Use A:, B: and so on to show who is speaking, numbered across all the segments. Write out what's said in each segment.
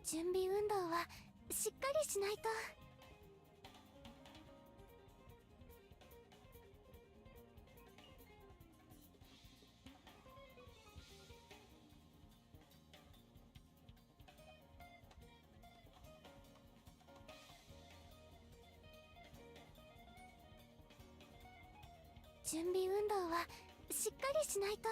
A: 準備運動はしっかりしないと。準備運動はしっかりしないと。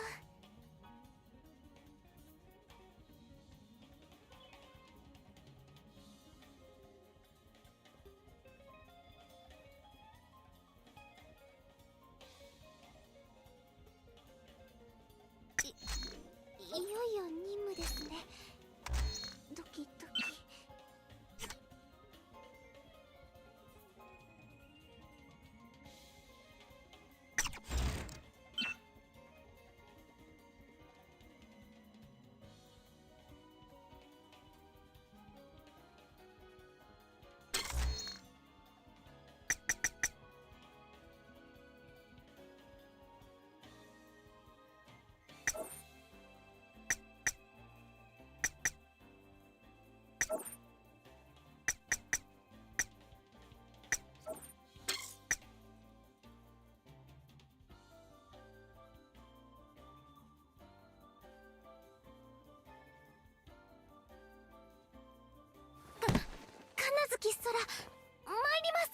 A: いよいよ任務ですね。ドキドキ。月空、参ります。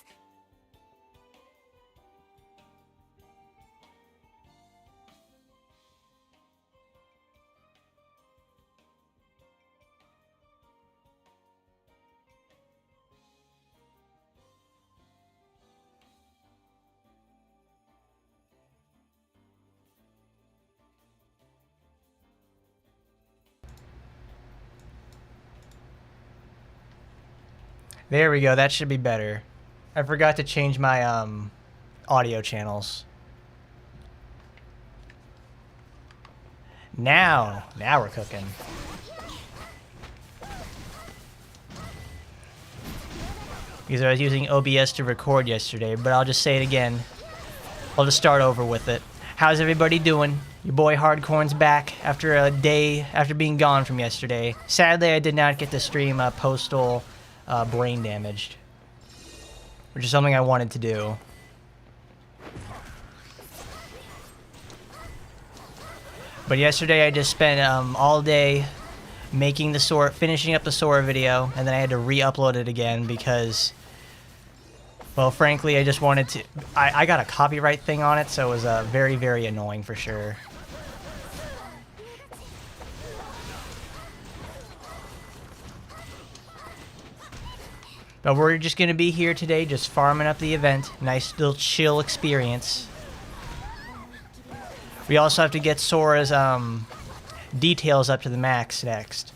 B: There we go, that should be better. I forgot to change my audio channels. Now we're cooking. Because I was using OBS to record yesterday, but I'll just say it again. I'll just start over with it. How's everybody doing? Your boy Hardcorn's back after a day after being gone from yesterday. Sadly, I did not get to stream Postal brain damaged, which is something I wanted to do. But yesterday I just spent all day making the Sora, finishing up the Sora video, and then I had to re-upload it again because, well, frankly, I just wanted to. I got a copyright thing on it, so it was very, very annoying for sure. But we're just going to be here today, just farming up the event. Nice little chill experience. We also have to get Sora's details up to the max next.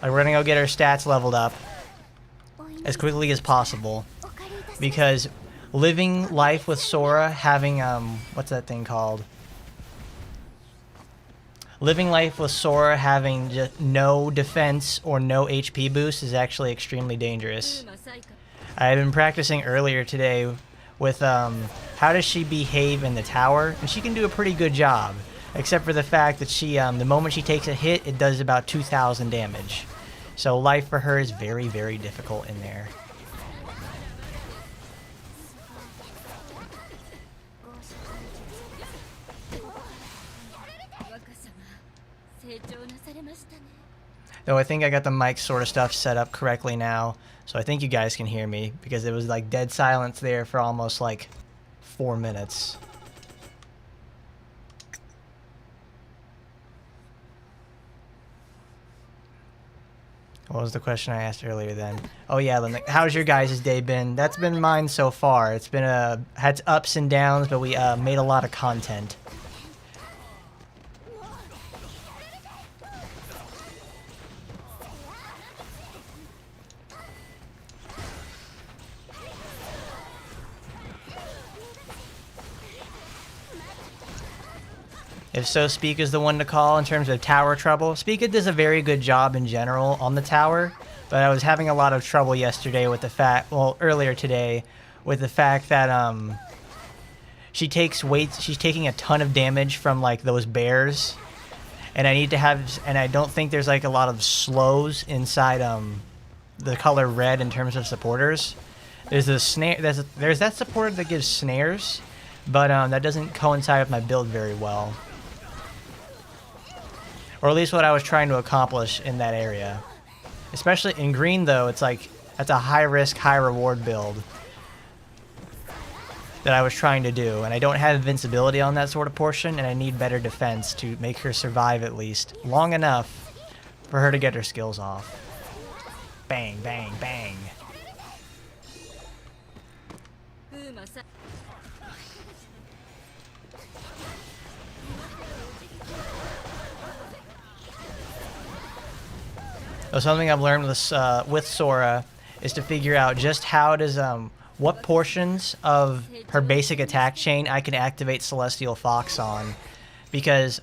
B: Like, we're going to go get our stats leveled up as quickly as possible. Because living life with Sora, having, what's that thing called? Living life with Sora having just no defense or no HP boost is actually extremely dangerous. I had been practicing earlier today with how does she behave in the tower, and she can do a pretty good job, except for the fact that she, the moment she takes a hit, it does about 2,000 damage. So life for her is very, very difficult in there. Though I think I got the mic sort of stuff set up correctly now, so I think you guys can hear me, because it was like dead silence there for almost like 4 minutes. What was the question I asked earlier then? Oh yeah, how's your guys' day been? That's been mine so far. It's been had ups and downs, but we made a lot of content. If so, Spica's the one to call in terms of tower trouble. Spica does a very good job in general on the tower, but I was having a lot of trouble yesterday with the fact, well, earlier today, with the fact that she takes weights, she's taking a ton of damage from like those bears, and I need to have, and I don't think there's like a lot of slows inside the color red in terms of supporters. There's a snare. There's that supporter that gives snares, but that doesn't coincide with my build very well. Or at least what I was trying to accomplish in that area. Especially in green, though, it's like that's a high risk, high reward build that I was trying to do, and I don't have invincibility on that sort of portion, and I need better defense to make her survive at least long enough for her to get her skills off. Bang, bang, bang. So something I've learned with Sora is to figure out just how does what portions of her basic attack chain I can activate Celestial Fox on, because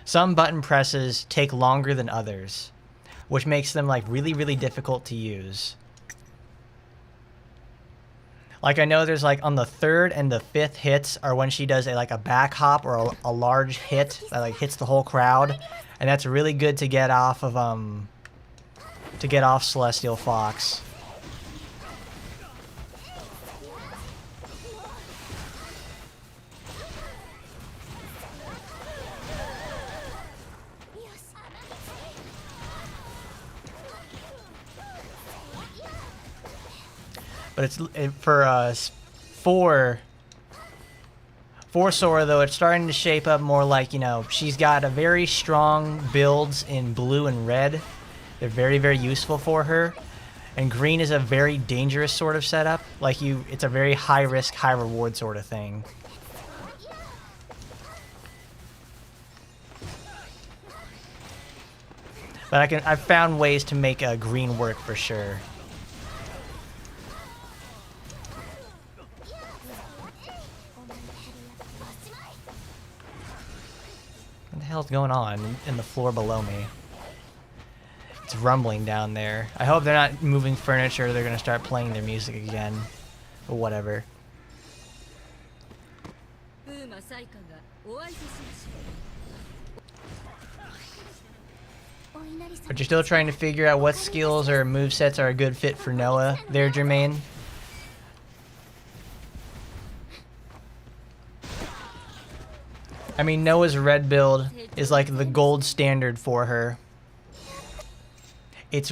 B: some button presses take longer than others, which makes them like really, really difficult to use. Like I know there's like on the 3rd and the 5th hits are when she does a back hop or a large hit that like hits the whole crowd, and that's really good to get off of Celestial Fox. But it's for Sora, though, it's starting to shape up more like, you know, she's got a very strong builds in blue and red. They're very, very useful for her. And green is a very dangerous sort of setup. Like it's a very high risk, high reward sort of thing. But I've found ways to make green work for sure. What the hell's going on in the floor below me? It's rumbling down there. I hope they're not moving furniture. They're going to start playing their music again. Or whatever. But you're still trying to figure out what skills or movesets are a good fit for Noah there, Jermaine? I mean, Noah's red build is like the gold standard for her. It's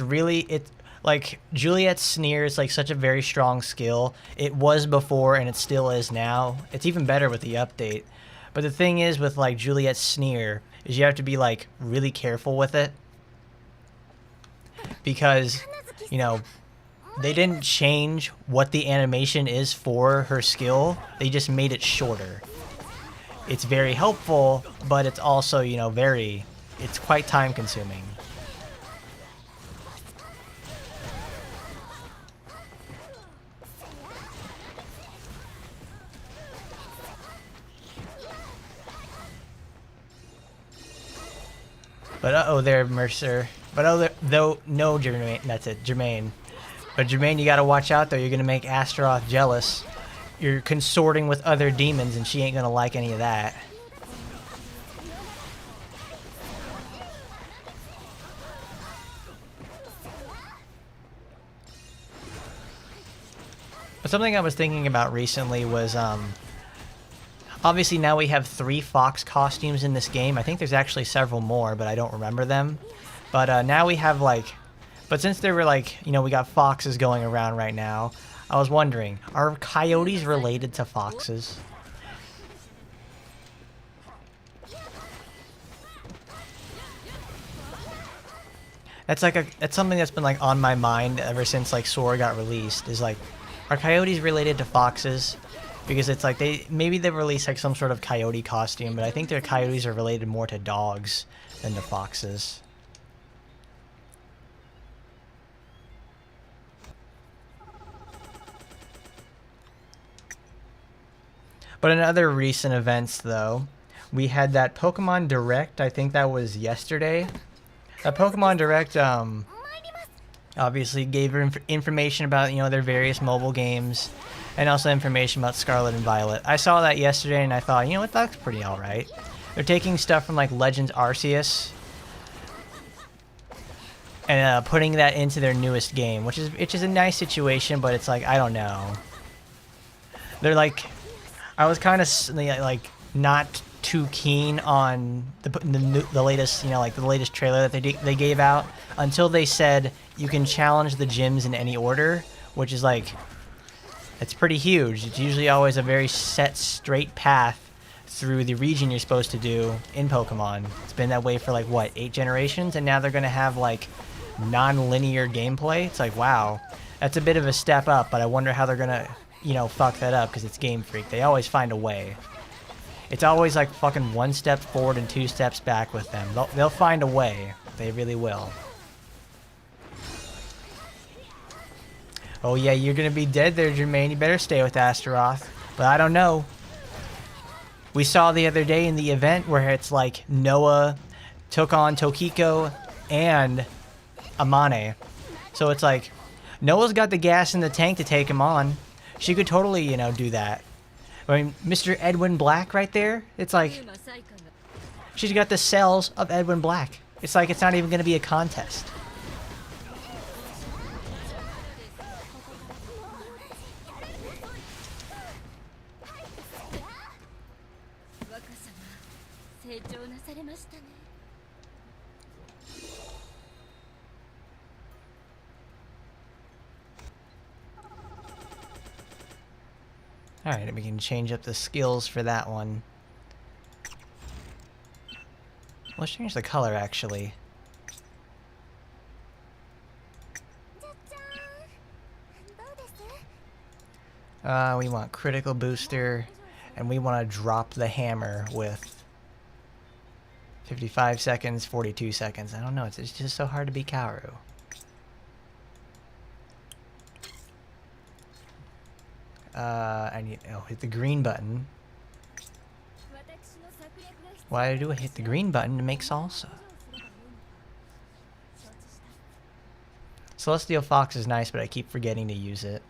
B: like Juliet's Sneer is like such a very strong skill. It was before and it still is now. It's even better with the update. But the thing is with like Juliet's Sneer is you have to be like really careful with it. Because, you know, they didn't change what the animation is for her skill. They just made it shorter. It's very helpful, but it's also, you know, it's quite time consuming. But uh-oh there, Mercer. But no, Jermaine, that's it, Jermaine. But Jermaine, you gotta watch out though, you're gonna make Astaroth jealous. You're consorting with other demons and she ain't gonna like any of that. But something I was thinking about recently was, obviously now we have 3 Fox costumes in this game. I think there's actually several more, but I don't remember them. But now we have but since there were we got foxes going around right now, I was wondering, are coyotes related to foxes? That's something that's been on my mind ever since Sora got released. Is are coyotes related to foxes? Because it's maybe they've released some sort of coyote costume, but I think their coyotes are related more to dogs than to foxes. But in other recent events, though, we had that Pokemon Direct. I think that was yesterday. That Pokemon Direct obviously gave information about their various mobile games, and also information about Scarlet and Violet. I saw that yesterday, and I thought, you know what, that looks pretty alright. They're taking stuff from Legends Arceus, and putting that into their newest game, which is a nice situation, but it's like, I don't know. They're like, I was kind of like not too keen on the latest, like the latest trailer that they gave out until they said you can challenge the gyms in any order, which is like, it's pretty huge. It's usually always a very set, straight path through the region you're supposed to do in Pokemon. It's been that way for like what, 8 generations, and now they're gonna have like non-linear gameplay. It's like, wow, that's a bit of a step up, but I wonder how they're gonna, fuck that up, because it's Game Freak. They always find a way. It's always like fucking 1 step forward and 2 steps back with them. They'll find a way. They really will. Oh yeah, you're gonna be dead there, Jermaine. You better stay with Astaroth. But I don't know. We saw the other day in the event where it's like Noah took on Tokiko and Amane. So it's like, Noah's got the gas in the tank to take him on. She could totally, do that. I mean, Mr. Edwin Black right there, it's like, she's got the cells of Edwin Black. It's like, it's not even going to be a contest. Alright, we can change up the skills for that one. Let's change the color, actually. We want critical booster, and we want to drop the hammer with 55 seconds, 42 seconds. I don't know, it's just so hard to beat Kaoru. Hit the green button. Why do I hit the green button to make salsa? Celestial Fox is nice, but I keep forgetting to use it.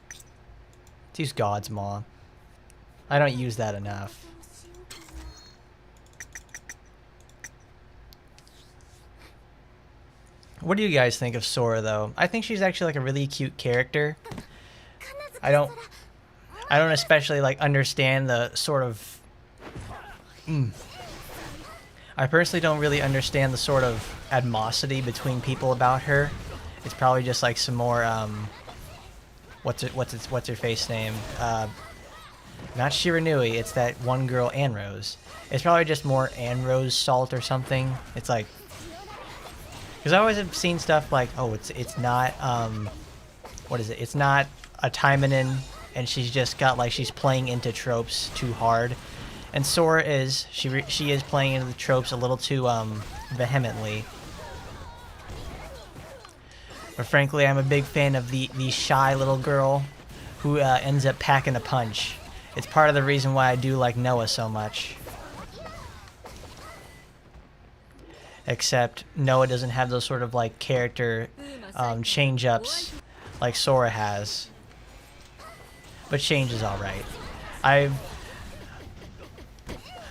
B: Let's use God's Maw. I don't use that enough. What do you guys think of Sora, though? I think she's actually like a really cute character. I don't especially like understand the sort of I personally don't really understand the sort of animosity between people about her. It's probably just like some more what's her face name? Not Shiranui, it's that one girl, Anrose. It's probably just more Anrose salt or something. It's like, because I always have seen stuff like, oh, it's not what is it? It's not a Taimanin, and she's just got like, she's playing into tropes too hard. And Sora is, she is playing into the tropes a little too vehemently. But frankly, I'm a big fan of the shy little girl who ends up packing a punch. It's part of the reason why I do like Noah so much. Except Noah doesn't have those sort of like character change-ups like Sora has. But change is alright.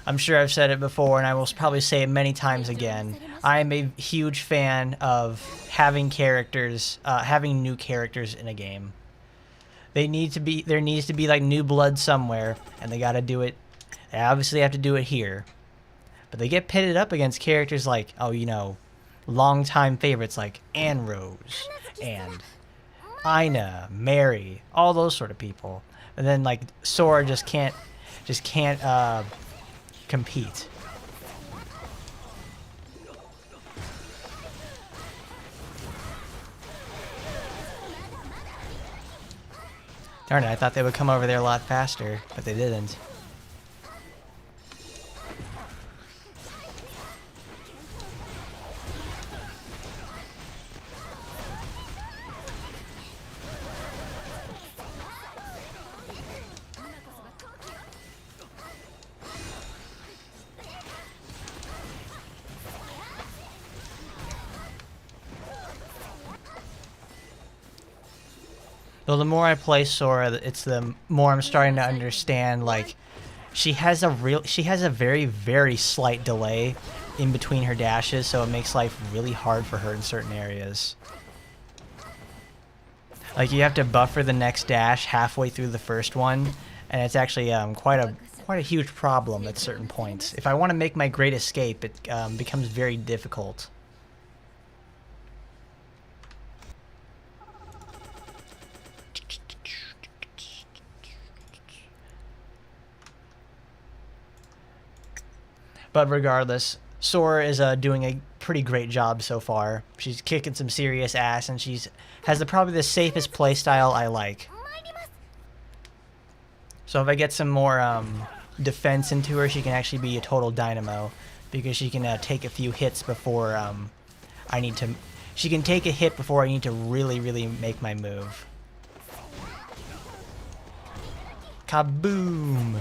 B: I'm sure I've said it before, and I will probably say it many times again. I am a huge fan of having characters, having new characters in a game. There needs to be like new blood somewhere, and they gotta do it. They obviously have to do it here. But they get pitted up against characters like, longtime favorites like Anrose and Ina, Mary, all those sort of people. And then like Sora just can't compete. Darn it, I thought they would come over there a lot faster, but they didn't. Though the more I play Sora, it's the more I'm starting to understand, like, she has a very, very slight delay in between her dashes, so it makes life really hard for her in certain areas. Like, you have to buffer the next dash halfway through the first one, and it's actually quite a huge problem at certain points. If I want to make my great escape, it becomes very difficult. But regardless, Sora is doing a pretty great job so far. She's kicking some serious ass, and has probably the safest playstyle I like. So if I get some more defense into her, she can actually be a total dynamo, because she can take a few hits before I need to. She can take a hit before I need to really, really make my move. Kaboom!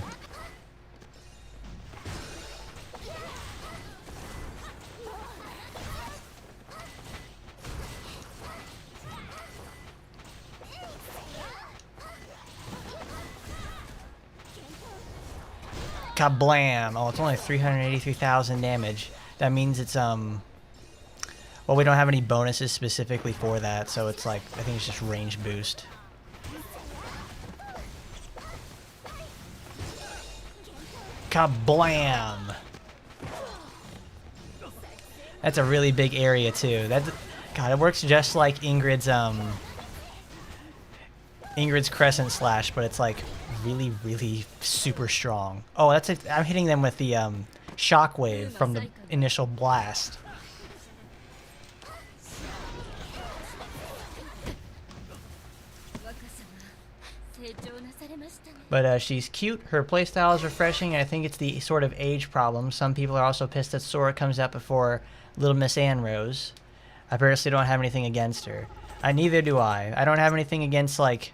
B: Kablam! Oh, it's only 383,000 damage. That means it's well, we don't have any bonuses specifically for that, so it's like, I think it's just range boost. Kablam! That's a really big area too. God, it works just like Ingrid's Crescent Slash, but it's like really, really super strong. Oh, I'm hitting them with the shockwave from the initial blast. But she's cute, her playstyle is refreshing, and I think it's the sort of age problem. Some people are also pissed that Sora comes out before Little Miss Anne Rose. I personally don't have anything against her. Neither do I. I don't have anything against, like...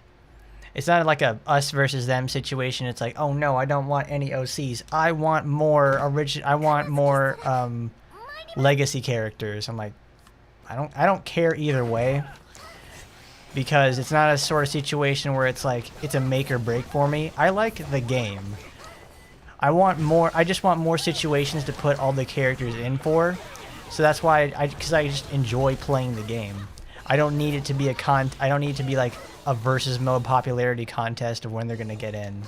B: It's not like a us versus them situation. It's like, oh no, I don't want any OCs. I want more legacy characters. I'm like, I don't care either way, because it's not a sort of situation where it's like it's a make or break for me. I like the game. I just want more situations to put all the characters in for. So that's why because I just enjoy playing the game. I don't need it to be I don't need it to be like a versus mode popularity contest of when they're gonna get in.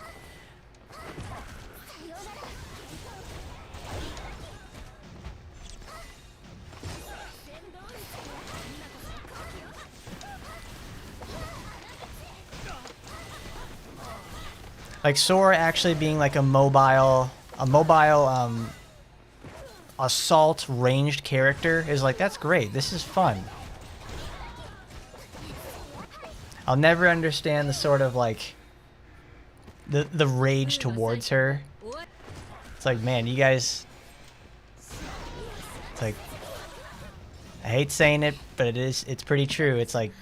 B: Like Sora actually being like a mobile assault ranged character is like, that's great. This is fun. I'll never understand the sort of like the rage towards her. It's like, man, you guys, it's like, I hate saying it, but it's pretty true. It's like,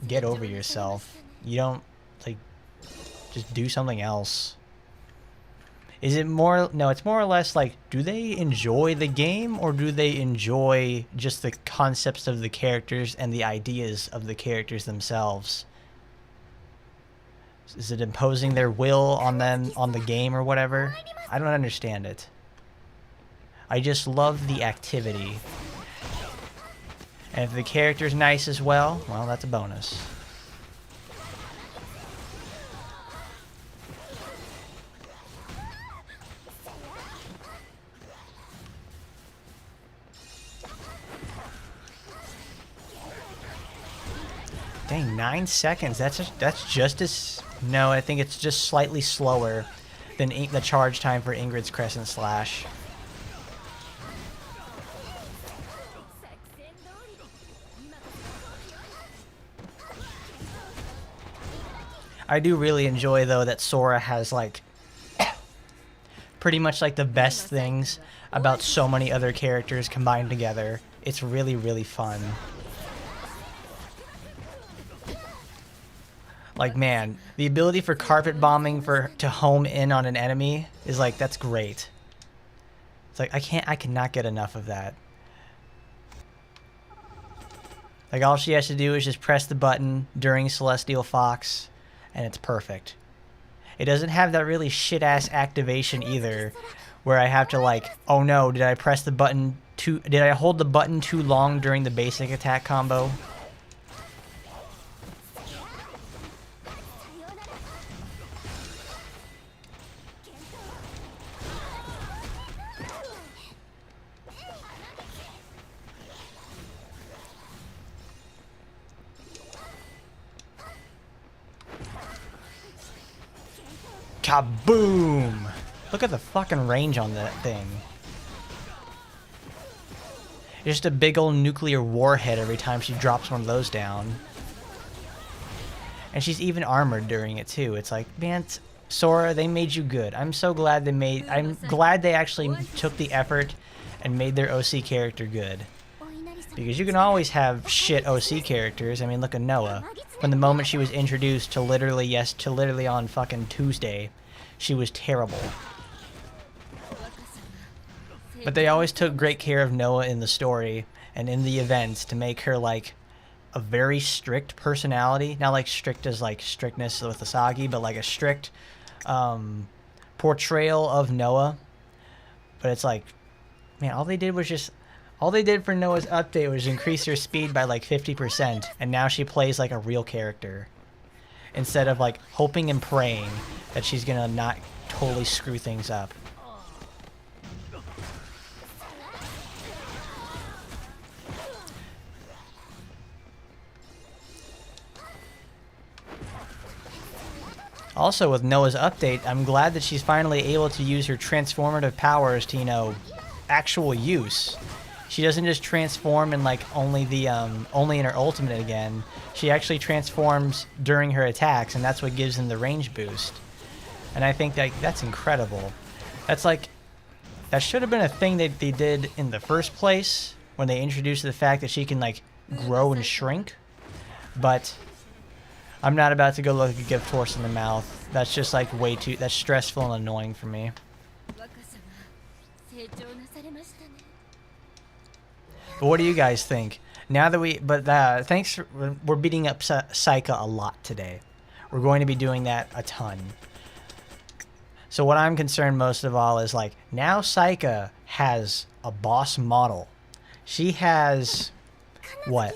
B: get over yourself. You don't, like, just do something else. Is it more, no, it's more or less like, do they enjoy the game, or do they enjoy just the concepts of the characters and the ideas of the characters themselves? Is it imposing their will on them, on the game or whatever? I don't understand it. I just love the activity. And if the character's nice as well, that's a bonus. Dang, 9 seconds. That's just as... No, I think it's just slightly slower than the charge time for Ingrid's Crescent Slash. I do really enjoy, though, that Sora has, like, pretty much, like, the best things about so many other characters combined together. It's really, really fun. Like, man, the ability for carpet bombing to home in on an enemy is like, that's great. It's like, I cannot get enough of that. Like, all she has to do is just press the button during Celestial Fox, and it's perfect. It doesn't have that really shit-ass activation either, where I have to like, oh no, did I press the button too, did I hold the button too long during the basic attack combo? Kaboom! Look at the fucking range on that thing. Just a big old nuclear warhead every time she drops one of those down. And she's even armored during it too. It's like, man, Sora, they made you good. I'm so glad I'm glad they actually took the effort and made their OC character good. Because you can always have shit OC characters. I mean, look at Noah. From the moment she was introduced to literally on fucking Tuesday, she was terrible. But they always took great care of Noah in the story and in the events to make her like a very strict personality. Not like strict as like strictness with Asagi, but like a strict portrayal of Noah. But it's like, man, all they did for Noah's update was increase her speed by like 50%, and now she plays like a real character. Instead of like hoping and praying that she's gonna not totally screw things up. Also, with Noah's update, I'm glad that she's finally able to use her transformative powers to, you know, actual use. She doesn't just transform in like only in her ultimate again. She actually transforms during her attacks, and that's what gives them the range boost. And I think that's incredible. That's like, that should have been a thing that they did in the first place when they introduced the fact that she can like grow and shrink. But I'm not about to go look a gift horse in the mouth. That's just like that's stressful and annoying for me. But what do you guys think? Now that thanks for, we're beating up Saika a lot today. We're going to be doing that a ton. So what I'm concerned most of all is like, now Saika has a boss model. She has what?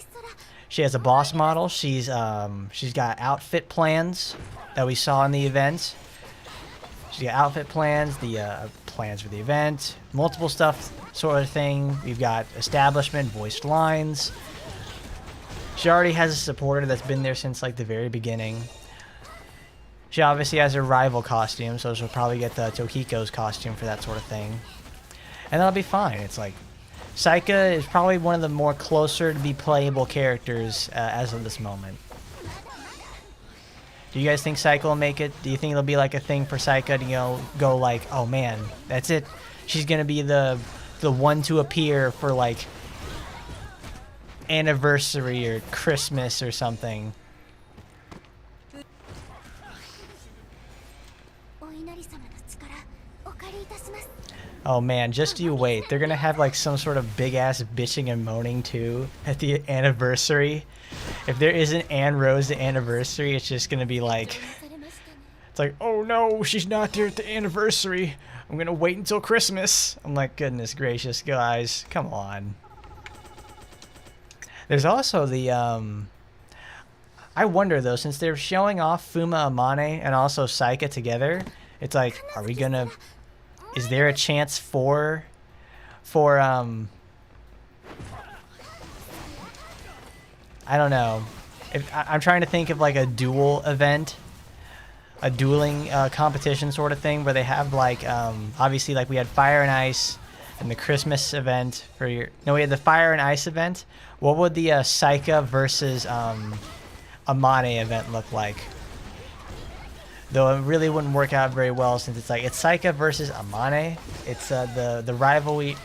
B: She has a boss model. She's got outfit plans that we saw in the event. She's got outfit plans, the plans for the event, multiple stuff sort of thing. We've got establishment, voiced lines. She already has a supporter that's been there since like the very beginning. She obviously has her rival costume, so she'll probably get the Tokiko's costume for that sort of thing. And that'll be fine. It's like, Saika is probably one of the more closer to be playable characters as of this moment. Do you guys think Saika will make it? Do you think it'll be like a thing for Saika to, you know, go like, oh man, that's it. She's gonna be the one to appear for like anniversary or Christmas or something. Oh man, just you wait. They're gonna have like some sort of big ass bitching and moaning too at the anniversary. If there isn't Anne Rose the anniversary, it's just gonna be like, it's like, oh no, she's not there at the anniversary. I'm gonna wait until Christmas. I'm like, goodness gracious, guys, come on. There's also the I wonder though, since they're showing off Fuma Amane and also Saika together, it's like, are we gonna? Is there a chance for I don't know. I'm trying to think of like a duel event, a dueling competition sort of thing where they have like obviously like we had Fire and Ice and the Christmas event for your. No, we had the Fire and Ice event. What would the Saika versus Amane event look like? Though it really wouldn't work out very well since it's like it's Saika versus Amane. It's the rivalry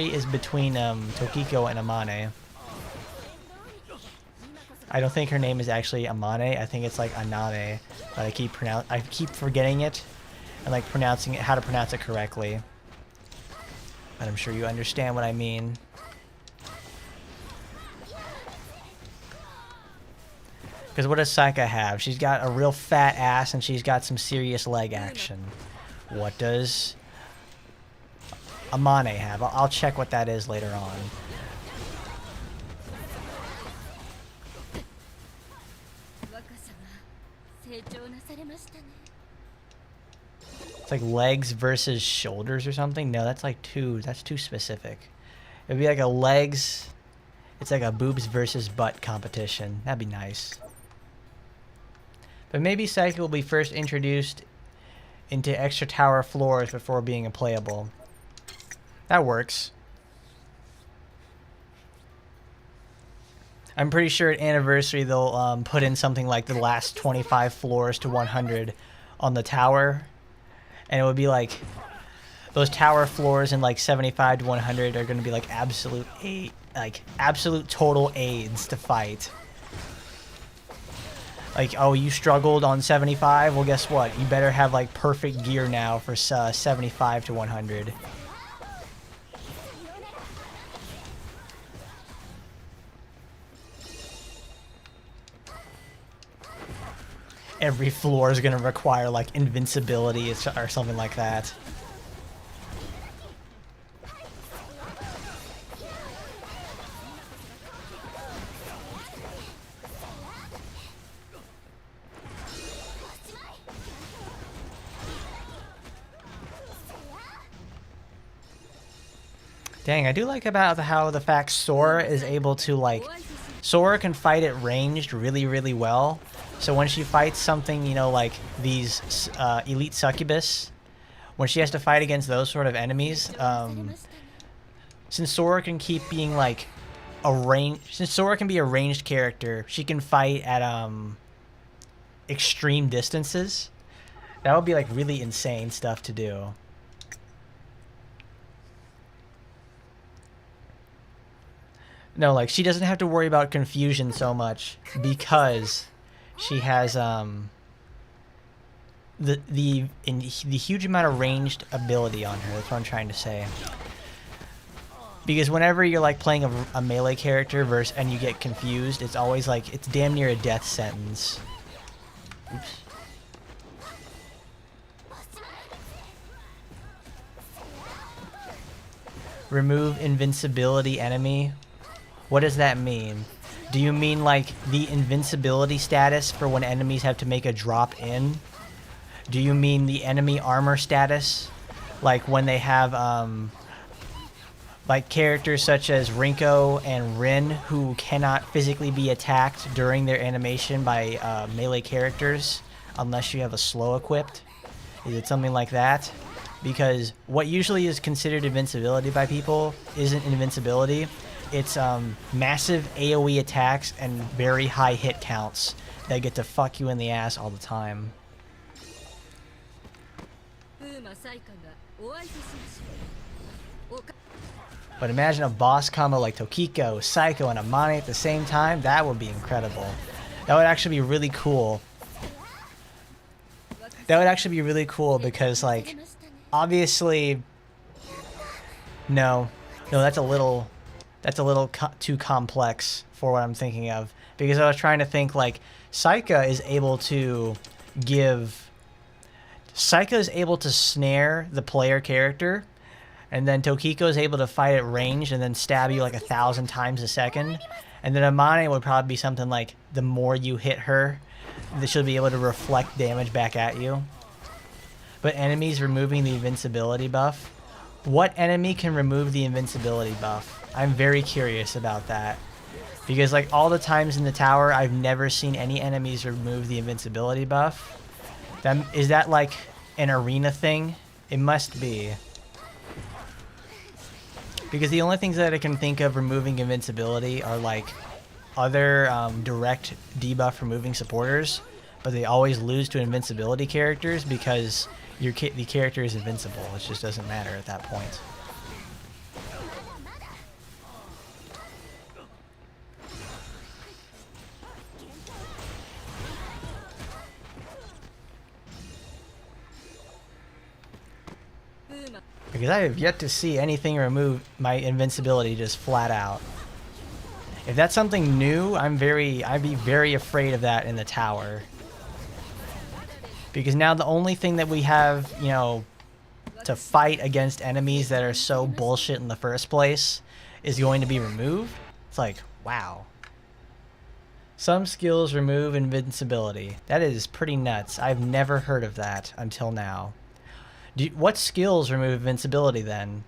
B: is between Tokiko and Amane. I don't think her name is actually Amane. I think it's like Anane, but I keep forgetting it and like pronouncing it how to pronounce it correctly. But I'm sure you understand what I mean. Because what does Saika have? She's got a real fat ass and she's got some serious leg action. What does Amane have? I'll check what that is later on. It's like legs versus shoulders or something? No, that's like that's too specific. It'd be like a legs, it's like a boobs versus butt competition. That'd be nice. But maybe Saika will be first introduced into extra tower floors before being a playable. That works. I'm pretty sure at Anniversary they'll put in something like the last 25 floors to 100 on the tower. And it would be like those tower floors in like 75 to 100 are going to be like absolute total aids to fight. Like, oh, you struggled on 75? Well, guess what? You better have like perfect gear now for 75 to 100. Every floor is going to require like invincibility or something like that. Dang, I do like about how the fact Sora is able to like... Sora can fight at ranged really, really well. So when she fights something, you know, like these elite succubus, when she has to fight against those sort of enemies, since Sora can keep being like since Sora can be a ranged character, she can fight at extreme distances. That would be like really insane stuff to do. No, like she doesn't have to worry about confusion so much because she has the huge amount of ranged ability on her. That's what I'm trying to say. Because whenever you're like playing a melee character and you get confused, it's always like it's damn near a death sentence. Oops. Remove invincibility enemy. What does that mean? Do you mean like the invincibility status for when enemies have to make a drop in? Do you mean the enemy armor status? Like when they have like characters such as Rinko and Rin who cannot physically be attacked during their animation by melee characters unless you have a slow equipped? Is it something like that? Because what usually is considered invincibility by people isn't invincibility. It's massive AoE attacks and very high hit counts that get to fuck you in the ass all the time. But imagine a boss combo like Tokiko, Saiko, and Amane at the same time. That would be incredible. That would actually be really cool. That would actually be really cool because, like, obviously... No, that's a little too complex for what I'm thinking of. Because I was trying to think, like, Saika is able to snare the player character, and then Tokiko is able to fight at range and then stab you like 1,000 times a second. And then Amane would probably be something like the more you hit her, she'll be able to reflect damage back at you. But enemies removing the invincibility buff. What enemy can remove the invincibility buff? I'm very curious about that. Because like all the times in the tower, I've never seen any enemies remove the invincibility buff. Is that like an arena thing? It must be. Because the only things that I can think of removing invincibility are like other direct debuff removing supporters. But they always lose to invincibility characters because the character is invincible. It just doesn't matter at that point. Because I have yet to see anything remove my invincibility just flat out. If that's something new, I'd be very afraid of that in the tower. Because now the only thing that we have, you know, to fight against enemies that are so bullshit in the first place is going to be removed. It's like, wow. Some skills remove invincibility. That is pretty nuts. I've never heard of that until now. What skills remove invincibility then?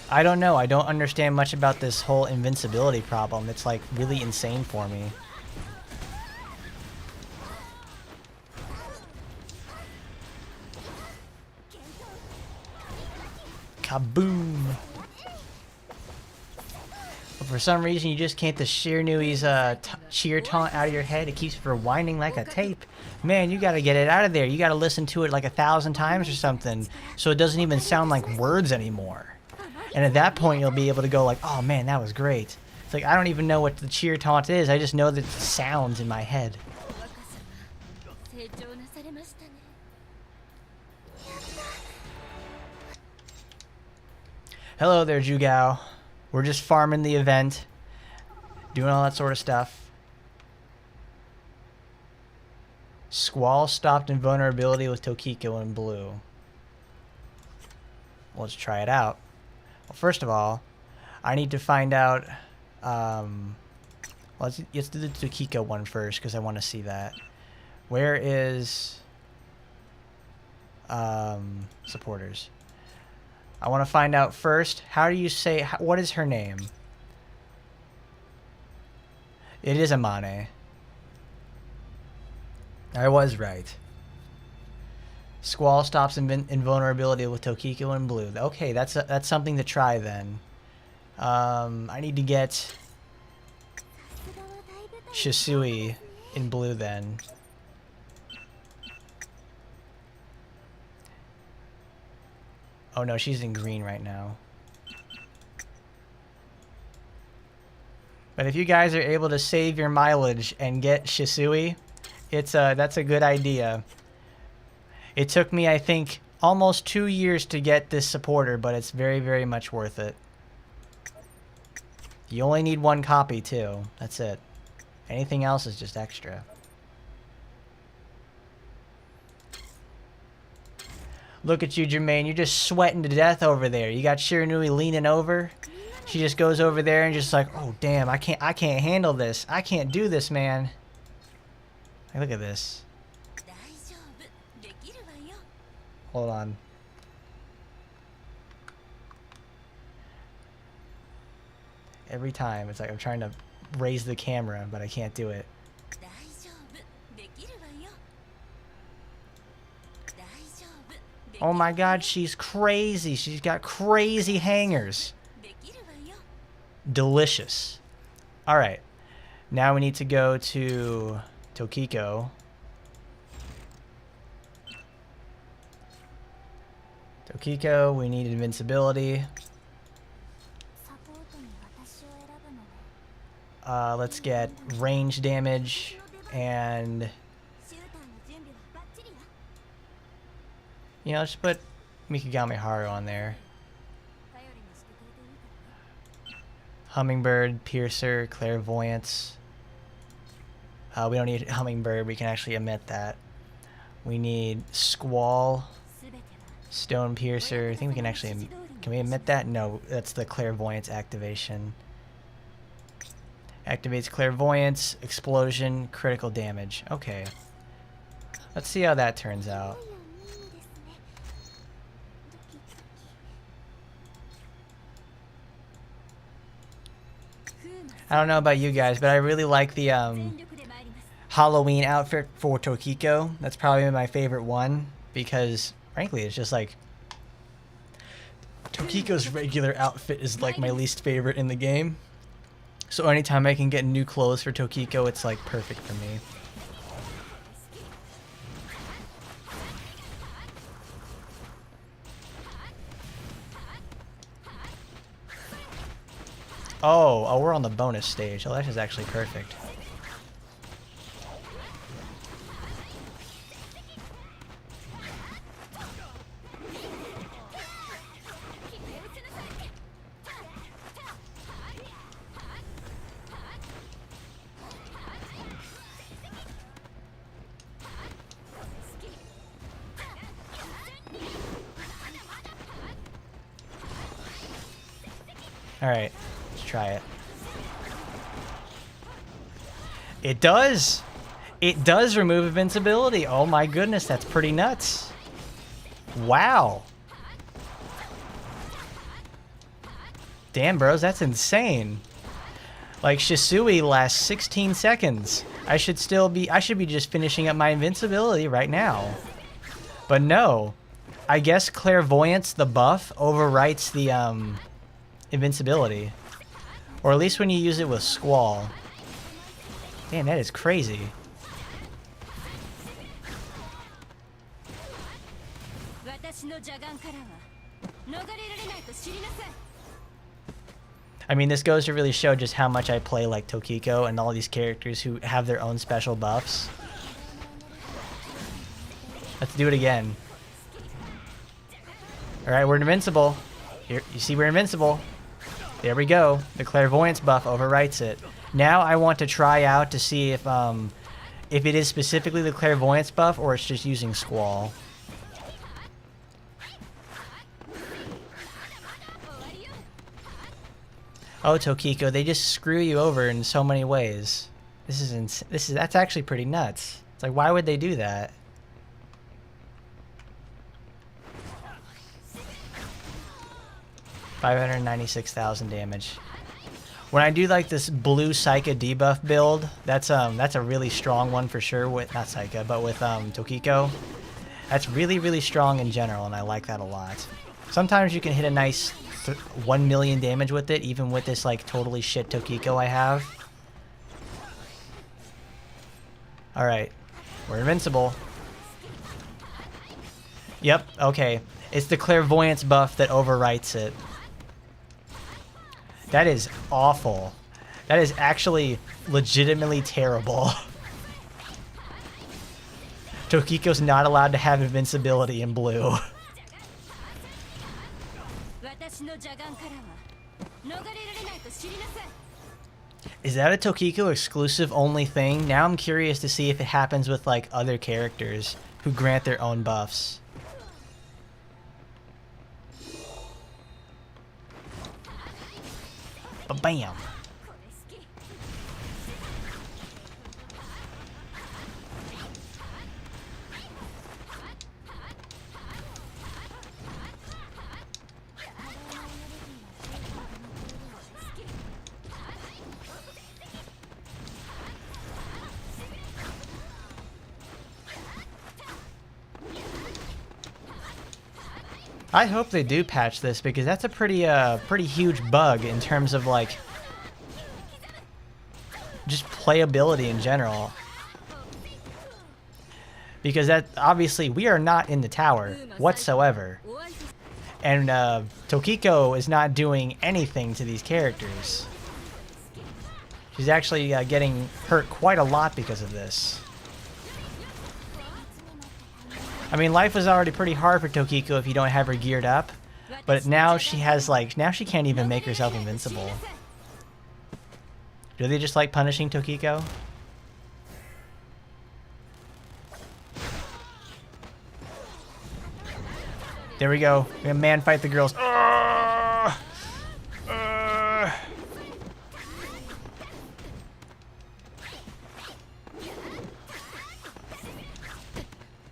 B: I don't know. I don't understand much about this whole invincibility problem. It's like really insane for me. Kaboom! But for some reason, you just can't the Shiranui's cheer taunt out of your head. It keeps rewinding like a tape. Man, you gotta get it out of there. You gotta listen to it like 1,000 times or something, so it doesn't even sound like words anymore. And at that point, you'll be able to go like, oh man, that was great. It's like, I don't even know what the cheer taunt is. I just know that it sounds in my head. Hello there, Jugao. We're just farming the event. Doing all that sort of stuff. Squall stopped invulnerability with Tokiko in blue. Let's try it out. Well, first of all, I need to find out. Let's do the Tokiko one first because I want to see that. Where is supporters? I want to find out first. How do you say? What is her name? It is Amane. I was right. Squall stops invulnerability with Tokiko in blue. Okay, that's something to try then. I need to get Shisui in blue then. Oh no, she's in green right now. But if you guys are able to save your mileage and get Shisui, that's a good idea. It took me, I think, almost 2 years to get this supporter, but it's very, very much worth it. You only need 1 copy, too. That's it. Anything else is just extra. Look at you, Jermaine. You're just sweating to death over there. You got Shiranui leaning over. She just goes over there and just like, oh, damn, I can't handle this. I can't do this, man. Hey, look at this. Hold on. Every time, it's like I'm trying to raise the camera, but I can't do it. Oh my god, she's crazy. She's got crazy hangers. Delicious. Alright. Now we need to go to Tokiko. Tokiko, we need invincibility. Let's get range damage and... You know, let's put Mikigami Haru on there. Hummingbird, Piercer, Clairvoyance. We don't need Hummingbird, we can actually omit that. We need Squall, Stone Piercer. I think we can actually... Can we omit that? No, that's the Clairvoyance activation. Activates Clairvoyance, Explosion, Critical Damage. Okay. Let's see how that turns out. I don't know about you guys, but I really like the Halloween outfit for Tokiko. That's probably my favorite one because, frankly, it's just like Tokiko's regular outfit is like my least favorite in the game. So anytime I can get new clothes for Tokiko, it's like perfect for me. Oh, we're on the bonus stage. Oh, that is actually perfect. Alright, let's try it. It does! It does remove invincibility! Oh my goodness, that's pretty nuts. Wow. Damn, bros, that's insane. Like, Shisui lasts 16 seconds. I should be just finishing up my invincibility right now. But no. I guess Clairvoyance, the buff, overwrites the, invincibility. Or at least when you use it with Squall. Damn, that is crazy. I mean, this goes to really show just how much I play like Tokiko and all these characters who have their own special buffs. Let's do it again. Alright, we're invincible. Here, you see we're invincible. There we go. The Clairvoyance buff overwrites it. Now I want to try out to see if it is specifically the Clairvoyance buff or it's just using Squall. Oh, Tokiko, they just screw you over in so many ways. That's actually pretty nuts. It's like, why would they do that? $596,000 damage. When I do like this blue Psycha debuff build, that's a really strong one for sure with not Psycha, but with Tokiko. That's really strong in general, and I like that a lot. Sometimes you can hit a nice 1 million damage with it, even with this like totally shit Tokiko I have. Alright. We're invincible. Yep, okay. It's the Clairvoyance buff that overwrites it. That is awful. That is actually legitimately terrible. Tokiko's not allowed to have invincibility in blue. Is that a Tokiko exclusive only thing? Now I'm curious to see if it happens with like other characters who grant their own buffs. Bam. I hope they do patch this because that's a pretty huge bug in terms of like just playability in general. Because that obviously we are not in the tower whatsoever. And Tokiko is not doing anything to these characters. She's actually getting hurt quite a lot because of this. I mean, life was already pretty hard for Tokiko if you don't have her geared up. But now she has like, now she can't even make herself invincible. Do they just like punishing Tokiko? There we go. We're gonna man fight the girls.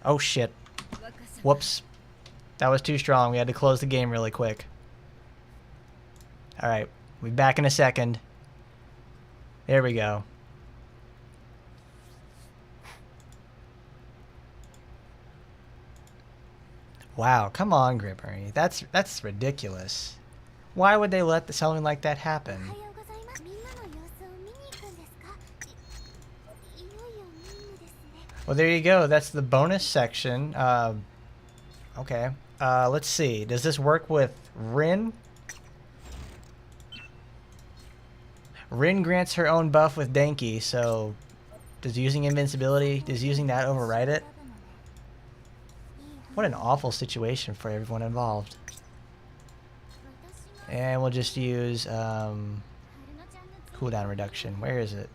B: Oh shit. Whoops. That was too strong. We had to close the game really quick. Alright. We'll be back in a second. There we go. Wow, come on, Grippery. That's ridiculous. Why would they let something like that happen? Well, there you go. That's the bonus section. Okay. Let's see. Does this work with Rin? Rin grants her own buff with Denki, so does using invincibility, does using that override it? What an awful situation for everyone involved. And we'll just use cooldown reduction. Where is it?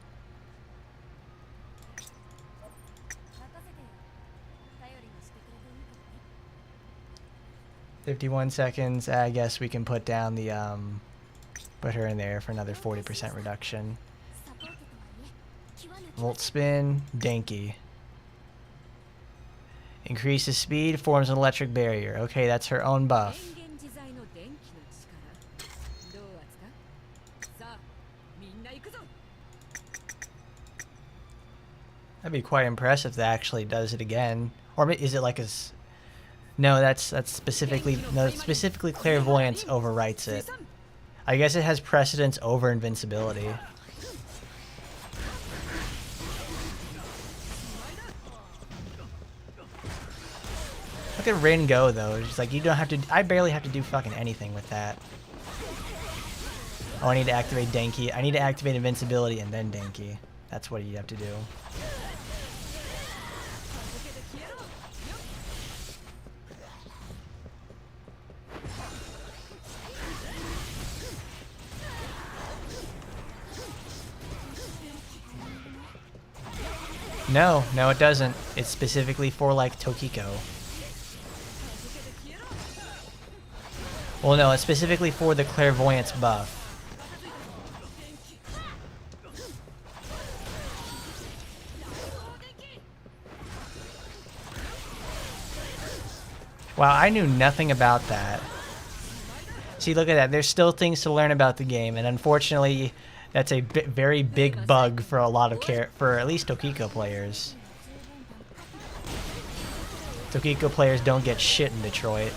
B: 51 seconds. I guess we can put down the put her in there for another 40% reduction. Volt spin, Denki. Increases speed, forms an electric barrier. Okay, that's her own buff. That'd be quite impressive if that actually does it again. Or is it like a... No, that's specifically... No, specifically clairvoyance overwrites it. I guess it has precedence over invincibility. Look at Rin go though. It's like you don't have to. I barely have to do fucking anything with that. Oh, I need to activate Denki. I need to activate invincibility and then Denki. That's what you have to do. No, no it doesn't. It's specifically for like Tokiko. Well no, it's specifically for the clairvoyance buff. Wow, I knew nothing about that. See, look at that. There's still things to learn about the game, and unfortunately, that's a very big bug for a lot of for at least Tokiko players. Tokiko players don't get shit in Detroit.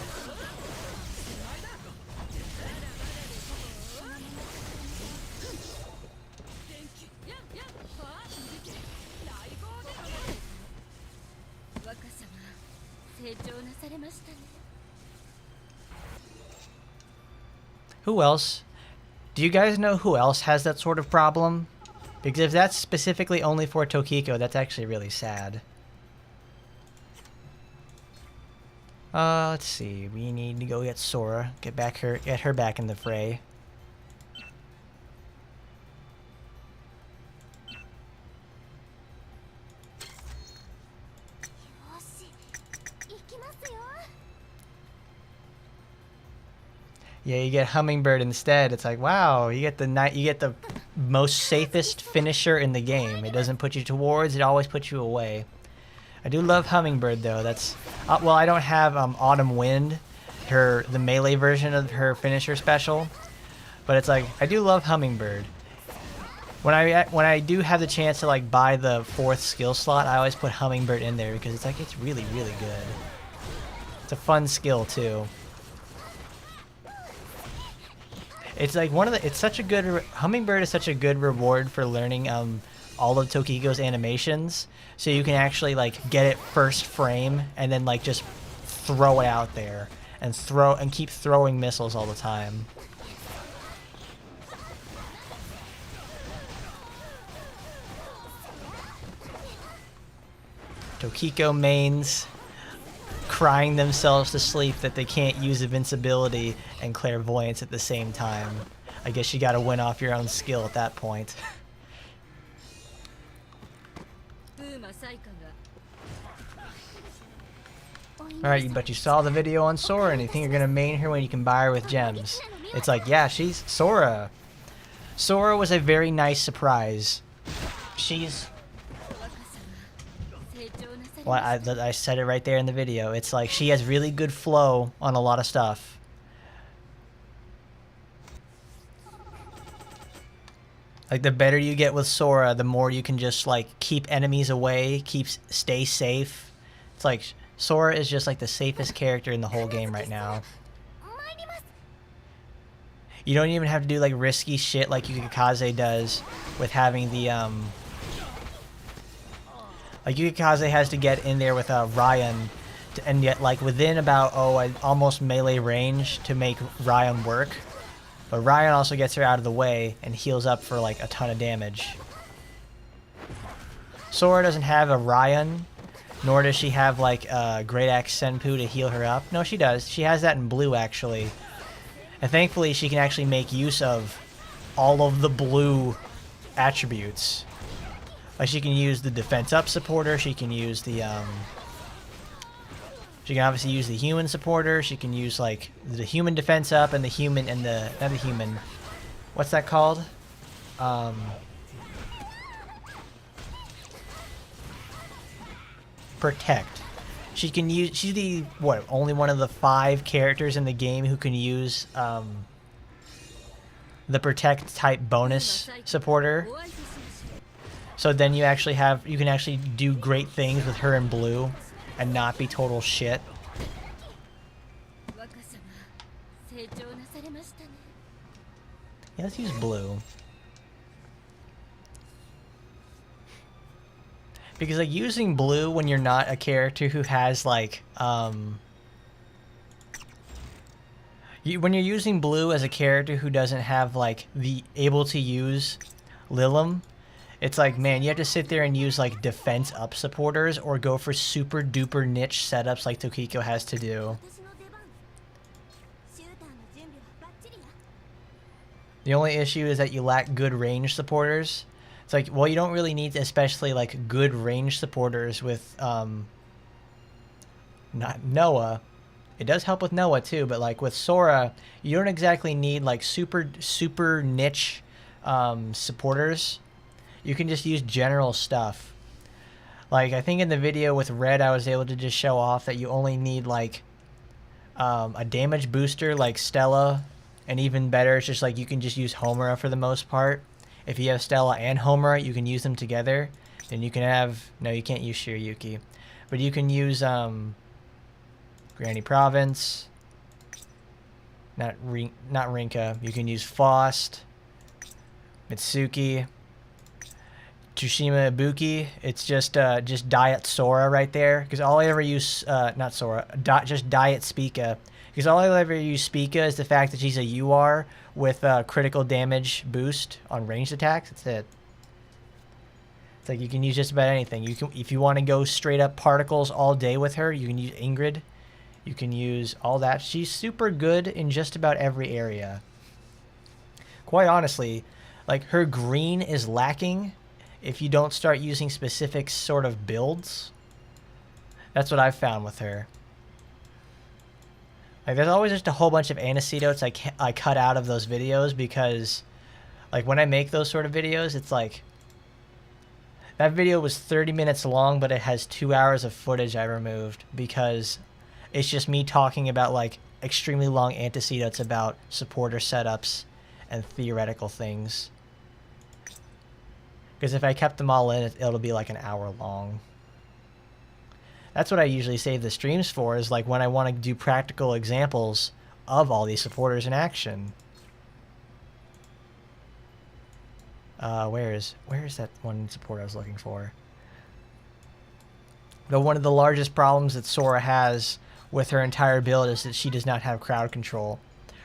B: Who else? Do you guys know who else has that sort of problem? Because if that's specifically only for Tokiko, that's actually really sad. Let's see. We need to go get Sora. Get her back in the fray. Yeah, you get Hummingbird instead. It's like, wow, you get the most safest finisher in the game. It doesn't put you towards, it always puts you away. I do love Hummingbird though. That's well, I don't have Autumn Wind, the melee version of her finisher special, but it's like I do love Hummingbird. When I do have the chance to like buy the 4th skill slot, I always put Hummingbird in there because it's really good. It's a fun skill too. It's like Hummingbird is such a good reward for learning all of Tokiko's animations, so you can actually like get it first frame and then like just throw it out there and keep throwing missiles all the time. Tokiko mains crying themselves to sleep that they can't use invincibility and clairvoyance at the same time. I guess you gotta win off your own skill at that point. Alright, but you saw the video on Sora and you think you're gonna main her when you can buy her with gems. It's like, yeah, she's Sora. Sora was a very nice surprise. Well, I said it right there in the video. It's like she has really good flow on a lot of stuff. Like, the better you get with Sora, the more you can just, like, keep enemies away, stay safe. It's like, Sora is just, like, the safest character in the whole game right now. You don't even have to do, like, risky shit like Yukikaze does with having the, Like, Yukikaze has to get in there with, Ryan, and yet, like, within about, almost melee range to make Ryan work. But Ryan also gets her out of the way and heals up for, like, a ton of damage. Sora doesn't have a Ryan, nor does she have, like, Great Axe Senpu to heal her up. No, she does. She has that in blue, actually. And thankfully, she can actually make use of all of the blue attributes. Like, she can use the defense up supporter, she can use the, she can obviously use the human supporter, she can use, like, the human defense up and the human and the, not the human, what's that called? Protect. She can use, she's the, what, only one of the 5 characters in the game who can use, the protect type bonus supporter. So then you actually have, you can actually do great things with her in blue and not be total shit. Yeah, let's use blue. Because, like, using blue when you're not a character who has, like, when you're using blue as a character who doesn't have, like, the able to use Lilim, it's like, man, you have to sit there and use, like, defense up supporters or go for super duper niche setups like Tokiko has to do. The only issue is that you lack good range supporters. It's like, well, you don't really need especially, like, good range supporters with, not Noah. It does help with Noah too, but, like, with Sora, you don't exactly need, like, super niche supporters. You can just use general stuff. Like, I think in the video with Red, I was able to just show off that you only need, like, a damage booster like Stella, and even better, it's just, like, you can just use Homura for the most part. If you have Stella and Homura, you can use them together. Then you can have, no, you can't use Shiryuki, but you can use Granny Province, not Rinka. You can use Faust, Mitsuki, Tsushima Ibuki. It's just Diet Sora right there, because all I ever use, not Sora, just Diet Spica, because all I ever use Spica is the fact that she's a UR with critical damage boost on ranged attacks. That's it. It's like you can use just about anything. You can, if you want to go straight up particles all day with her, you can use Ingrid. You can use all that. She's super good in just about every area. Quite honestly, like, her green is lacking if you don't start using specific sort of builds. That's what I've found with her. Like, there's always just a whole bunch of antecedents I cut out of those videos because, like, when I make those sort of videos, it's like, that video was 30 minutes long, but it has 2 hours of footage I removed because it's just me talking about, like, extremely long antecedents about supporter setups and theoretical things. Because if I kept them all in, it'll be like an hour long. That's what I usually save the streams for, is like when I want to do practical examples of all these supporters in action. Where is that one support I was looking for? But one of the largest problems that Sora has with her entire build is that she does not have crowd control.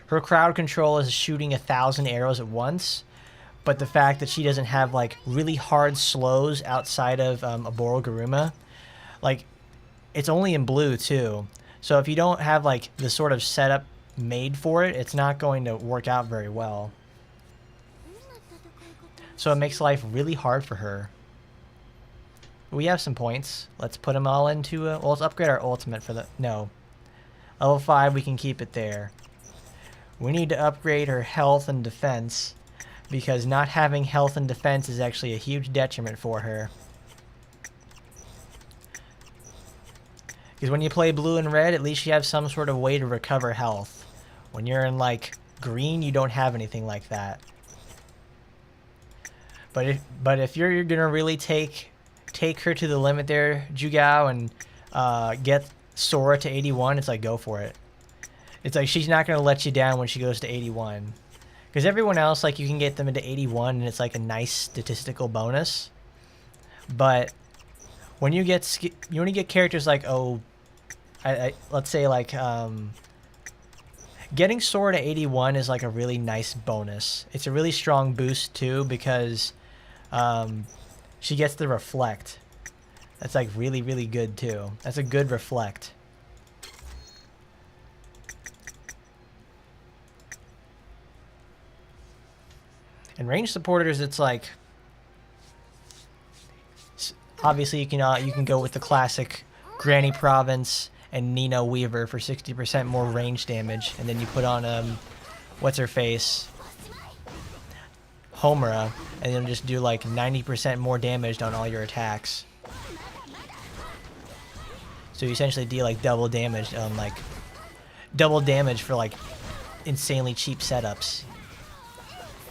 B: Her crowd control is shooting 1,000 arrows at once, but the fact that she doesn't have, like, really hard slows outside of Oboro-Garuma, like, it's only in blue too. So if you don't have, like, the sort of setup made for it, it's not going to work out very well. So it makes life really hard for her. We have some points. Let's put them all into, well, let's upgrade our ultimate for the, no. Level 5, we can keep it there. We need to upgrade her health and defense, because not having health and defense is actually a huge detriment for her. Because when you play blue and red, at least you have some sort of way to recover health. When you're in, like, green, you don't have anything like that. But if you're gonna really take her to the limit there, Jugao, and get Sora to 81, it's like, go for it. It's like she's not gonna let you down when she goes to 81, because everyone else, like, you can get them into 81 and it's like a nice statistical bonus. But when you get characters like, oh, let's say like getting Sora to 81 is like a really nice bonus. It's a really strong boost too, because she gets the reflect. That's like really, really good too. That's a good reflect. And range supporters, it's like, obviously you can go with the classic Granny Province and Nino Weaver for 60% more range damage, and then you put on what's her face, Homura, and it'll just do like 90% more damage on all your attacks. So you essentially deal like double damage for like insanely cheap setups.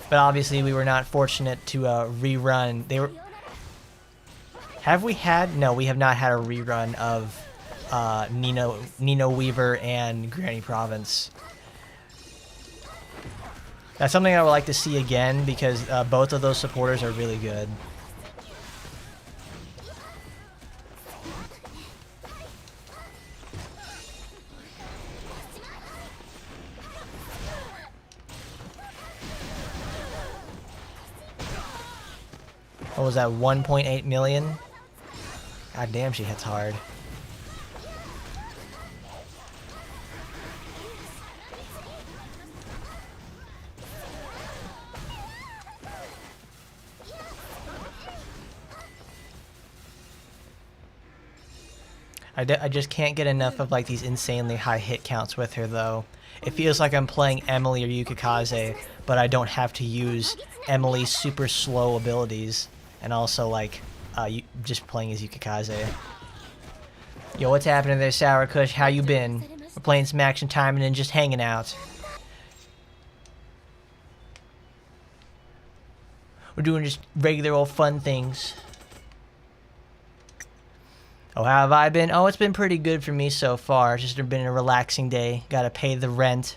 B: But obviously we were not fortunate to rerun. Have we had? No, we have not had a rerun of Nino Weaver and Granny Province. That's something I would like to see again, because both of those supporters are really good. What was that, 1.8 million? God damn, she hits hard. I just can't get enough of like these insanely high hit counts with her though. It feels like I'm playing Emily or Yukikaze, but I don't have to use Emily's super slow abilities, and also like just playing as Yukikaze. Yo, what's happening there, Sour Kush? How you been? We're playing some action timing and just hanging out. We're doing just regular old fun things. Oh, how have I been? Oh, it's been pretty good for me so far. It's just been a relaxing day. Gotta pay the rent.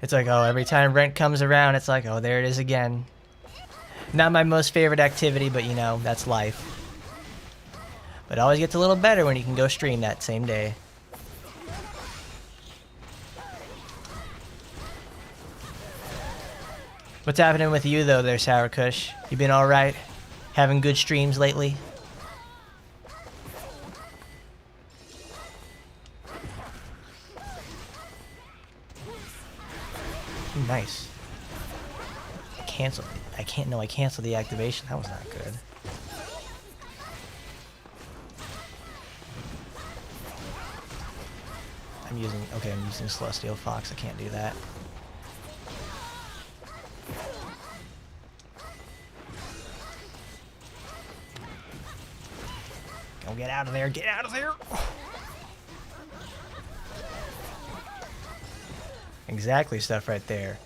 B: It's like, oh, every time rent comes around, it's like, oh, there it is again. Not my most favorite activity, but you know, that's life. But it always gets a little better when you can go stream that same day. What's happening with you though there, Sour Kush? You been alright? Having good streams lately? Ooh, nice. I canceled the activation. That was not good. I'm using Celestial Fox. I can't do that. Go get out of there. Get out of there. Exactly, stuff right there.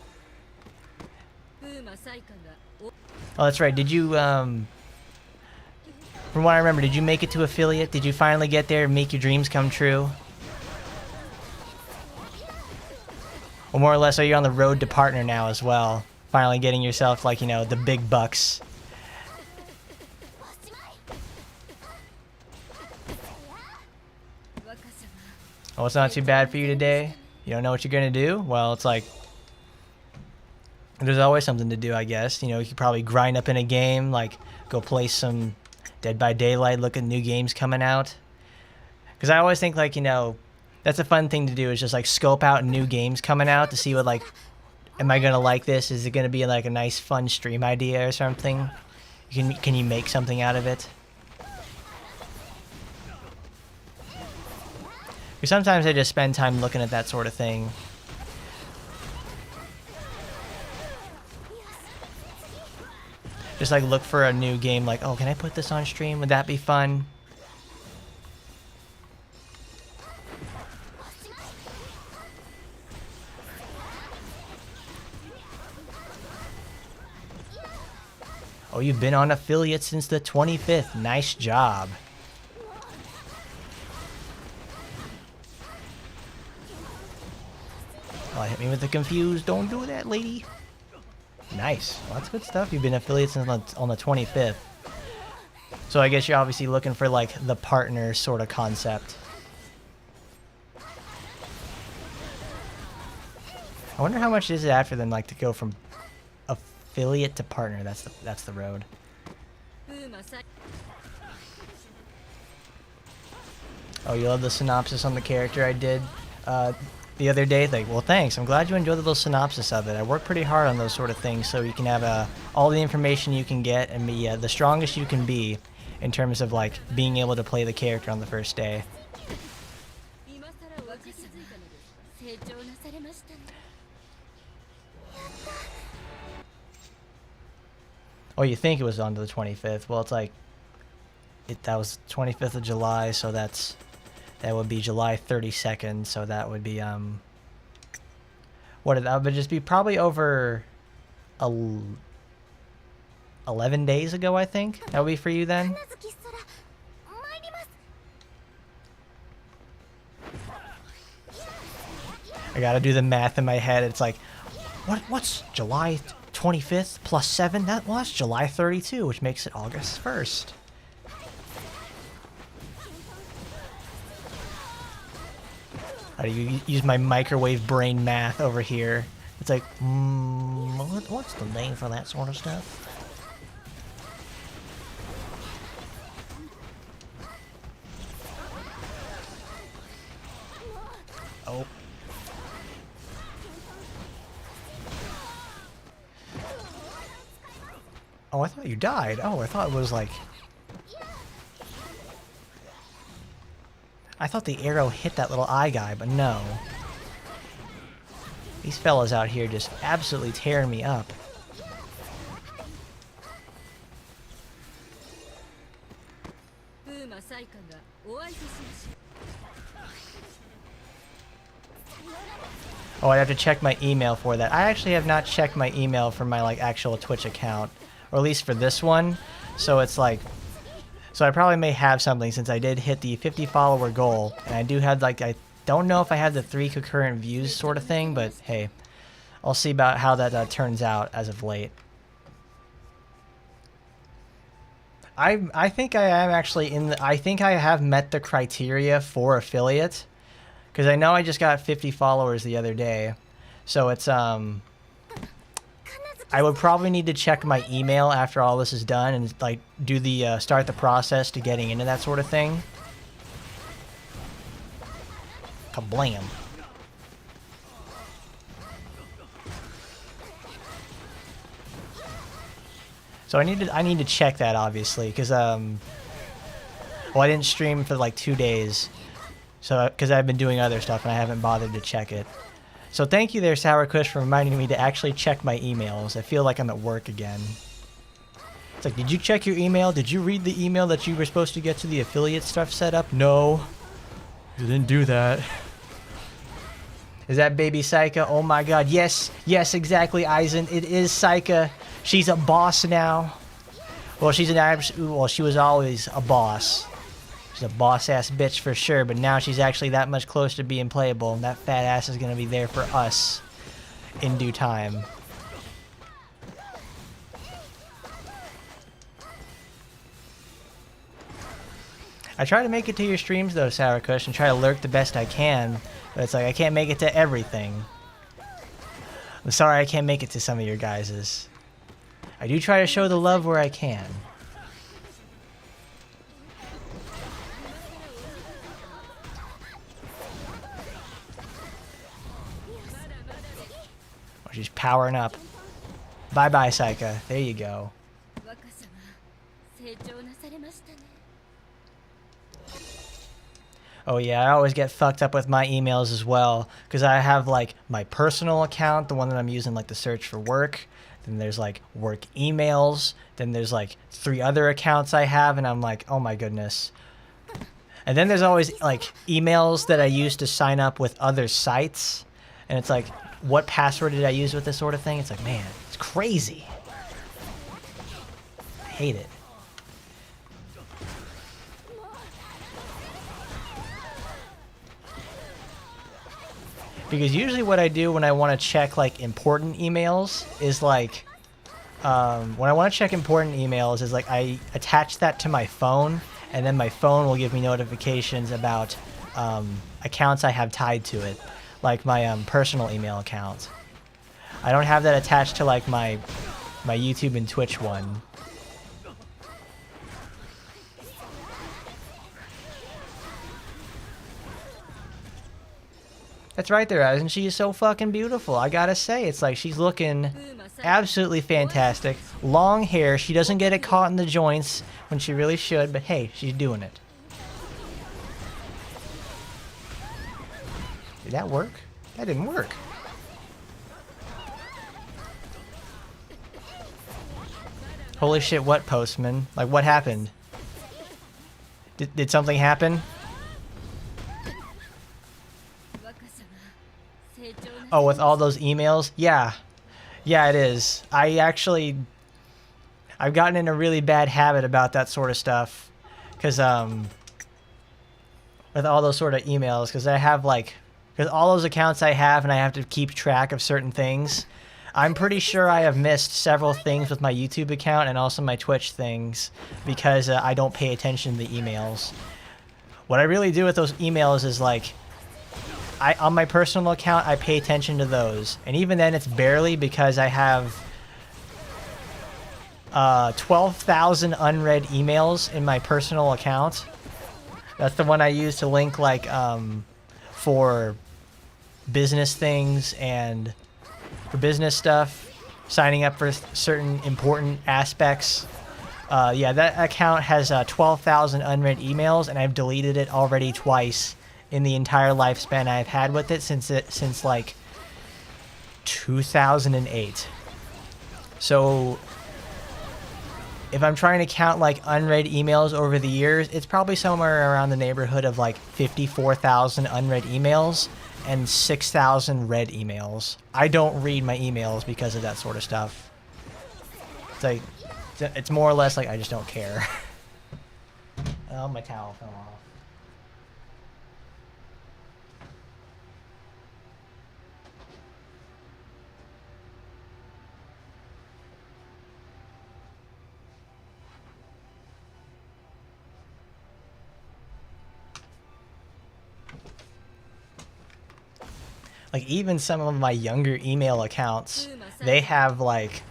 B: Oh, that's right. Did you, from what I remember, did you make it to affiliate? Did you finally get there and make your dreams come true? Or more or less, are you on the road to partner now as well? Finally getting yourself, like, you know, the big bucks. Oh, it's not too bad for you today? You don't know what you're gonna do? Well, it's like, there's always something to do, I guess. You know, you could probably grind up in a game, like go play some Dead by Daylight, look at new games coming out. Because I always think, like, you know, that's a fun thing to do, is just like scope out new games coming out to see what, like, am I gonna like this? Is it gonna be like a nice fun stream idea or something? Can you make something out of it? Because sometimes I just spend time looking at that sort of thing. Just like look for a new game, like, oh, can I put this on stream? Would that be fun? Oh, you've been on affiliate since the 25th. Nice job. Oh, hit me with the confused. Don't do that, lady. Nice. Well, that's good stuff. You've been affiliate since on the 25th. So I guess you're obviously looking for like the partner sort of concept. I wonder how much is it after them like to go from affiliate to partner. That's the road. Oh, you love the synopsis on the character I did the other day? Like, well, thanks. I'm glad you enjoyed the little synopsis of it. I work pretty hard on those sort of things so you can have all the information you can get and be the strongest you can be in terms of like being able to play the character on the first day. Oh, you think it was on to the 25th? Well, it's like that was 25th of July, so that would be July 32nd. So that would be that would just be probably over 11 days ago, I think. That would be for you then. I gotta do the math in my head. It's like, what's July 25th plus 7? That's July 32, which makes it August 1st. How do you use my microwave brain math over here? It's like, what's the name for that sort of stuff? Oh. Oh, I thought you died. Oh, I thought it was like... I thought the arrow hit that little eye guy, but no. These fellas out here just absolutely tearing me up. Oh, I'd have to check my email for that. I actually have not checked my email for my like actual Twitch account, or at least for this one. So it's like, so I probably may have something since I did hit the 50 follower goal, and I do have like, I don't know if I have the 3 concurrent views sort of thing, but hey, I'll see about how that turns out as of late. I think I am actually I think I have met the criteria for affiliate, because I know I just got 50 followers the other day. So it's I would probably need to check my email after all this is done and like do the start the process to getting into that sort of thing. Kablam. So I need to check that obviously, because well, I didn't stream for like 2 days, so because I've been doing other stuff and I haven't bothered to check it. So thank you there, Sour Kush, for reminding me to actually check my emails. I feel like I'm at work again. It's like, did you check your email? Did you read the email that you were supposed to get to the affiliate stuff set up? No, you didn't do that. Is that baby Saika? Oh my god, yes, yes, exactly, Eisen. It is Saika. She's a boss now. Well, she was always a boss. She's a boss-ass bitch for sure, but now she's actually that much closer to being playable, and that fat ass is gonna be there for us in due time. I try to make it to your streams though, Sour Kush, and try to lurk the best I can, but it's like I can't make it to everything. I'm sorry I can't make it to some of your guys's. I do try to show the love where I can. Oh, she's powering up. Bye-bye, Saika. There you go. Oh yeah, I always get fucked up with my emails as well, because I have like my personal account, the one that I'm using like to search for work. Then there's like work emails. Then there's like 3 other accounts I have, and I'm like, oh my goodness. And then there's always like emails that I use to sign up with other sites, and it's like, what password did I use with this sort of thing? It's like, man, it's crazy. hate it. Because usually what I do when I want to check like important emails is like, when I want to check important emails is like I attach that to my phone, and then my phone will give me notifications about accounts I have tied to it, like my personal email account. I don't have that attached to like my YouTube and Twitch one. That's right there, Isn't she is so fucking beautiful. I gotta say, it's like she's looking absolutely fantastic. Long hair. She doesn't get it caught in the joints when she really should, but hey, she's doing it. Did that work? That didn't work. Holy shit, what, Postman? Like, what happened? Did something happen? Oh, with all those emails? Yeah. Yeah, it is. I've gotten in a really bad habit about that sort of stuff. Because, with all those sort of emails, because I have, like, because all those accounts I have and I have to keep track of certain things, I'm pretty sure I have missed several things with my YouTube account and also my Twitch things because I don't pay attention to the emails. What I really do with those emails is, like, on my personal account, I pay attention to those. And even then, it's barely because I have 12,000 unread emails in my personal account. That's the one I use to link, like, for business things and for business stuff, signing up for certain important aspects. Yeah, that account has 12,000 unread emails, and I've deleted it already twice in the entire lifespan I've had with it since like 2008. So if I'm trying to count like unread emails over the years, it's probably somewhere around the neighborhood of like 54,000 unread emails and 6,000 read emails. I don't read my emails because of that sort of stuff. It's like, it's more or less like I just don't care. Oh, my towel fell off. Like, even some of my younger email accounts, they have like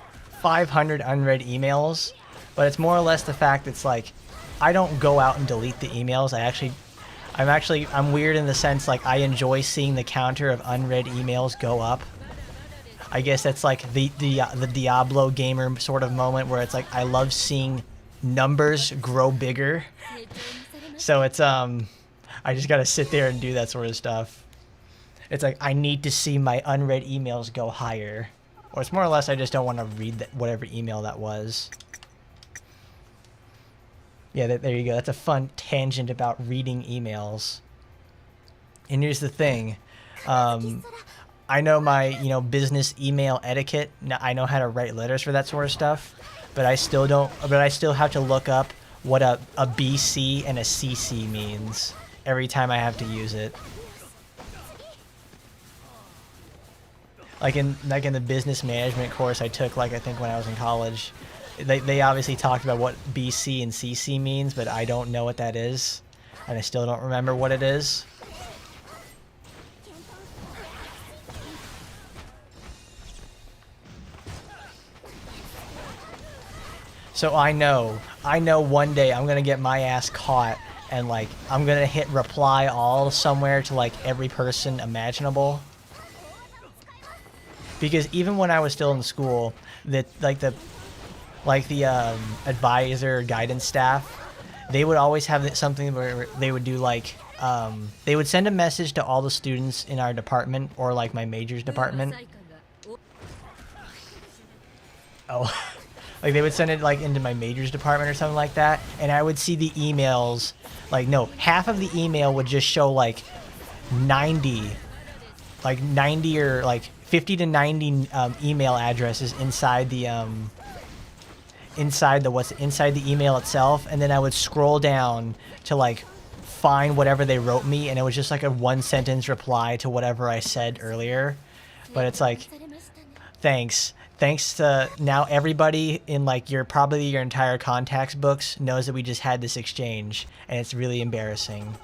B: 500 unread emails, but it's more or less the fact it's like I don't go out and delete the emails. I'm weird in the sense like I enjoy seeing the counter of unread emails go up. I guess that's like the Diablo gamer sort of moment where it's like I love seeing numbers grow bigger. So it's I just gotta sit there and do that sort of stuff. It's like I need to see my unread emails go higher. Or it's more or less I just don't want to read whatever email that was. Yeah, there you go. That's a fun tangent about reading emails. And here's the thing. I know my, business email etiquette. I know how to write letters for that sort of stuff. But I still have to look up what a BC and a CC means every time I have to use it. Like in the business management course I took, like I think when I was in college, they obviously talked about what BC and CC means, but I don't know what that is, and I still don't remember what it is. So I know one day I'm gonna get my ass caught and like I'm gonna hit reply all somewhere to like every person imaginable. Because even when I was still in school, the advisor guidance staff, they would always have something where they would do like they would send a message to all the students in our department or like my majors department. Oh, like they would send it like into my majors department or something like that, and I would see the emails. Like no, half of the email would just show like 90 or like 50 to 90 email addresses inside the inside the email itself, and then I would scroll down to like find whatever they wrote me, and it was just like a 1-sentence reply to whatever I said earlier. But it's like, thanks to now everybody in like probably your entire contacts books knows that we just had this exchange, and it's really embarrassing.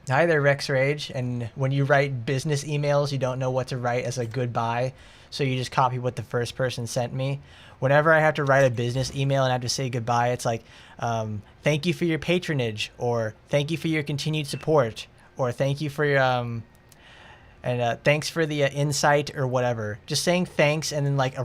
B: Hi there, Rex Rage. And when you write business emails, you don't know what to write as a goodbye, so you just copy what the first person sent me. Whenever I have to write a business email and I have to say goodbye, it's like, thank you for your patronage, or thank you for your continued support, or thank you for your thanks for the insight, or whatever. Just saying thanks, and then like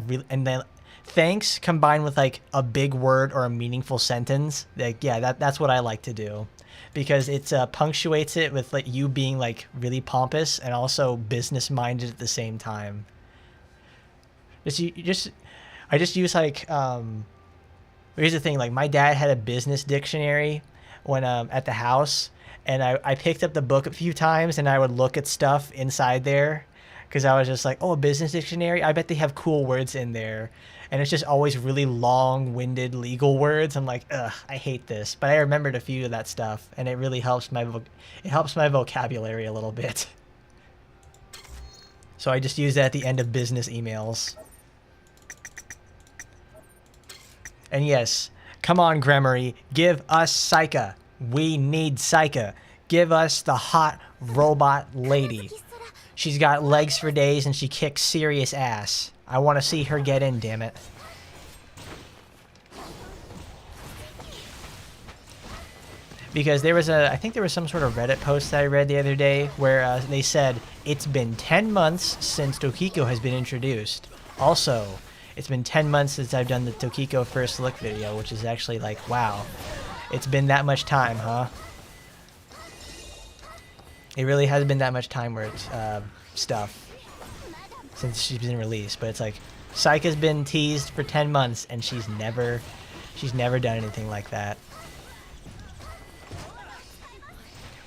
B: thanks combined with like a big word or a meaningful sentence. Like, yeah, that's what I like to do, because it punctuates it with like you being like really pompous and also business minded at the same time. I just use like here's the thing, like my dad had a business dictionary when at the house, and I picked up the book a few times and I would look at stuff inside there, because I was just like, oh, a business dictionary, I bet they have cool words in there. And it's just always really long-winded legal words. I'm like, ugh, I hate this. But I remembered a few of that stuff, and it really helps my vocabulary a little bit. So I just use that at the end of business emails. And yes, come on, Gremory, give us Saika. We need Saika. Give us the hot robot lady. She's got legs for days and she kicks serious ass. I want to see her get in, damn it. Because I think there was some sort of Reddit post that I read the other day where they said, it's been 10 months since Tokiko has been introduced. Also, it's been 10 months since I've done the Tokiko first look video, which is actually like, wow. It's been that much time, huh? It really has been that much time where it's stuff since she's been released. But it's like, Saika's been teased for 10 months and she's never done anything like that.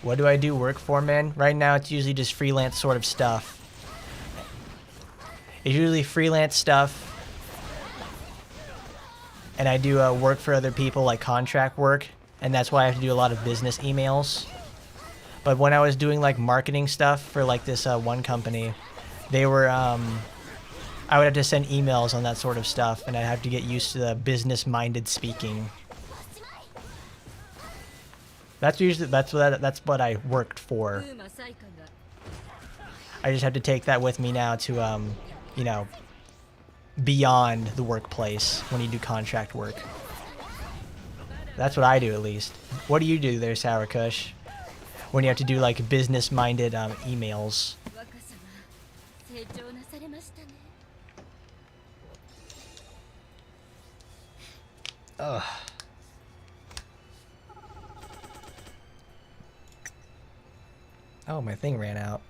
B: What do I do work for, man? Right now it's usually just freelance sort of stuff. It's usually freelance stuff. And I do work for other people, like contract work, and that's why I have to do a lot of business emails. But when I was doing like marketing stuff for like this one company, they were I would have to send emails on that sort of stuff, and I'd have to get used to the business-minded speaking. That's what I worked for. I just have to take that with me now to you know, beyond the workplace when you do contract work. That's what I do, at least. What do you do there, Sour Kush, when you have to do like business-minded emails? Ugh. Oh, my thing ran out.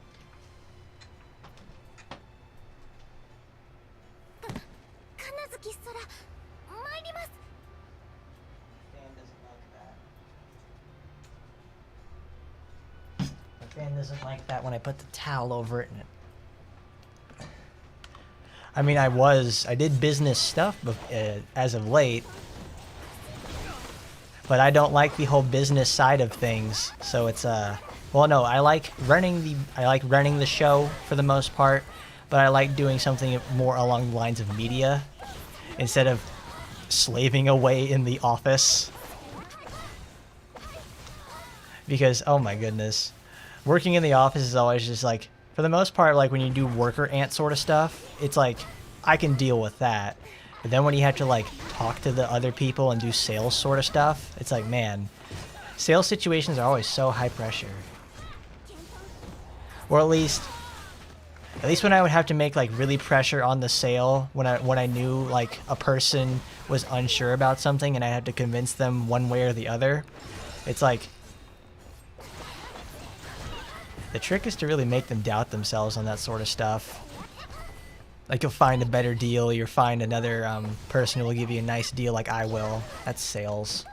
B: Fan doesn't like that when I put the towel over it. I mean, I did business stuff as of late, but I don't like the whole business side of things. So it's well, no, I like running the show for the most part, but I like doing something more along the lines of media instead of slaving away in the office. Because, oh my goodness. Working in the office is always just like, for the most part, like when you do worker ant sort of stuff, it's like, I can deal with that. But then when you have to like talk to the other people and do sales sort of stuff, it's like, man, sales situations are always so high pressure. Or at least when I would have to make like really pressure on the sale, when I knew like a person was unsure about something and I had to convince them one way or the other, it's like, the trick is to really make them doubt themselves on that sort of stuff. Like you'll find a better deal, you'll find another person who will give you a nice deal like I will. That's sales.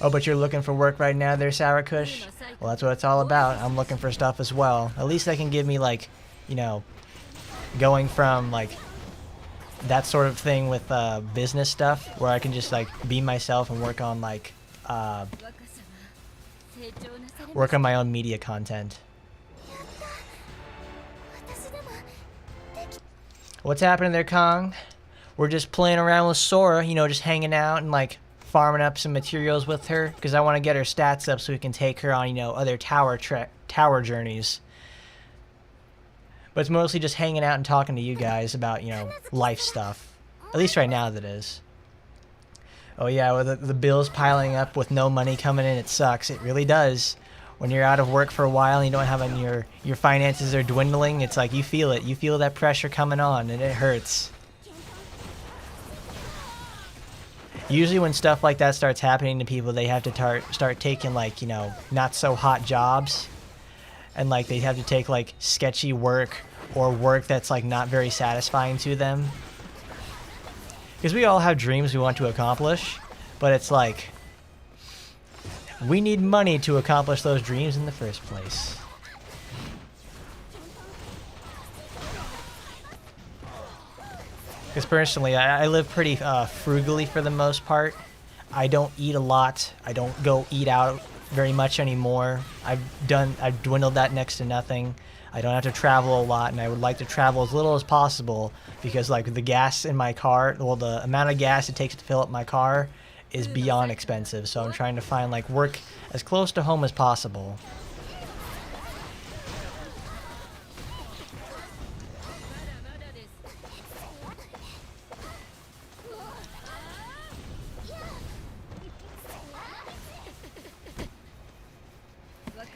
B: Oh, but you're looking for work right now there, Sour Kush? Well, that's what it's all about. I'm looking for stuff as well. At least that can give me like, you know, going from like that sort of thing with business stuff, where I can just like be myself and work on like work on my own media content. What's happening there, Kong? We're just playing around with Sora, you know, just hanging out and like farming up some materials with her, because I want to get her stats up so we can take her on, you know, other tower journeys. But it's mostly just hanging out and talking to you guys about, you know, life stuff. At least right now that is. Oh yeah, with the bills piling up with no money coming in, it sucks. It really does. When you're out of work for a while and you don't have any, your finances are dwindling, it's like you feel it. You feel that pressure coming on and it hurts. Usually when stuff like that starts happening to people, they have to start taking like, you know, not so hot jobs. And like they have to take like sketchy work or work that's like not very satisfying to them. Because we all have dreams we want to accomplish, but it's like we need money to accomplish those dreams in the first place. Because personally, I live pretty frugally for the most part. I don't eat a lot. I don't go eat out very much anymore. I've dwindled that next to nothing. I don't have to travel a lot, and I would like to travel as little as possible because like the gas in my car, well, the amount of gas it takes to fill up my car is beyond expensive. So I'm trying to find like work as close to home as possible.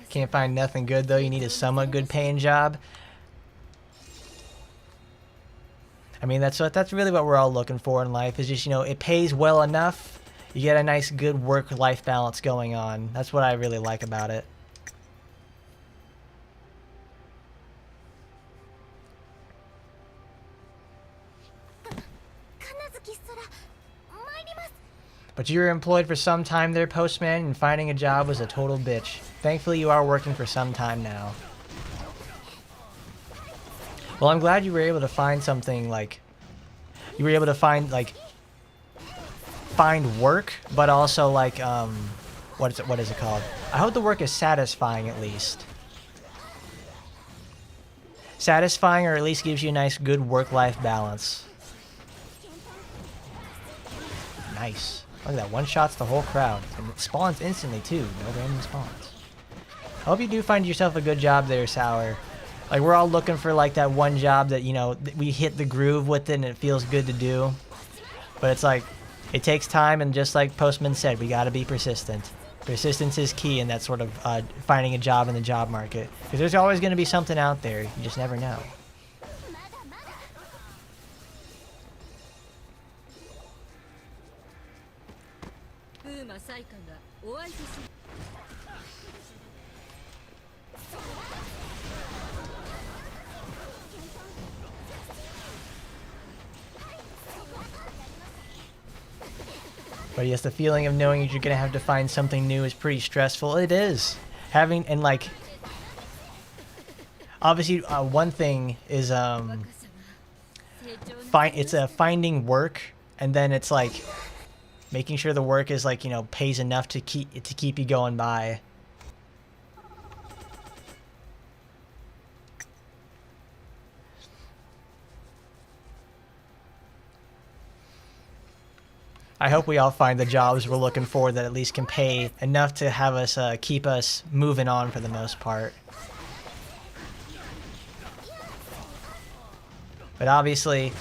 B: Can't find nothing good though. You need a somewhat good paying job. I mean, that's really what we're all looking for in life, is just, you know, it pays well enough. You get a nice good work-life balance going on. That's what I really like about it. But you were employed for some time there, Postman, and finding a job was a total bitch. Thankfully, you are working for some time now. Well, I'm glad you were able to find something, like... You were able to find, like... Find work, but also, like, what is it called? I hope the work is satisfying, at least. Satisfying, or at least gives you a nice, good work-life balance. Nice. Look at that, one shots the whole crowd. And it spawns instantly too, no random spawns. I hope you do find yourself a good job there, Sour. Like, we're all looking for like that one job that, you know, we hit the groove with it and it feels good to do. But it's like, it takes time, and just like Postman said, we gotta be persistent. Persistence is key in that sort of finding a job in the job market. Because there's always gonna be something out there, you just never know. But yes, the feeling of knowing you're gonna have to find something new is pretty stressful. It is. Having, and like, obviously one thing is finding work, and then it's like making sure the work is like, you know, pays enough to keep you going by. I hope we all find the jobs we're looking for that at least can pay enough to have us keep us moving on for the most part. But obviously,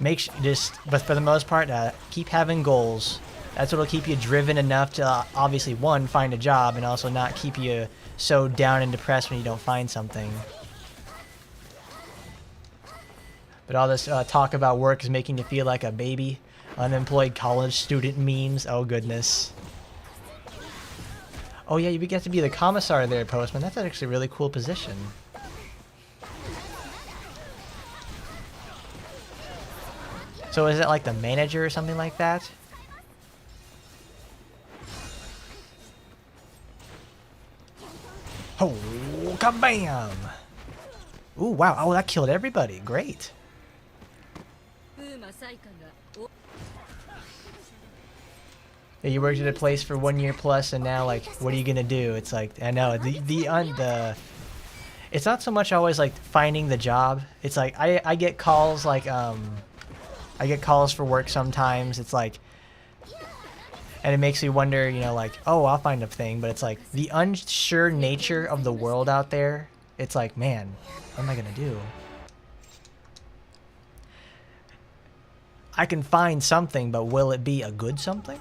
B: but for the most part, keep having goals. That's what'll keep you driven enough to obviously, one, find a job, and also not keep you so down and depressed when you don't find something. But all this talk about work is making you feel like a baby. Unemployed college student memes. Oh, goodness. Oh, yeah, you get to be the commissar there, Postman. That's actually a really cool position. So is it like the manager or something like that? Oh, kabam! Ooh, wow. Oh, that killed everybody. Great. Yeah, you worked at a place for 1 year plus, and now like, what are you gonna do? It's like, I know the it's not so much always like finding the job. It's like I get calls like I get calls for work sometimes. It's like, and it makes me wonder, you know, like, oh, I'll find a thing, but it's like the unsure nature of the world out there. It's like, man, what am I gonna do? I can find something, but will it be a good something?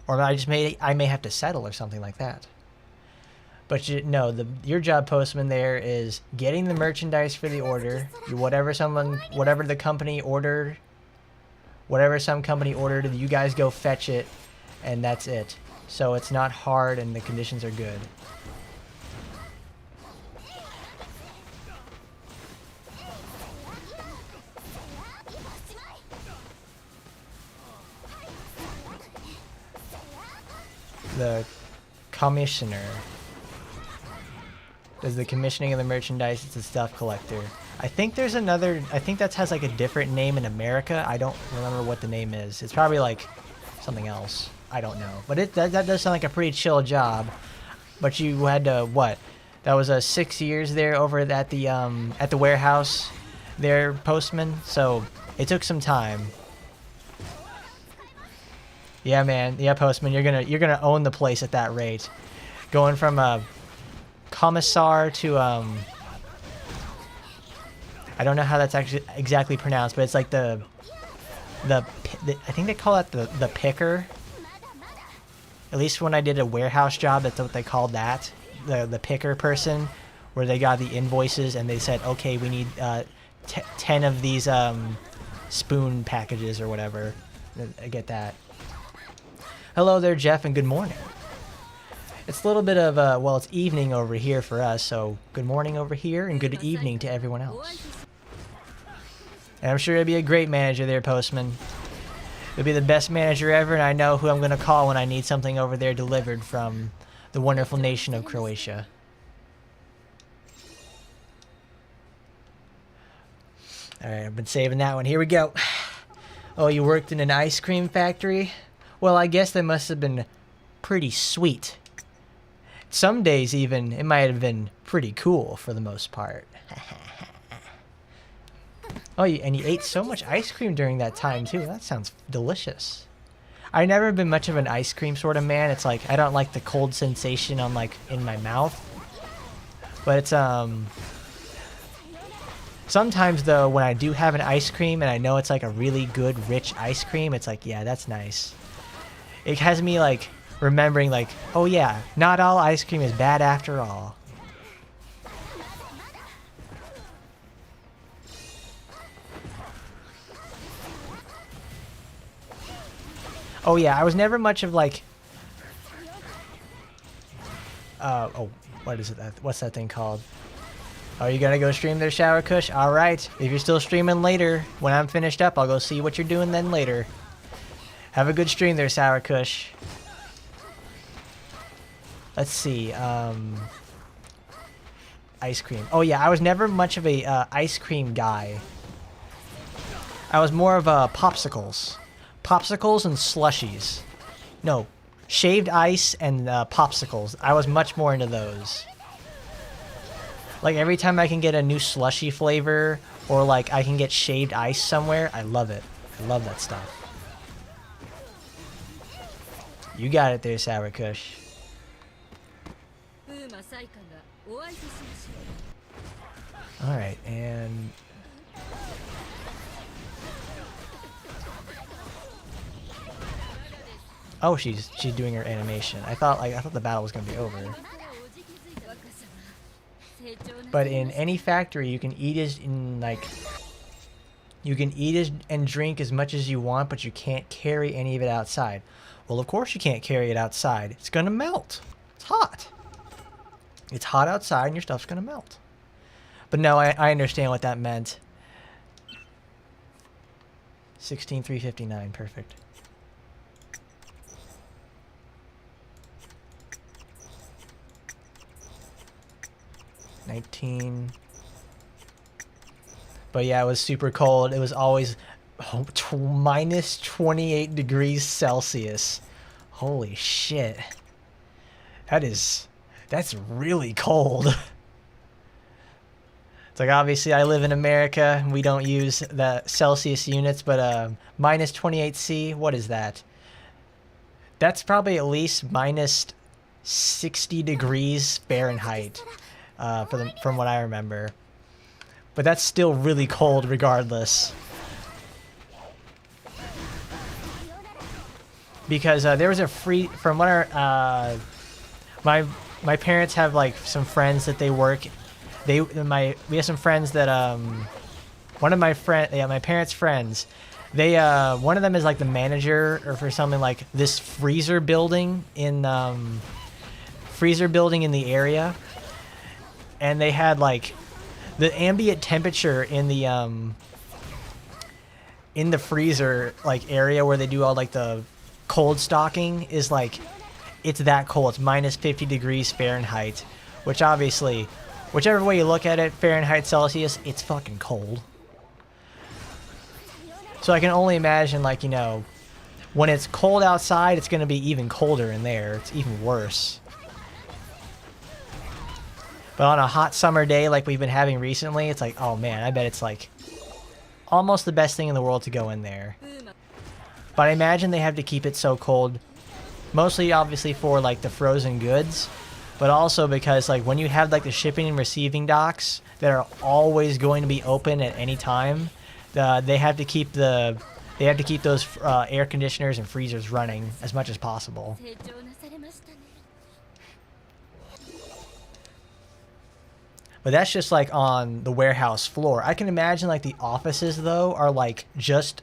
B: Or I may have to settle or something like that. But your job, postman, there is getting the merchandise for the order. Whatever the company ordered, whatever some company ordered, you guys go fetch it, and that's it. So it's not hard, and the conditions are good. The commissioner does the commissioning of the merchandise. It's a stuff collector. I think there's another. I think that has like a different name in America. I don't remember what the name is. It's probably like something else. I don't know. But that does sound like a pretty chill job. But you had to what? That was 6 years there over at the warehouse there, postman. So it took some time. Yeah, man. Yeah, postman. You're gonna own the place at that rate. Going from a commissar to I don't know how that's actually exactly pronounced, but it's like the I think they call it the picker. At least when I did a warehouse job, that's what they called that. The picker person, where they got the invoices and they said, okay, we need 10 of these spoon packages or whatever. I get that. Hello there, Jeff, and good morning. It's a little bit of well, it's evening over here for us, so good morning over here and good evening to everyone else. And I'm sure you'll be a great manager there, postman. You'll be the best manager ever, and I know who I'm going to call when I need something over there delivered from the wonderful nation of Croatia. Alright, I've been saving that one. Here we go. Oh, you worked in an ice cream factory? Well, I guess that must have been pretty sweet. Some days even, it might have been pretty cool for the most part. Oh, and you ate so much ice cream during that time too. That sounds delicious. I've never been much of an ice cream sort of man. It's like, I don't like the cold sensation on like in my mouth. But it's sometimes though, when I do have an ice cream and I know it's like a really good rich ice cream, it's like, yeah, that's nice. It has me like remembering like, oh yeah, not all ice cream is bad after all. Oh yeah, I was never much of like oh, what is it? What's that thing called? Oh, you gonna go stream there, Shower Kush? Alright, if you're still streaming later, when I'm finished up, I'll go see what you're doing then later. Have a good stream there, Sour Kush. Let's see, ice cream. Oh yeah, I was never much of a ice cream guy. I was more of popsicles. Popsicles and slushies. No, shaved ice and popsicles. I was much more into those. Like every time I can get a new slushy flavor or like I can get shaved ice somewhere, I love it. I love that stuff. You got it there, Sour Kush. Alright, and oh, she's doing her animation. I thought the battle was gonna be over. But in any factory, you can eat and drink as much as you want, but you can't carry any of it outside. Well, of course you can't carry it outside. It's gonna melt. It's hot. It's hot outside, and your stuff's gonna melt. But no, I understand what that meant. 16,359, perfect. But yeah, it was super cold. It was always Oh, minus 28 degrees Celsius. Holy shit. That's really cold. It's like, obviously I live in America. We don't use the Celsius units, but minus 28C, what is that? That's probably at least minus 60 degrees Fahrenheit, from what I remember. But that's still really cold regardless. Because there was a from what my parents have like some friends that they work. We have some friends that one of my my parents' friends. They one of them is like the manager or for something like this freezer building in the area, and they had like the ambient temperature in the freezer like area where they do all like the cold stocking is like, it's that cold. It's minus 50 degrees Fahrenheit, which obviously, whichever way you look at it, Fahrenheit, Celsius, it's fucking cold. So I can only imagine, like, you know, when it's cold outside, it's going to be even colder in there. It's even worse. But on a hot summer day like we've been having recently, it's like, oh man, I bet it's like almost the best thing in the world to go in there. But I imagine they have to keep it so cold, mostly obviously for like the frozen goods, but also because like when you have like the shipping and receiving docks that are always going to be open at any time, they have to keep those air conditioners and freezers running as much as possible. But that's just like on the warehouse floor. I can imagine like the offices though are like just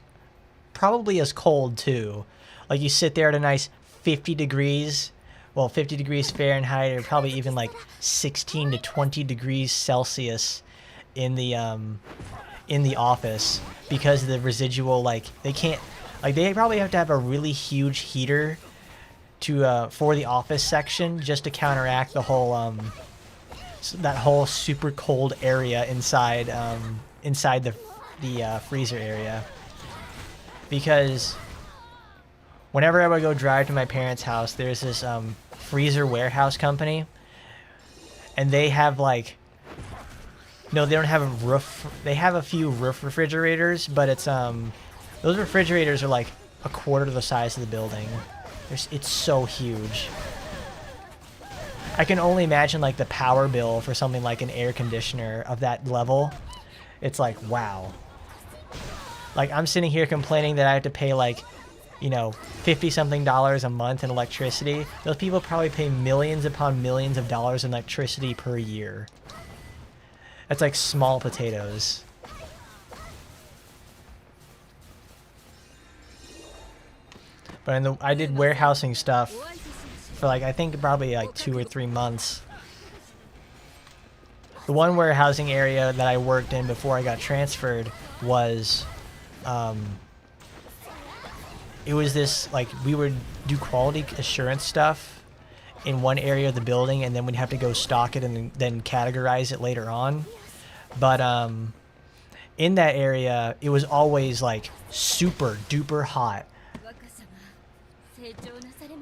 B: probably as cold too. Like you sit there at a nice 50 degrees Fahrenheit, or probably even like 16 to 20 degrees Celsius in the office, because of the residual, like they can't, like they probably have to have a really huge heater to for the office section just to counteract the whole that whole super cold area inside the freezer area. Because whenever I would go drive to my parents' house, there's this freezer warehouse company, and they have like, no, they don't have a roof. They have a few roof refrigerators, but it's those refrigerators are like a quarter the size of the building. It's so huge. I can only imagine like the power bill for something like an air conditioner of that level. It's like, wow. Like, I'm sitting here complaining that I have to pay like, you know, $50-something a month in electricity. Those people probably pay millions upon millions of dollars in electricity per year. That's like small potatoes. But I did warehousing stuff for like, I think probably like 2 or 3 months. The one warehousing area that I worked in before I got transferred was, it was this, like, we would do quality assurance stuff in one area of the building, and then we'd have to go stock it and then categorize it later on. But in that area, it was always like super duper hot.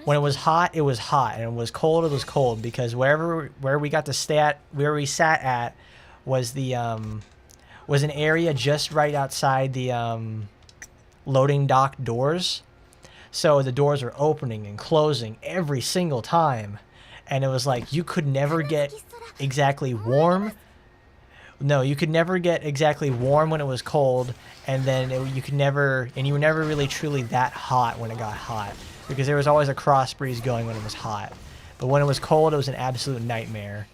B: When it was hot, it was hot, and it was cold, it was cold, because where we sat at was the was an area just right outside the loading dock doors. So the doors were opening and closing every single time, and it was like you could never get exactly warm. No, you could never get exactly warm when it was cold, and then you were never really truly that hot when it got hot, because there was always a cross breeze going when it was hot. But when it was cold, it was an absolute nightmare.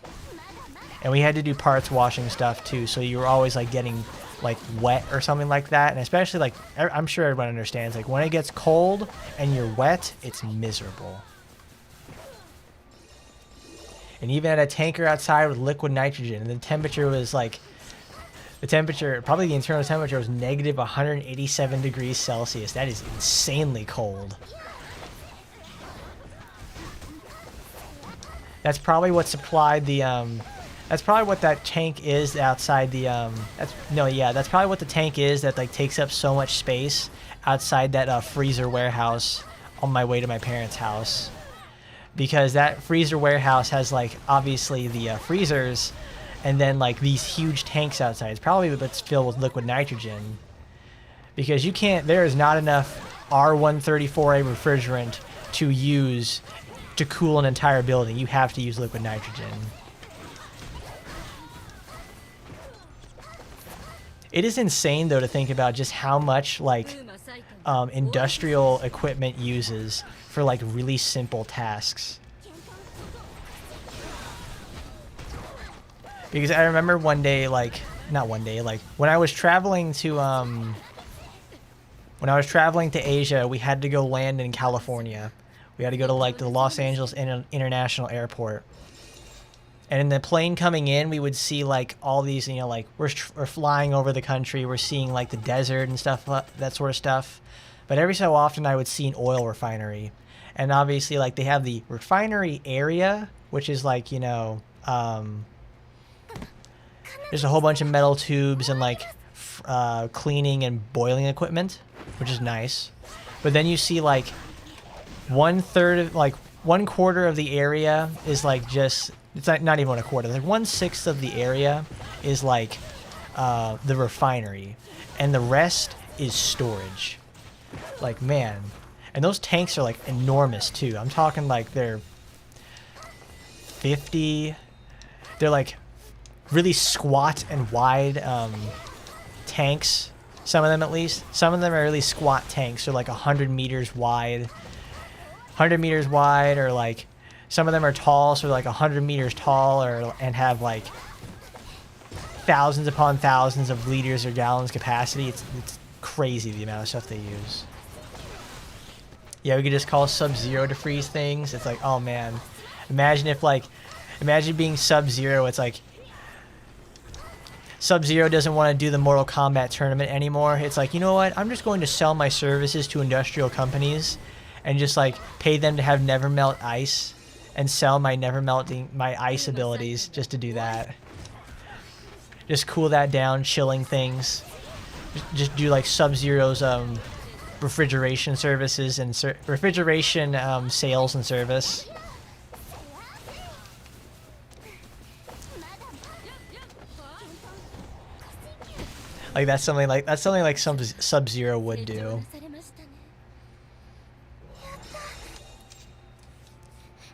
B: And we had to do parts washing stuff too, so you were always like getting like wet or something like that. And especially like, I'm sure everyone understands, like when it gets cold and you're wet, it's miserable. And even at a tanker outside with liquid nitrogen, and the temperature was like, probably the internal temperature was negative 187 degrees Celsius. That is insanely cold. That's probably what supplied the That's probably what that tank is outside the that's probably what the tank is that like takes up so much space outside that freezer warehouse on my way to my parents' house. Because that freezer warehouse has like obviously the freezers and then like these huge tanks outside. It's probably what's filled with liquid nitrogen. Because there is not enough R134A refrigerant to use to cool an entire building. You have to use liquid nitrogen. It is insane though to think about just how much like industrial equipment uses for like really simple tasks. Because I remember one day, like not one day, like when I was traveling to Asia, we had to go land in California. We had to go to like the Los Angeles International Airport. And in the plane coming in, we would see like all these, you know, like we're flying over the country. We're seeing like the desert and stuff, that sort of stuff. But every so often I would see an oil refinery. And obviously like they have the refinery area, which is like, you know, there's a whole bunch of metal tubes and like cleaning and boiling equipment, which is nice. But then you see like 1/4 of the area is like just, it's like not even a quarter, like 1/6 of the area is like the refinery, and the rest is storage. Like, man. And those tanks are like enormous too. I'm talking like they're they're like really squat and wide tanks. Some of them at least. Some of them are really squat tanks. They're like 100 meters wide. 100 meters wide, or like some of them are tall, so they're like 100 meters tall, and have like thousands upon thousands of liters or gallons capacity. It's crazy the amount of stuff they use. Yeah, we could just call Sub-Zero to freeze things. It's like, oh man. Imagine being Sub-Zero. It's like Sub-Zero doesn't want to do the Mortal Kombat tournament anymore. It's like, you know what? I'm just going to sell my services to industrial companies and just like pay them to have never melt ice and sell my my ice abilities just to do that. Just cool that down, chilling things. Just do like Sub-Zero's refrigeration services and refrigeration sales and service. Like that's something like some Sub-Zero would do.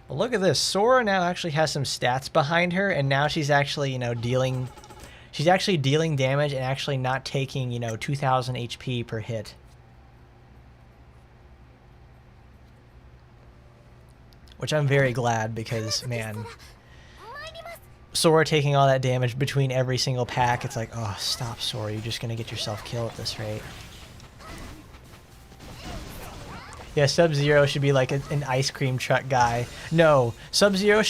B: Well, look at this. Sora now actually has some stats behind her, and now she's actually, you know, dealing damage and actually not taking, you know, 2,000 HP per hit. Which I'm very glad, because, man, Sora taking all that damage between every single pack, it's like, oh, stop, Sora. You're just going to get yourself killed at this rate. Yeah, Sub-Zero should be like an ice cream truck guy. No, Sub-Zero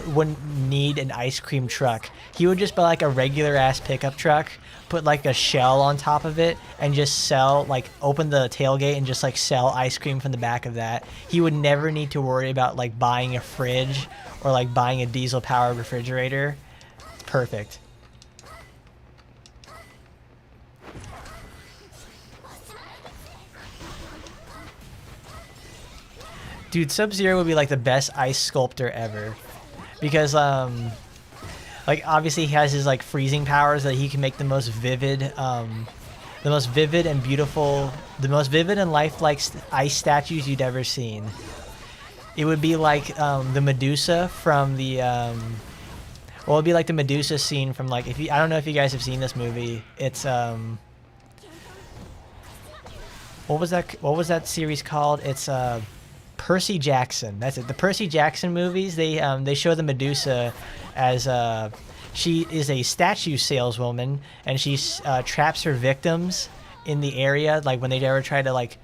B: wouldn't need an ice cream truck. He would just buy like a regular ass pickup truck, put like a shell on top of it, and just sell, like open the tailgate and just like sell ice cream from the back of that. He would never need to worry about like buying a fridge or like buying a diesel powered refrigerator. It's perfect. Dude, Sub-Zero would be like the best ice sculptor ever, because like obviously he has his like freezing powers that he can make the most vivid and beautiful, the most vivid and lifelike ice statues you'd ever seen. It would be like the Medusa from the well, it'd be like the Medusa scene from like, I don't know if you guys have seen this movie. It's what was that series called? It's Percy Jackson. That's it. The Percy Jackson movies, they show the Medusa as she is a statue saleswoman, and she traps her victims in the area, like when they ever try to like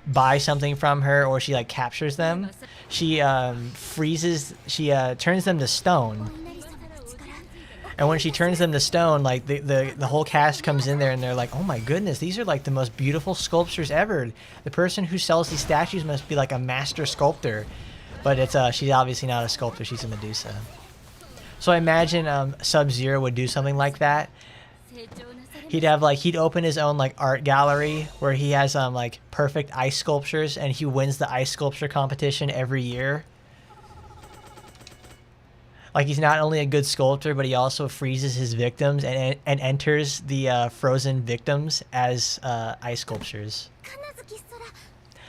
B: buy something from her, or she like captures them. She turns them to stone. And when she turns them to stone, like the whole cast comes in there and they're like, oh my goodness, these are like the most beautiful sculptures ever. The person who sells these statues must be like a master sculptor. But it's she's obviously not a sculptor, she's a Medusa. So I imagine Sub-Zero would do something like that. He'd have like, he'd open his own like art gallery where he has like perfect ice sculptures, and he wins the ice sculpture competition every year. Like, he's not only a good sculptor, but he also freezes his victims and enters the frozen victims as ice sculptures.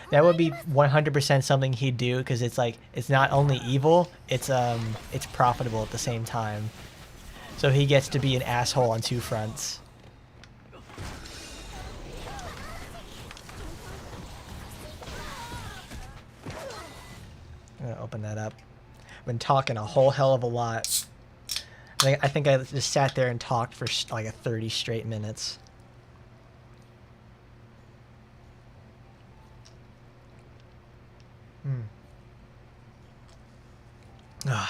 B: That would be 100% something he'd do, because it's like, it's not only evil, it's profitable at the same time. So he gets to be an asshole on two fronts. I'm gonna open that up. I've been talking a whole hell of a lot. I think I just sat there and talked for like 30 straight minutes. I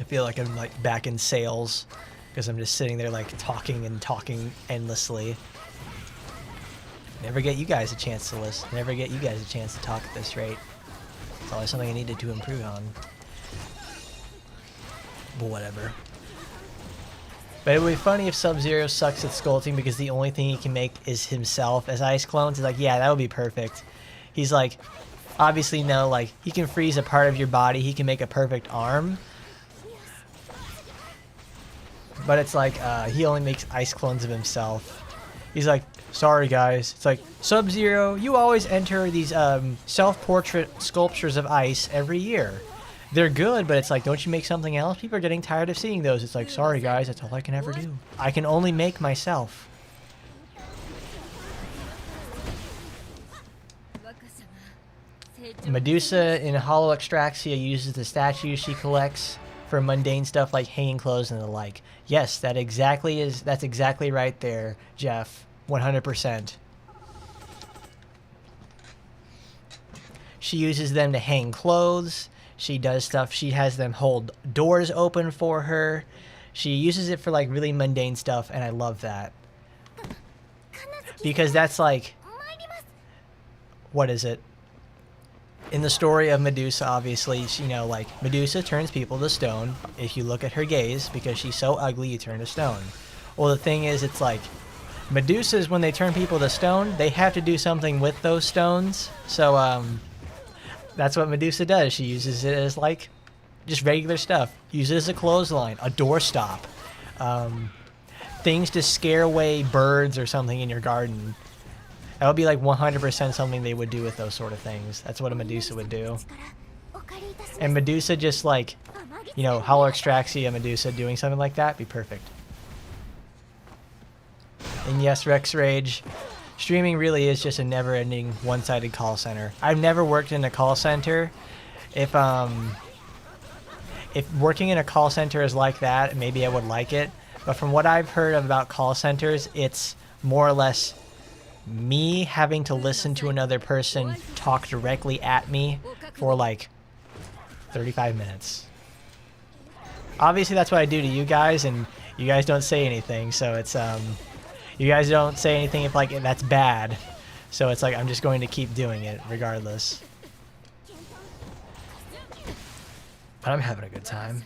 B: feel like I'm like back in sales, because I'm just sitting there like talking and talking endlessly. Never get you guys a chance to listen. Never get you guys a chance to talk at this rate. It's always something I needed to improve on. But whatever. But it would be funny if Sub-Zero sucks at sculpting because the only thing he can make is himself as ice clones. He's like, yeah, that would be perfect. He's like, obviously no, like, he can freeze a part of your body. He can make a perfect arm. But it's like, he only makes ice clones of himself. He's like, sorry guys. It's like, Sub-Zero, you always enter these self-portrait sculptures of ice every year. They're good, but it's like, don't you make something else? People are getting tired of seeing those. It's like, sorry guys, that's all I can ever do. I can only make myself. Medusa in Hollow Extraxia uses the statues she collects for mundane stuff like hanging clothes and the like. Yes, that's exactly right there, Jeff. 100%. She uses them to hang clothes. She does stuff. She has them hold doors open for her. She uses it for like really mundane stuff, and I love that. Because that's like, what is it? In the story of Medusa, obviously, you know, like, Medusa turns people to stone. If you look at her gaze, because she's so ugly, you turn to stone. Well, the thing is, it's like, Medusas, when they turn people to stone, they have to do something with those stones. So, that's what Medusa does. She uses it as, like, just regular stuff. Uses it as a clothesline, a doorstop, things to scare away birds or something in your garden. That would be like 100% something they would do with those sort of things. That's what a Medusa would do. And Medusa just like, you know, Hollow Extraxia Medusa doing something like that, be perfect. And yes, Rex Rage, streaming really is just a never-ending one-sided call center. I've never worked in a call center. If working in a call center is like that, maybe I would like it. But from what I've heard about call centers, it's more or less me having to listen to another person talk directly at me for like 35 minutes. Obviously that's what I do to you guys, and you guys don't say anything, so it's you guys don't say anything if like that's bad, so it's like I'm just going to keep doing it regardless. But I'm having a good time.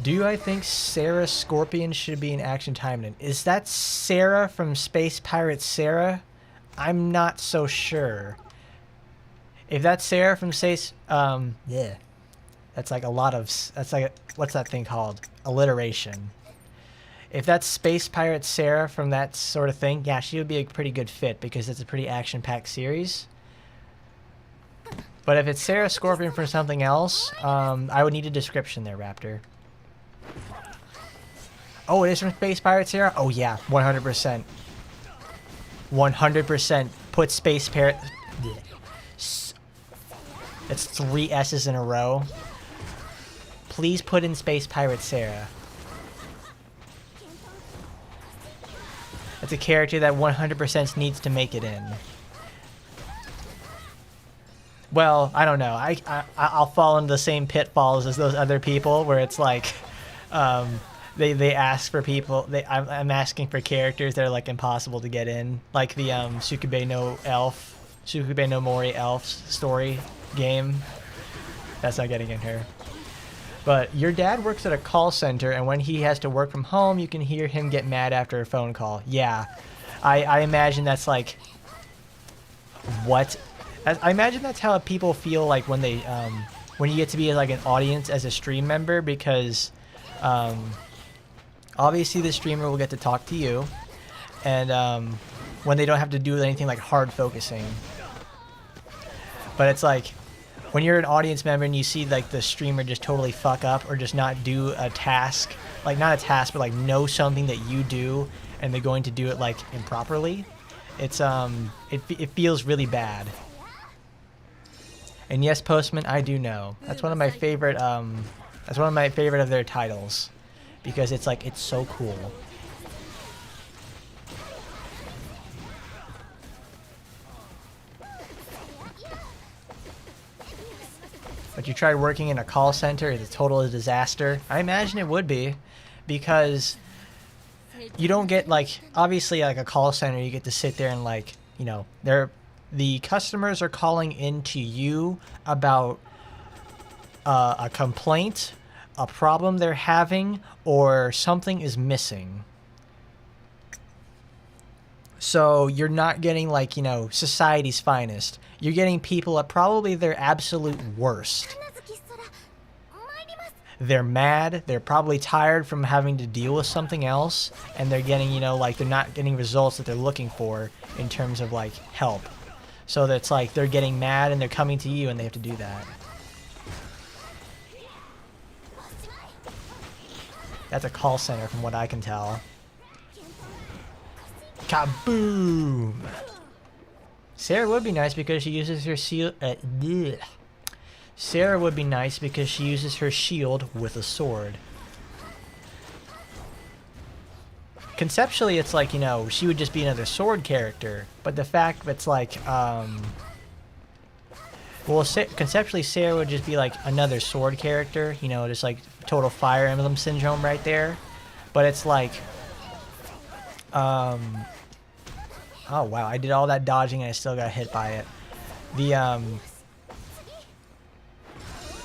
B: Do I think Sarah Scorpion should be in Action Taimanin? Is that Sarah from Space Pirate Sarah? I'm not so sure. If that's Sarah from Space, yeah. That's like a lot of, that's like, what's that thing called? Alliteration. If that's Space Pirate Sarah from that sort of thing, yeah, she would be a pretty good fit because it's a pretty action-packed series. But if it's Sarah Scorpion from something else, I would need a description there, Raptor. Oh, it is from Space Pirate Sarah? Oh yeah, 100%. 100% put Space Pirate... It's 3 S's in a row. Please put in Space Pirate Sarah. It's a character that 100% needs to make it in. Well, I don't know. I'll fall into the same pitfalls as those other people where it's like... They ask for people. I'm asking for characters that are like impossible to get in, like the Sukube no elf Sukube no Mori elf story game. That's not getting in here. But your dad works at a call center, and when he has to work from home, you can hear him get mad after a phone call. Yeah, I imagine that's like, what? I imagine that's how people feel like when they when you get to be like an audience as a stream member, because obviously the streamer will get to talk to you, and when they don't have to do anything like hard focusing. But it's like, when you're an audience member and you see like the streamer just totally fuck up or just not do a task, like not a task, but like know something that you do and they're going to do it like improperly, it's it feels really bad. And yes, Postman, I do know. That's one of my favorite of their titles, because it's like, it's so cool. But you tried working in a call center, it's a total disaster. I imagine it would be, because you don't get like, obviously like a call center, you get to sit there and like, you know, the customers are calling in to you about a complaint, a problem they're having, or something is missing. So you're not getting like, you know, society's finest. You're getting people at probably their absolute worst. They're mad, they're probably tired from having to deal with something else, and they're getting, you know, like they're not getting results that they're looking for in terms of like help. So that's like they're getting mad and they're coming to you and they have to do that. That's a call center from what I can tell. Kaboom! Sarah would be nice because she uses her shield. Sarah would be nice because she uses her shield with a sword. Conceptually, it's like, you know, she would just be another sword character, but the fact that it's like, well, conceptually, Sarah would just be like another sword character, you know, just like total Fire Emblem syndrome right there. But it's like, oh wow, I did all that dodging and I still got hit by it.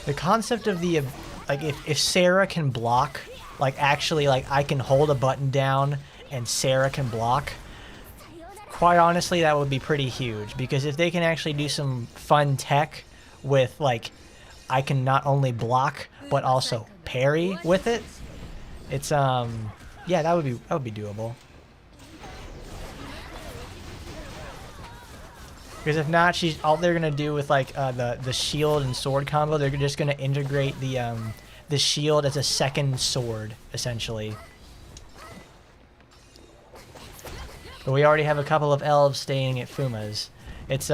B: The concept of the, like, if Sarah can block, like actually, like I can hold a button down and Sarah can block, quite honestly, that would be pretty huge. Because if they can actually do some fun tech with, like, I can not only block but also parry with it, it's yeah, that would be doable. Because if not, all they're gonna do with like the shield and sword combo, they're just gonna integrate the shield as a second sword, essentially. But we already have a couple of elves staying at Fuma's. It's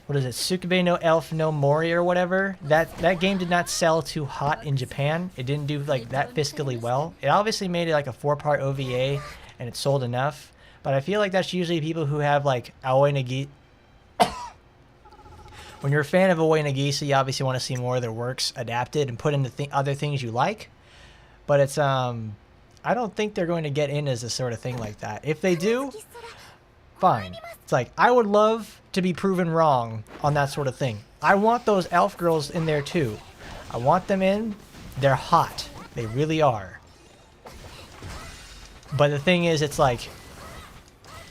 B: what is it? Sukube no Elf no Mori or whatever. That game did not sell too hot in Japan. It didn't do like that fiscally well. It obviously made it like a 4-part OVA, and it sold enough. But I feel like that's usually people who have like Aoi Nagisa. When you're a fan of Aoi Nagisa, you obviously want to see more of their works adapted and put into other things you like. But it's I don't think they're going to get in as a sort of thing like that. If they do, fine. It's like, I would love to be proven wrong on that sort of thing. I want those elf girls in there too. I want them in. They're hot. They really are. But the thing is, it's like,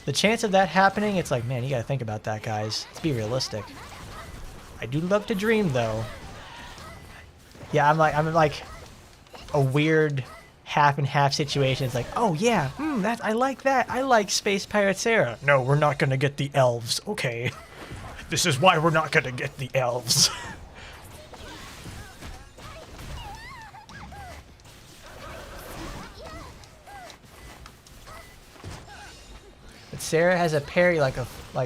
B: the chance of that happening, it's like, man, you gotta think about that, guys. Let's be realistic. I do love to dream, though. Yeah, I'm like a weird half and half situation. It's like, oh yeah, I like that. I like Space Pirate Sarah. No, we're not gonna get the elves. Okay, this is why we're not gonna get the elves. But Sarah has a parry like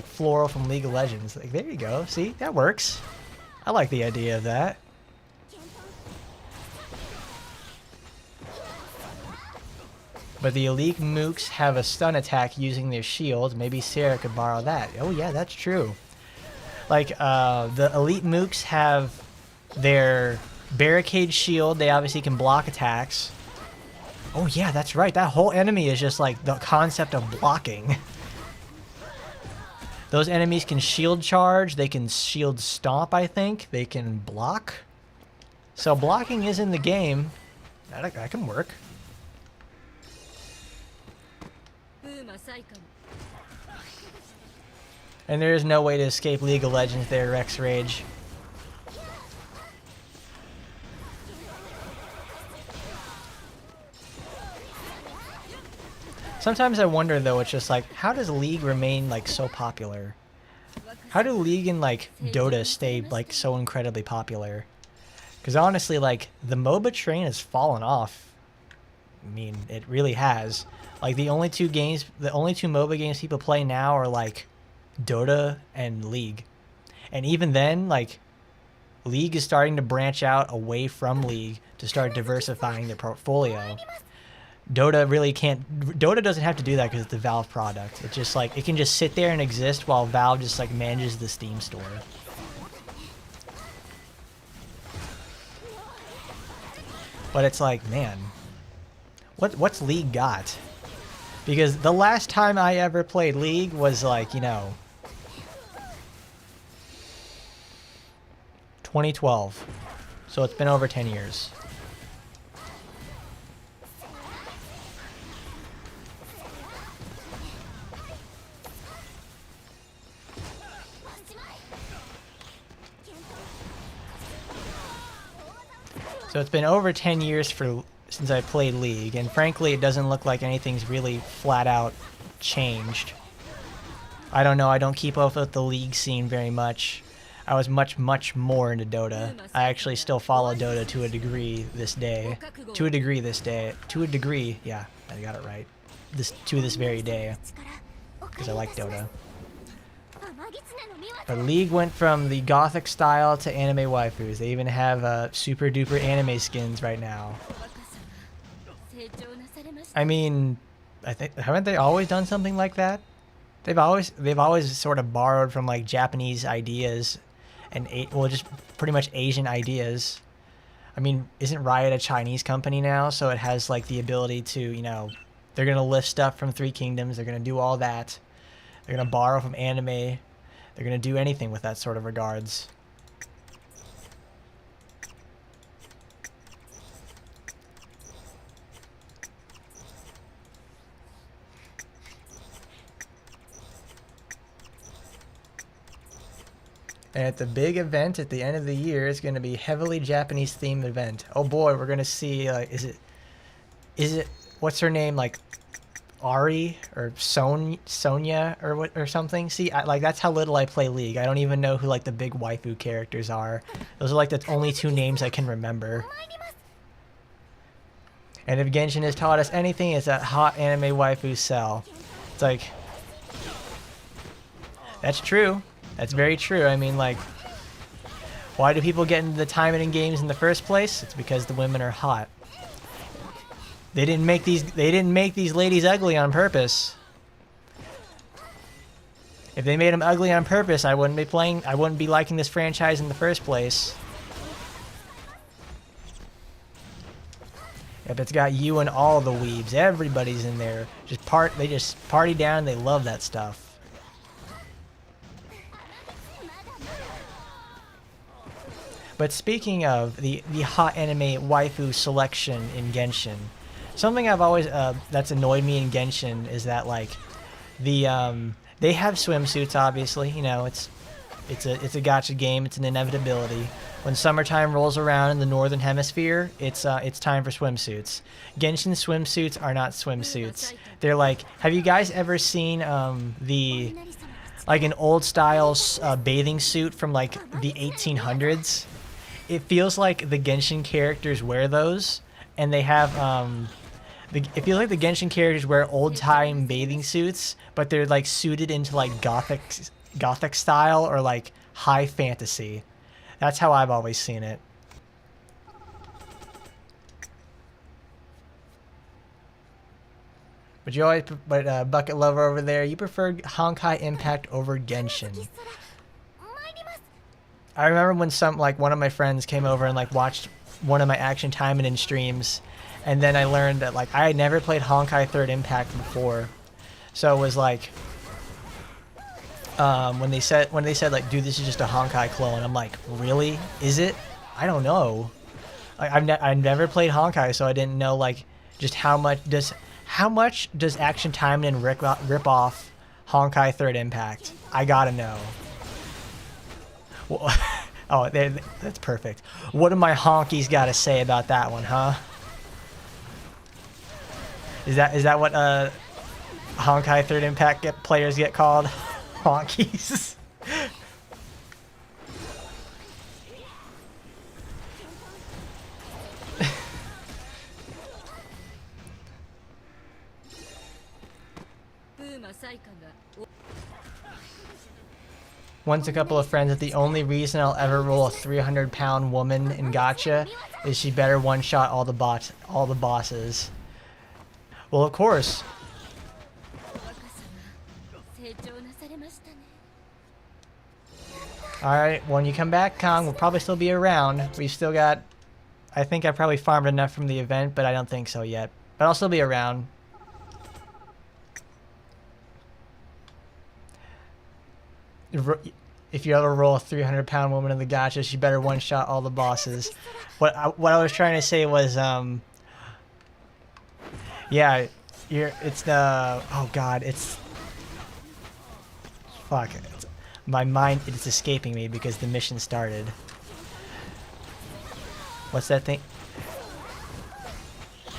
B: Floral from League of Legends. Like, there you go. See, that works. I like the idea of that. But the elite mooks have a stun attack using their shield. Maybe Sarah could borrow that. Oh yeah, that's true. Like, the elite mooks have their barricade shield. They obviously can block attacks. Oh yeah, that's right. That whole enemy is just like the concept of blocking. Those enemies can shield charge, they can shield stomp, I think. They can block. So blocking is in the game. That can work. And there is no way to escape League of Legends there, Rex Rage. Sometimes I wonder though, it's just like, how does League remain like so popular? How do League and like Dota stay like so incredibly popular? Because honestly, like the MOBA train has fallen off. I mean, it really has. Like the only two MOBA games people play now are like Dota and League. And even then, like League is starting to branch out away from League to start diversifying their portfolio. Dota really can't. Dota doesn't have to do that because it's a Valve product. It's just like it can just sit there and exist while Valve just like manages the Steam store. But it's like, man, what's League got? Because the last time I ever played League was like, you know, 2012. So it's been over 10 years. So it's been over 10 years since I played League, and frankly it doesn't look like anything's really flat out changed. I don't know, I don't keep up with the League scene very much. I was much more into Dota. I actually still follow Dota to a degree this day. To a degree, yeah, I got it right. To this very day. Because I like Dota. But League went from the gothic style to anime waifus. They even have super duper anime skins right now. I mean, haven't they always done something like that? They've always sort of borrowed from like Japanese ideas and just pretty much Asian ideas. I mean, isn't Riot a Chinese company now? So it has like the ability to, you know, they're gonna lift stuff from Three Kingdoms. They're gonna do all that. They're gonna borrow from anime. They're going to do anything with that sort of regards. And at the big event at the end of the year, it's going to be heavily Japanese themed event. Oh boy, we're going to see, is it, what's her name, like Ari or Sonya or something. See, like that's how little I play League. I don't even know who like the big waifu characters are. Those are like the only two names I can remember. And if Genshin has taught us anything, it's that hot anime waifus sell. It's like, that's true. That's very true. I mean, like, why do people get into the Taimanin games in the first place? It's because the women are hot. They didn't make these ladies ugly on purpose. If they made them ugly on purpose, I wouldn't be liking this franchise in the first place. If it's got you and all the weebs, everybody's in there. They just party down, they love that stuff. But speaking of the hot anime waifu selection in Genshin, something I've always that's annoyed me in Genshin is that like they have swimsuits, obviously, you know, it's a gacha game, it's an inevitability. When summertime rolls around in the northern hemisphere, it's time for swimsuits. Genshin swimsuits are not swimsuits. They're like, have you guys ever seen like an old style bathing suit from like the 1800s? It feels like the Genshin characters wear those, and they have it feels like the Genshin characters wear old-time bathing suits, but they're like suited into like gothic style or like high fantasy. That's how I've always seen it. But Bucket Lover over there, you prefer Honkai Impact over Genshin. I remember when one of my friends came over and like watched one of my Action Taimanin streams, and then I learned that like I had never played Honkai 3rd Impact before, so it was like when they said like, dude, this is just a Honkai clone. I'm like, really? Is it? I don't know. I've never played Honkai, so I didn't know like just how much does Action Taimanin rip off Honkai Third Impact. I gotta know. Well, oh, that's perfect. What do my honkies got to say about that one, huh? Is that what Honkai Third Impact players get called? Honkies. Once a couple of friends that the only reason I'll ever roll a 300-pound woman in gacha is she better one-shot all the bosses. Well, of course. Alright, when you come back, Kong, we'll probably still be around. We've still got... I think I probably farmed enough from the event, but I don't think so yet. But I'll still be around. If you ever roll a 300-pound woman in the gacha, she better one-shot all the bosses. What I was trying to say was, yeah, it's the... Oh, God, it's... Fuck. My mind is escaping me because the mission started. What's that thing?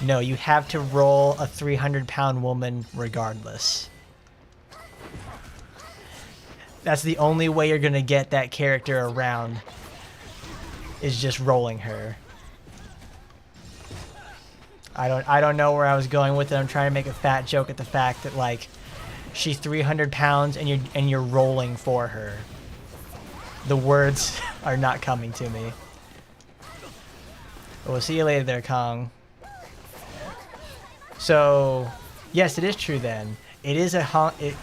B: No, you have to roll a 300-pound woman regardless. That's the only way you're gonna get that character around, is just rolling her. I don't know where I was going with it. I'm trying to make a fat joke at the fact that like she's 300 pounds and you're rolling for her. The words are not coming to me. But we'll see you later there, Kong. So, yes, it is true then. It is it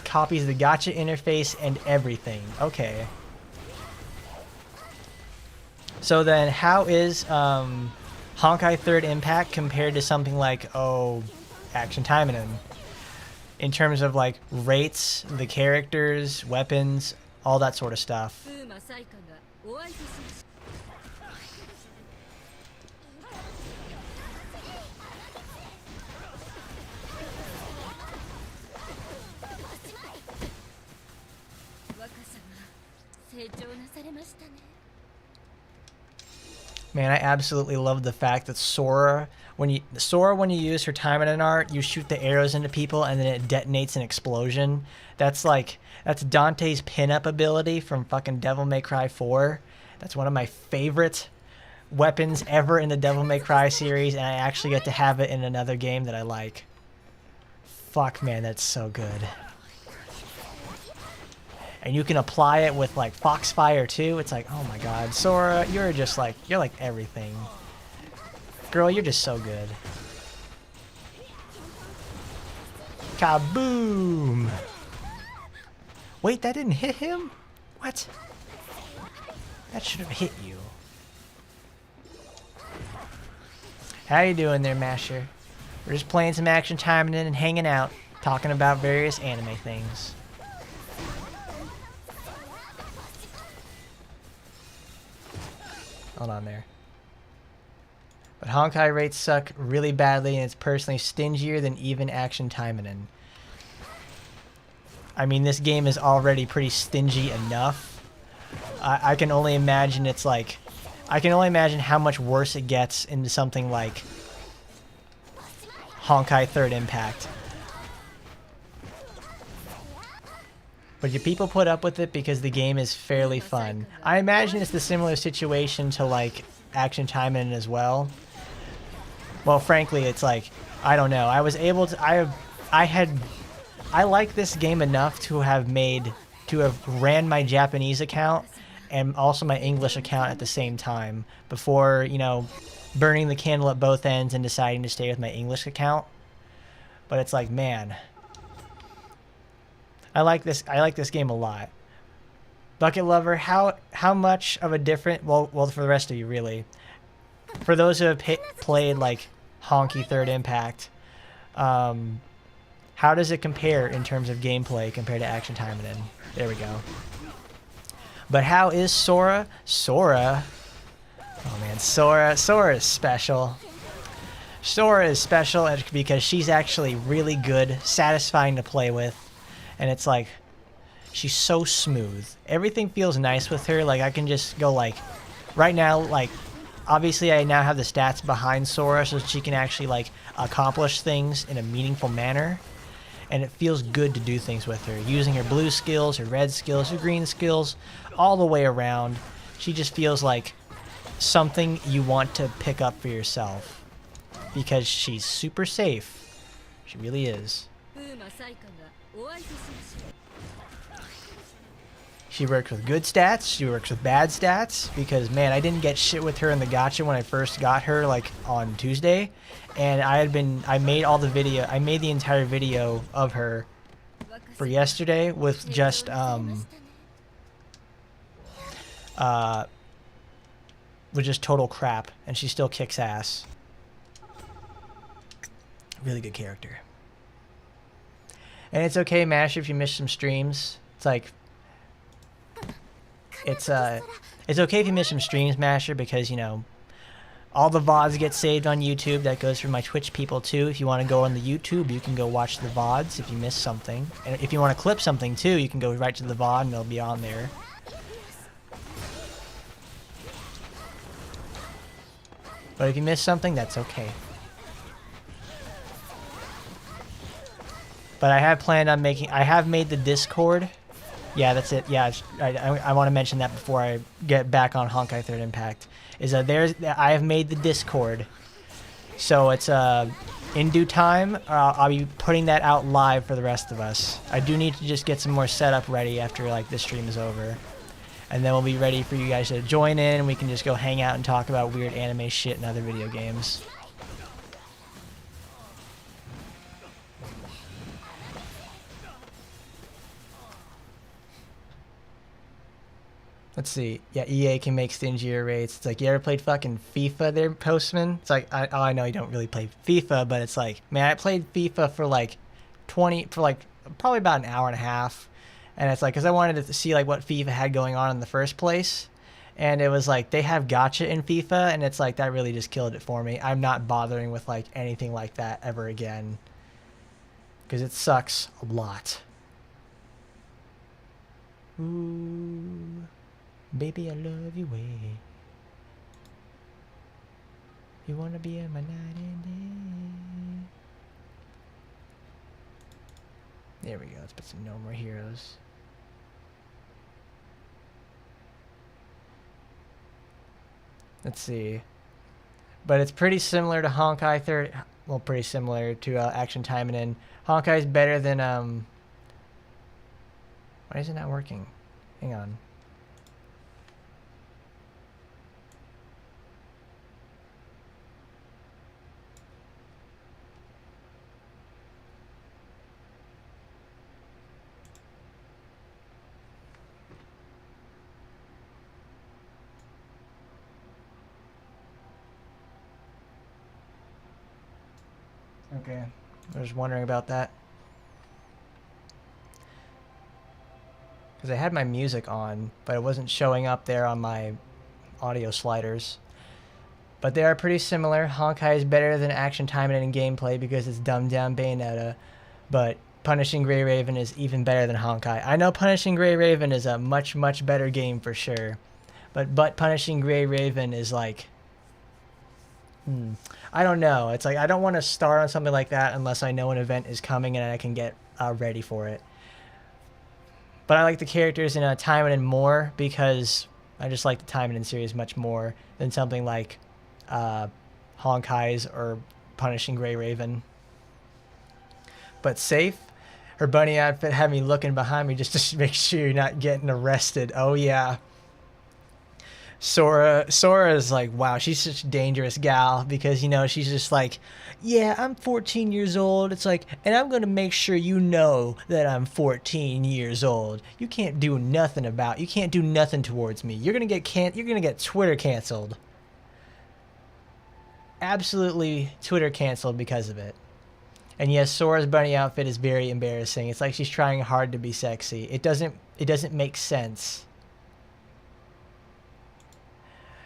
B: copies the gacha interface and everything. Okay. So then, how is Honkai Third Impact compared to something like, oh, Action Taimanin? In terms of like rates, the characters, weapons, all that sort of stuff. Man, I absolutely love the fact that Sora, when you use her Taimanin art, you shoot the arrows into people and then it detonates an explosion. That's Dante's pinup ability from fucking Devil May Cry 4. That's one of my favorite weapons ever in the Devil May Cry series, and I actually get to have it in another game that I like. Fuck, man, that's so good. And you can apply it with like Foxfire too. It's like, oh my god, Sora, you're like everything. Girl, you're just so good. Kaboom! Wait, that didn't hit him? What? That should have hit you. How you doing there, Masher? We're just playing some Action Taimanin and hanging out, talking about various anime things. Hold on there. But Honkai rates suck really badly, and it's personally stingier than even Action Taimanin. I mean, this game is already pretty stingy enough. I can only imagine it's like... I can only imagine how much worse it gets into something like Honkai Third Impact. But do people put up with it because the game is fairly fun? I imagine it's the similar situation to like Action Taimanin as well. Well, frankly, it's like, I don't know. I was able to, I like this game enough to have ran my Japanese account and also my English account at the same time before, you know, burning the candle at both ends and deciding to stay with my English account. But it's like, man, I like this game a lot. Bucket Lover, how much of a different, well for the rest of you really, for those who have played like Honky Third Impact, How does it compare in terms of gameplay compared to Action Taimanin? There we go. But how is Sora? Sora? Oh man, Sora is special. Sora is special because she's actually really good, satisfying to play with. And it's like, she's so smooth. Everything feels nice with her. Like, I can just go like, right now, like, obviously I now have the stats behind Sora so she can actually like accomplish things in a meaningful manner. And it feels good to do things with her. Using her blue skills, her red skills, her green skills, all the way around. She just feels like something you want to pick up for yourself. Because she's super safe. She really is. She works with good stats. She works with bad stats. Because, man, I didn't get shit with her in the gacha when I first got her, like, on Tuesday. And I made the entire video of her for yesterday with just, total crap. And she still kicks ass. Really good character. And it's okay, Masher, if you miss some streams. It's like, it's okay if you miss some streams, Masher, because, you know, all the VODs get saved on YouTube. That goes for my Twitch people, too. If you want to go on the YouTube, you can go watch the VODs if you miss something. And if you want to clip something, too, you can go right to the VOD and it'll be on there. But if you miss something, that's okay. But I have planned on I have made the Discord. Yeah, that's it. Yeah, I want to mention that before I get back on Honkai 3rd Impact. I have made the Discord. So it's in due time, I'll be putting that out live for the rest of us. I do need to just get some more setup ready after like this stream is over. And then we'll be ready for you guys to join in and we can just go hang out and talk about weird anime shit and other video games. Let's see. Yeah, EA can make stingier rates. It's like, you ever played fucking FIFA there, Postman? It's like, I know you don't really play FIFA, but it's like, man, I played FIFA for like probably about an hour and a half. And it's like, because I wanted to see like what FIFA had going on in the first place. And it was like, they have gacha in FIFA, and it's like, that really just killed it for me. I'm not bothering with like anything like that ever again. Because it sucks a lot. Ooh. Baby, I love you way. You wanna be in my night and day. There we go. Let's put some No More Heroes. Let's see. But it's pretty similar to Honkai 3rd. Well, pretty similar to Action Taimanin. Honkai's better than Why is it not working? Hang on. Okay, I was wondering about that. Because I had my music on, but it wasn't showing up there on my audio sliders. But they are pretty similar. Honkai is better than Action Taimanin in gameplay because it's dumbed down Bayonetta. But Punishing Grey Raven is even better than Honkai. I know Punishing Grey Raven is a much, much better game for sure. But Punishing Grey Raven is like... I don't know. It's like, I don't want to start on something like that unless I know an event is coming and I can get ready for it. But I like the characters in Taimanin more because I just like the Taimanin series much more than something like Honkai's or Punishing Grey Raven. But safe. Her bunny outfit had me looking behind me just to make sure you're not getting arrested. Oh yeah. Sora is like, wow, she's such a dangerous gal because, you know, she's just like, yeah, I'm 14 years old. It's like, and I'm going to make sure you know that I'm 14 years old. You can't do nothing towards me. You're going to get Twitter canceled. Absolutely Twitter canceled because of it. And yes, Sora's bunny outfit is very embarrassing. It's like she's trying hard to be sexy. It doesn't make sense.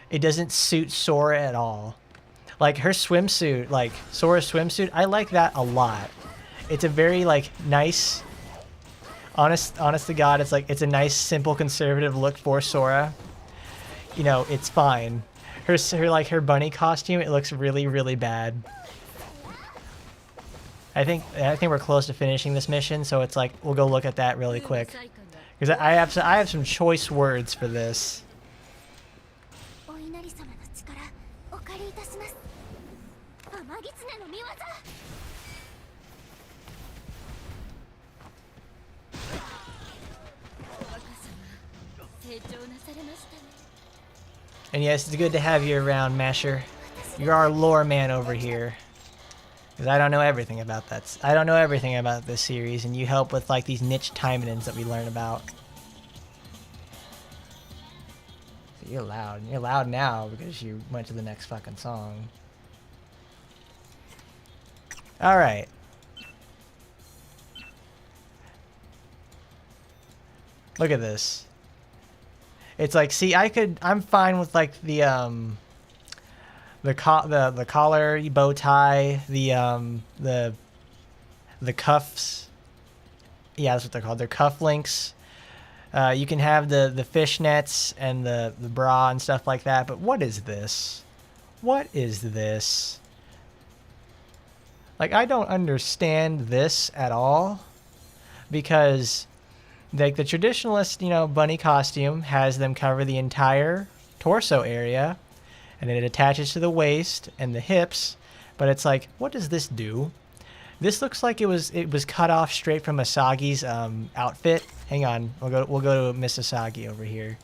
B: It doesn't suit Sora at all. Like her swimsuit, like Sora's swimsuit, I like that a lot. It's a very like nice, honest to God, it's like it's a nice, simple, conservative look for Sora. You know, it's fine. Her bunny costume, it looks really, really bad. I think we're close to finishing this mission, so it's like we'll go look at that really quick. Because I have some choice words for this. And yes, it's good to have you around, Masher. You're our lore man over here. Because I don't know everything about that. I don't know everything about this series, and you help with like these niche Taimanins that we learn about. So you're loud. You're loud now because you went to the next fucking song. Alright. Look at this. It's like, see, I'm fine with like the collar, bow tie, the cuffs. Yeah, that's what they're called. They're cufflinks. You can have the fishnets and the bra and stuff like that. But what is this? What is this? Like, I don't understand this at all, because like the traditionalist, you know, bunny costume has them cover the entire torso area, and then it attaches to the waist and the hips. But it's like, what does this do? This looks like it was cut off straight from Asagi's outfit. Hang on, we'll go to Miss Asagi over here.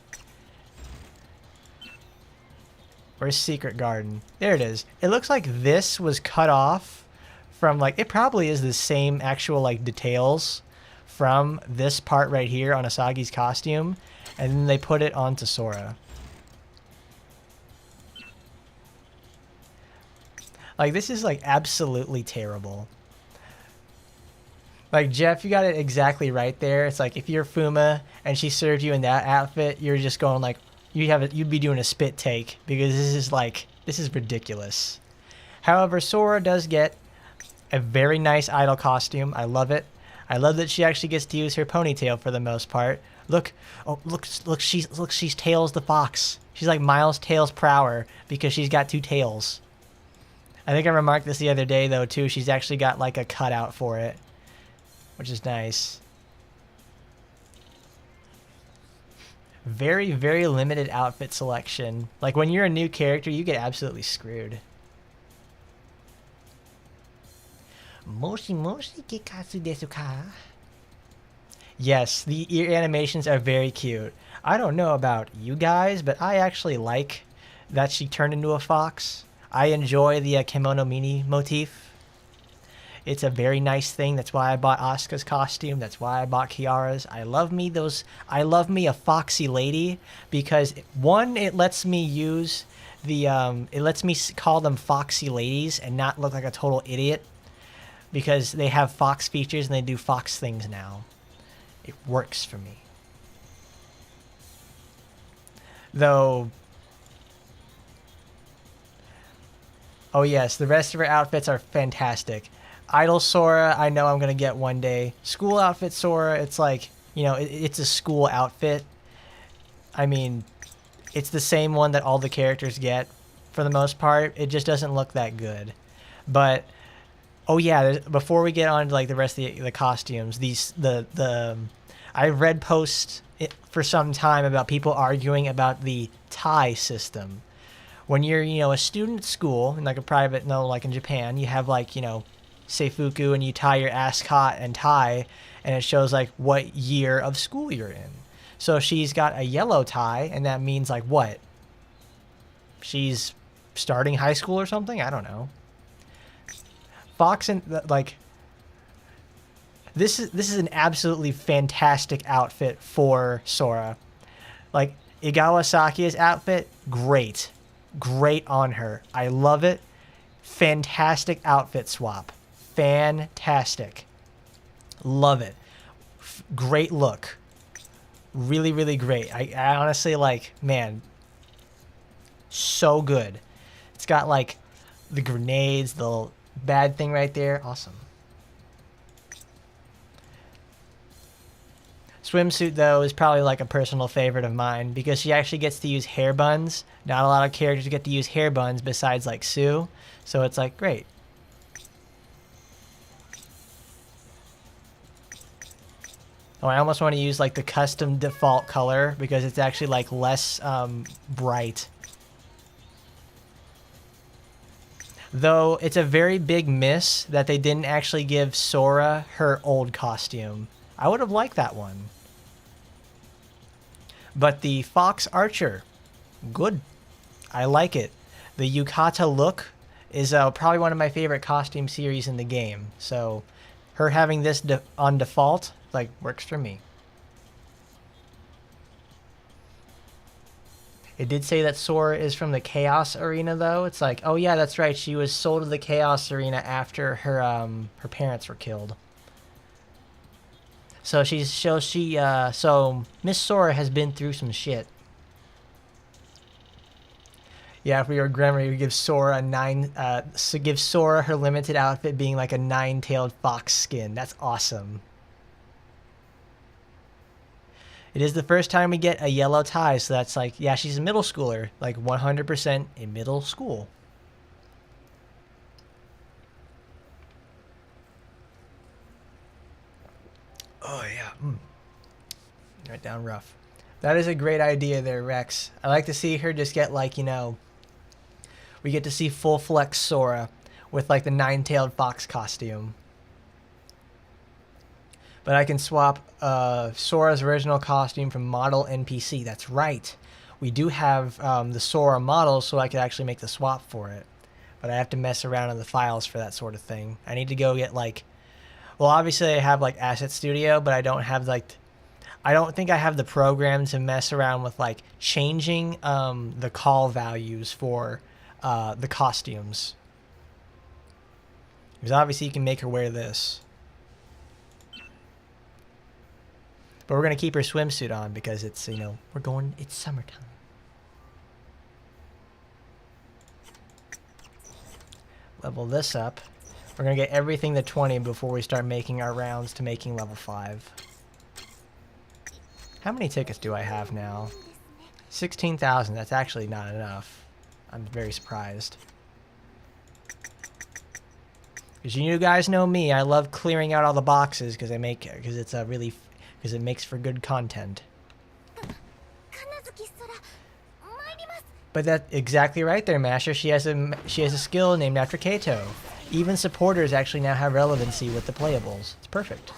B: Where's Secret Garden? There it is. It looks like this was cut off from, like, it probably is the same actual like details from this part right here on Asagi's costume, and then they put it onto Sora. Like, this is like absolutely terrible. Like, Jeff, you got it exactly right there. It's like if you're Fuma and she served you in that outfit, you're just going like, you'd be doing a spit take, because this is ridiculous. However, Sora does get a very nice idol costume. I love it. I love that she actually gets to use her ponytail for the most part. Look, oh look, she's Tails the fox. She's like Miles Tails Prower because she's got two tails. I think I remarked this the other day though too. She's actually got like a cutout for it, which is nice. Very, very limited outfit selection. Like, when you're a new character, you get absolutely screwed. Moshi moshi kikatsu desu ka? Yes, the ear animations are very cute. I don't know about you guys, but I actually like that she turned into a fox. I enjoy the kimono mini motif. It's a very nice thing. That's why I bought Asuka's costume. That's why I bought Kiara's. I love me a foxy lady, because one, it lets me use the it lets me call them foxy ladies and not look like a total idiot, because they have fox features and they do fox things now. It works for me. Though, oh yes, the rest of her outfits are fantastic. Idol Sora, I know I'm going to get one day. School outfit Sora, it's like, you know, it's a school outfit. I mean, it's the same one that all the characters get for the most part. It just doesn't look that good. But, oh yeah, before we get on to like the rest of the costumes, I've read posts for some time about people arguing about the tie system. When you're, you know, a student at school, in like a private, like in Japan, you have like, you know, seifuku, and you tie your ascot and tie, and it shows like what year of school you're in. So she's got a yellow tie, and that means like what? She's starting high school or something? I don't know. Fox and like this is an absolutely fantastic outfit for Sora. Like Igawa Sakia's outfit, great on her. I love it. Fantastic outfit swap. fantastic. Love it. Great look. Really, really great. I honestly, like, man, so good. It's got, like, the grenades, the bad thing right there. Awesome. Swimsuit, though, is probably, like, a personal favorite of mine because she actually gets to use hair buns. Not a lot of characters get to use hair buns besides, like, Sue. So it's, like, great. Oh, I almost want to use like the custom default color because it's actually like less bright. Though it's a very big miss that they didn't actually give Sora her old costume. I would have liked that one. But the Fox Archer, good. I like it. The Yukata look is probably one of my favorite costume series in the game. So her having this on default, like, works for me. It did say that Sora is from the Chaos Arena, though. It's like, oh yeah, that's right. She was sold to the Chaos Arena after her parents were killed. So so Miss Sora has been through some shit. Yeah, if we were Grammar, we would give Sora give Sora her limited outfit being like a 9-tailed fox skin. That's awesome. It is the first time we get a yellow tie, so that's like, yeah, she's a middle schooler, like 100% in middle school. Oh yeah, right down rough. That is a great idea there, Rex. I like to see her just get like, you know, we get to see full flex Sora with like the 9-tailed fox costume. But I can swap Sora's original costume from model NPC. That's right. We do have the Sora model, so I could actually make the swap for it. But I have to mess around in the files for that sort of thing. I need to go get like... Well, obviously I have like Asset Studio, but I don't have like... I don't think I have the program to mess around with like changing the call values for the costumes. Because obviously you can make her wear this. But we're going to keep her swimsuit on because it's, you know, it's summertime. Level this up. We're going to get everything to 20 before we start making our rounds to making level 5. How many tickets do I have now? 16,000. That's actually not enough. I'm very surprised. Because you guys know me, I love clearing out all the boxes because it's a really... because it makes for good content. But that's exactly right there, Masher. She has a skill named after Kato. Even supporters actually now have relevancy with the playables. It's perfect.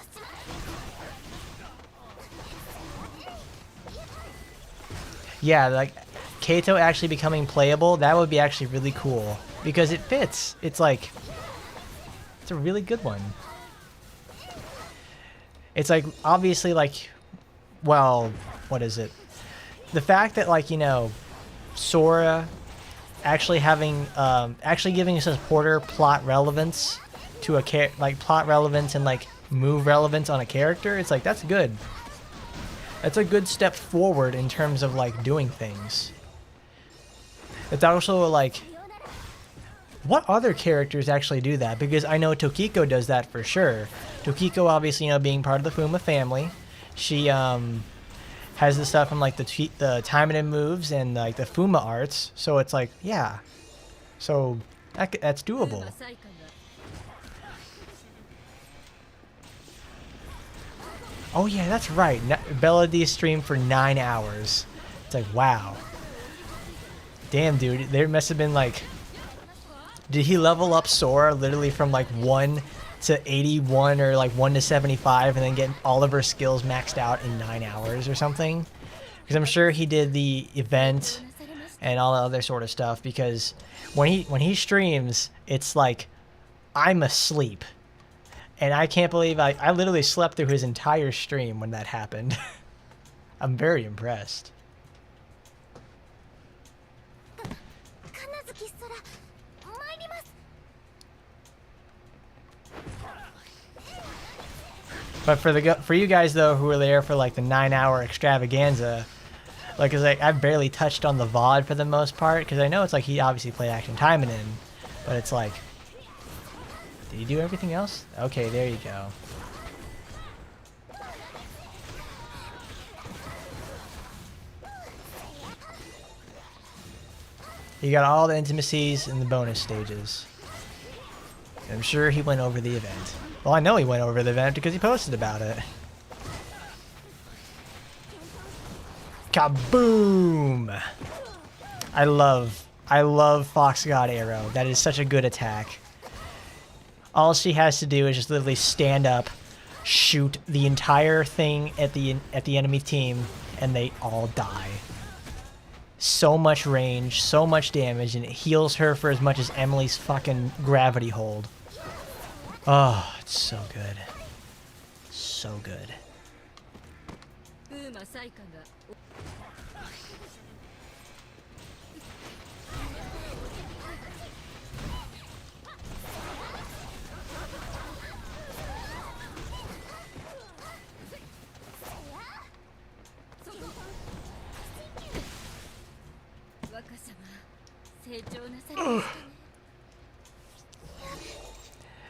B: Yeah, like Kato actually becoming playable, that would be actually really cool because it fits. It's like, it's a really good one. It's like, obviously, like, well, what is it? The fact that, like, you know, Sora actually having, actually giving a supporter plot relevance to plot relevance and, like, move relevance on a character, it's like, that's good. That's a good step forward in terms of, like, doing things. It's also, like, what other characters actually do that? Because I know Tokiko does that for sure. Tokiko, obviously, you know, being part of the Fuma family, she has the stuff from like the Taimanin moves and like the Fuma arts. So it's like, yeah, so that's doable. Oh yeah, that's right. Bella D streamed for 9 hours. It's like, wow. Damn, dude, there must have been like, did he level up Sora literally from like 1 to 81 or like 1 to 75 and then get all of her skills maxed out in 9 hours or something? Because I'm sure he did the event and all the other sort of stuff, because when he streams, it's like I'm asleep. And I can't believe I literally slept through his entire stream when that happened. I'm very impressed. But for you guys though who were there for like the 9-hour extravaganza, like, cause like I've barely touched on the VOD for the most part, because I know it's like he obviously played Action Taimanin, but it's like, did he do everything else? Okay, there you go. You got all the intimacies in the bonus stages. I'm sure he went over the event. Well, I know he went over the event because he posted about it. Kaboom! I love Fox God Arrow. That is such a good attack. All she has to do is just literally stand up, shoot the entire thing at the enemy team, and they all die. So much range, so much damage, and it heals her for as much as Emily's fucking gravity hold. Oh, it's so good. So good.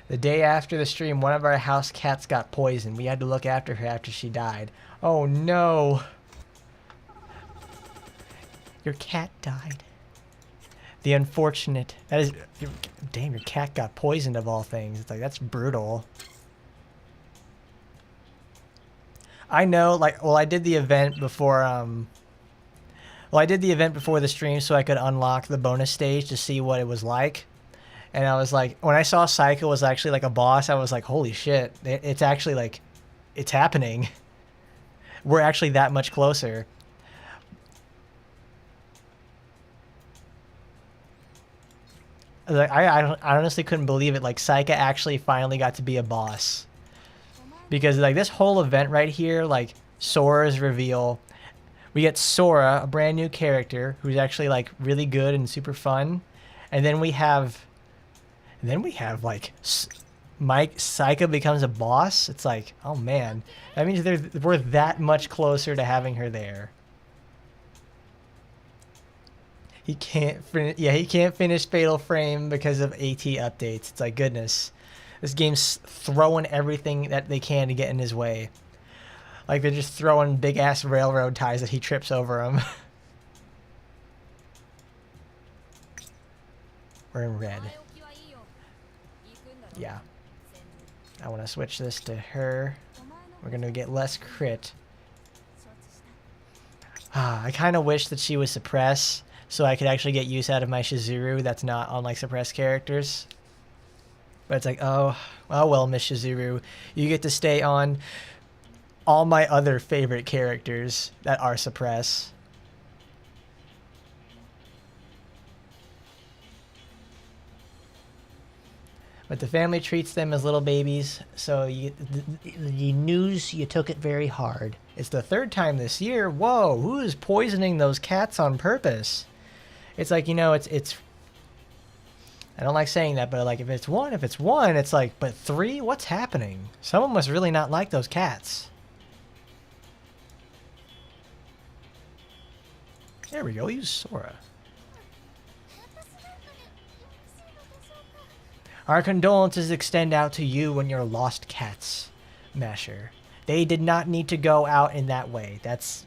B: The day after the stream, one of our house cats got poisoned. We had to look after her after she died. Oh no! Your cat died. The unfortunate. That is... Damn, your cat got poisoned of all things. It's like, that's brutal. I know, like, well, I did the event before, well, I did the event before the stream so I could unlock the bonus stage to see what it was like. And I was like, when I saw Psycho was actually like a boss, I was like, holy shit, it's actually like, it's happening. We're actually that much closer. Like, I honestly couldn't believe it. Like, Psycho actually finally got to be a boss. Because like this whole event right here, like Sora's reveal, we get Sora, a brand new character who's actually like really good and super fun. And then we have like Psycho becomes a boss. It's like, oh man, that means we're that much closer to having her there. He can't finish Fatal Frame because of AT updates. It's like, goodness. This game's throwing everything that they can to get in his way. Like, they're just throwing big-ass railroad ties that he trips over them. We're in red. Yeah. I want to switch this to her. We're going to get less crit. I kind of wish that she was suppressed so I could actually get use out of my Shizuru that's not on, like, suppressed characters. But it's like, oh well, Miss Shizuru, you get to stay on all my other favorite characters that are suppressed. But the family treats them as little babies, so the news, you took it very hard. It's the third time this year. Whoa, who is poisoning those cats on purpose? It's like, you know, it's I don't like saying that, but like if it's one, it's like, but 3? What's happening? Someone must really not like those cats. There we go, use Sora. Our condolences extend out to you and your lost cats, Masher. They did not need to go out in that way. That's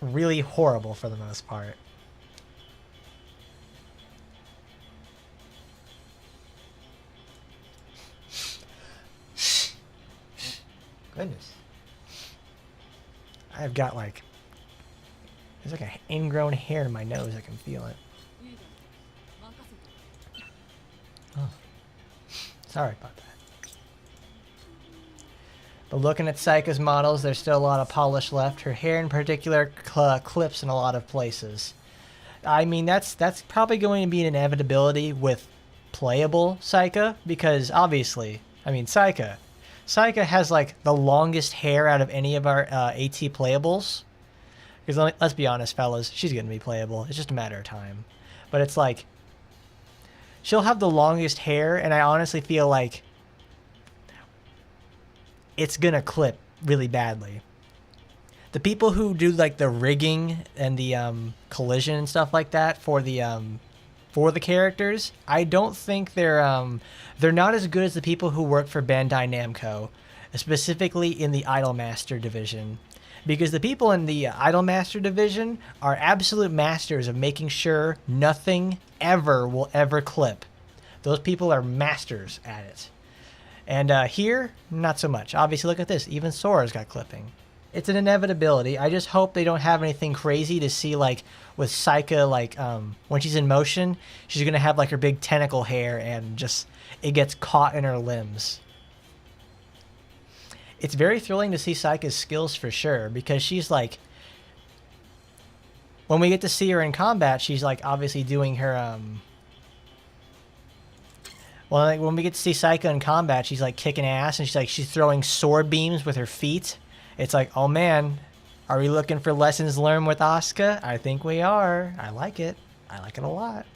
B: really horrible for the most part. Goodness. I've got like, there's like an ingrown hair in my nose. I can feel it. Oh. Sorry about that. But looking at Psycho's models, there's still a lot of polish left. Her hair in particular clips in a lot of places. I mean, that's probably going to be an inevitability with playable Psycho, because obviously, I mean, Psycho has like the longest hair out of any of our AT playables. Because let's be honest, fellas, she's going to be playable. It's just a matter of time. But it's like, she'll have the longest hair, and I honestly feel like it's gonna clip really badly. The people who do like the rigging and the collision and stuff like that for the characters, I don't think they're not as good as the people who work for Bandai Namco, specifically in the Idolmaster division. Because the people in the Idolmaster division are absolute masters of making sure nothing ever will ever clip. Those people are masters at it. And here, not so much. Obviously, look at this. Even Sora's got clipping. It's an inevitability. I just hope they don't have anything crazy to see, like, with Saika, like, when she's in motion, she's going to have, like, her big tentacle hair and just, it gets caught in her limbs. It's very thrilling to see Saika's skills for sure, because she's, like, when we get to see her in combat, she's, like, obviously doing her, well, like, when we get to see Saika in combat, she's, like, kicking ass, and she's throwing sword beams with her feet. It's like, oh man, are we looking for lessons learned with Asuka? I think we are. I like it. I like it a lot.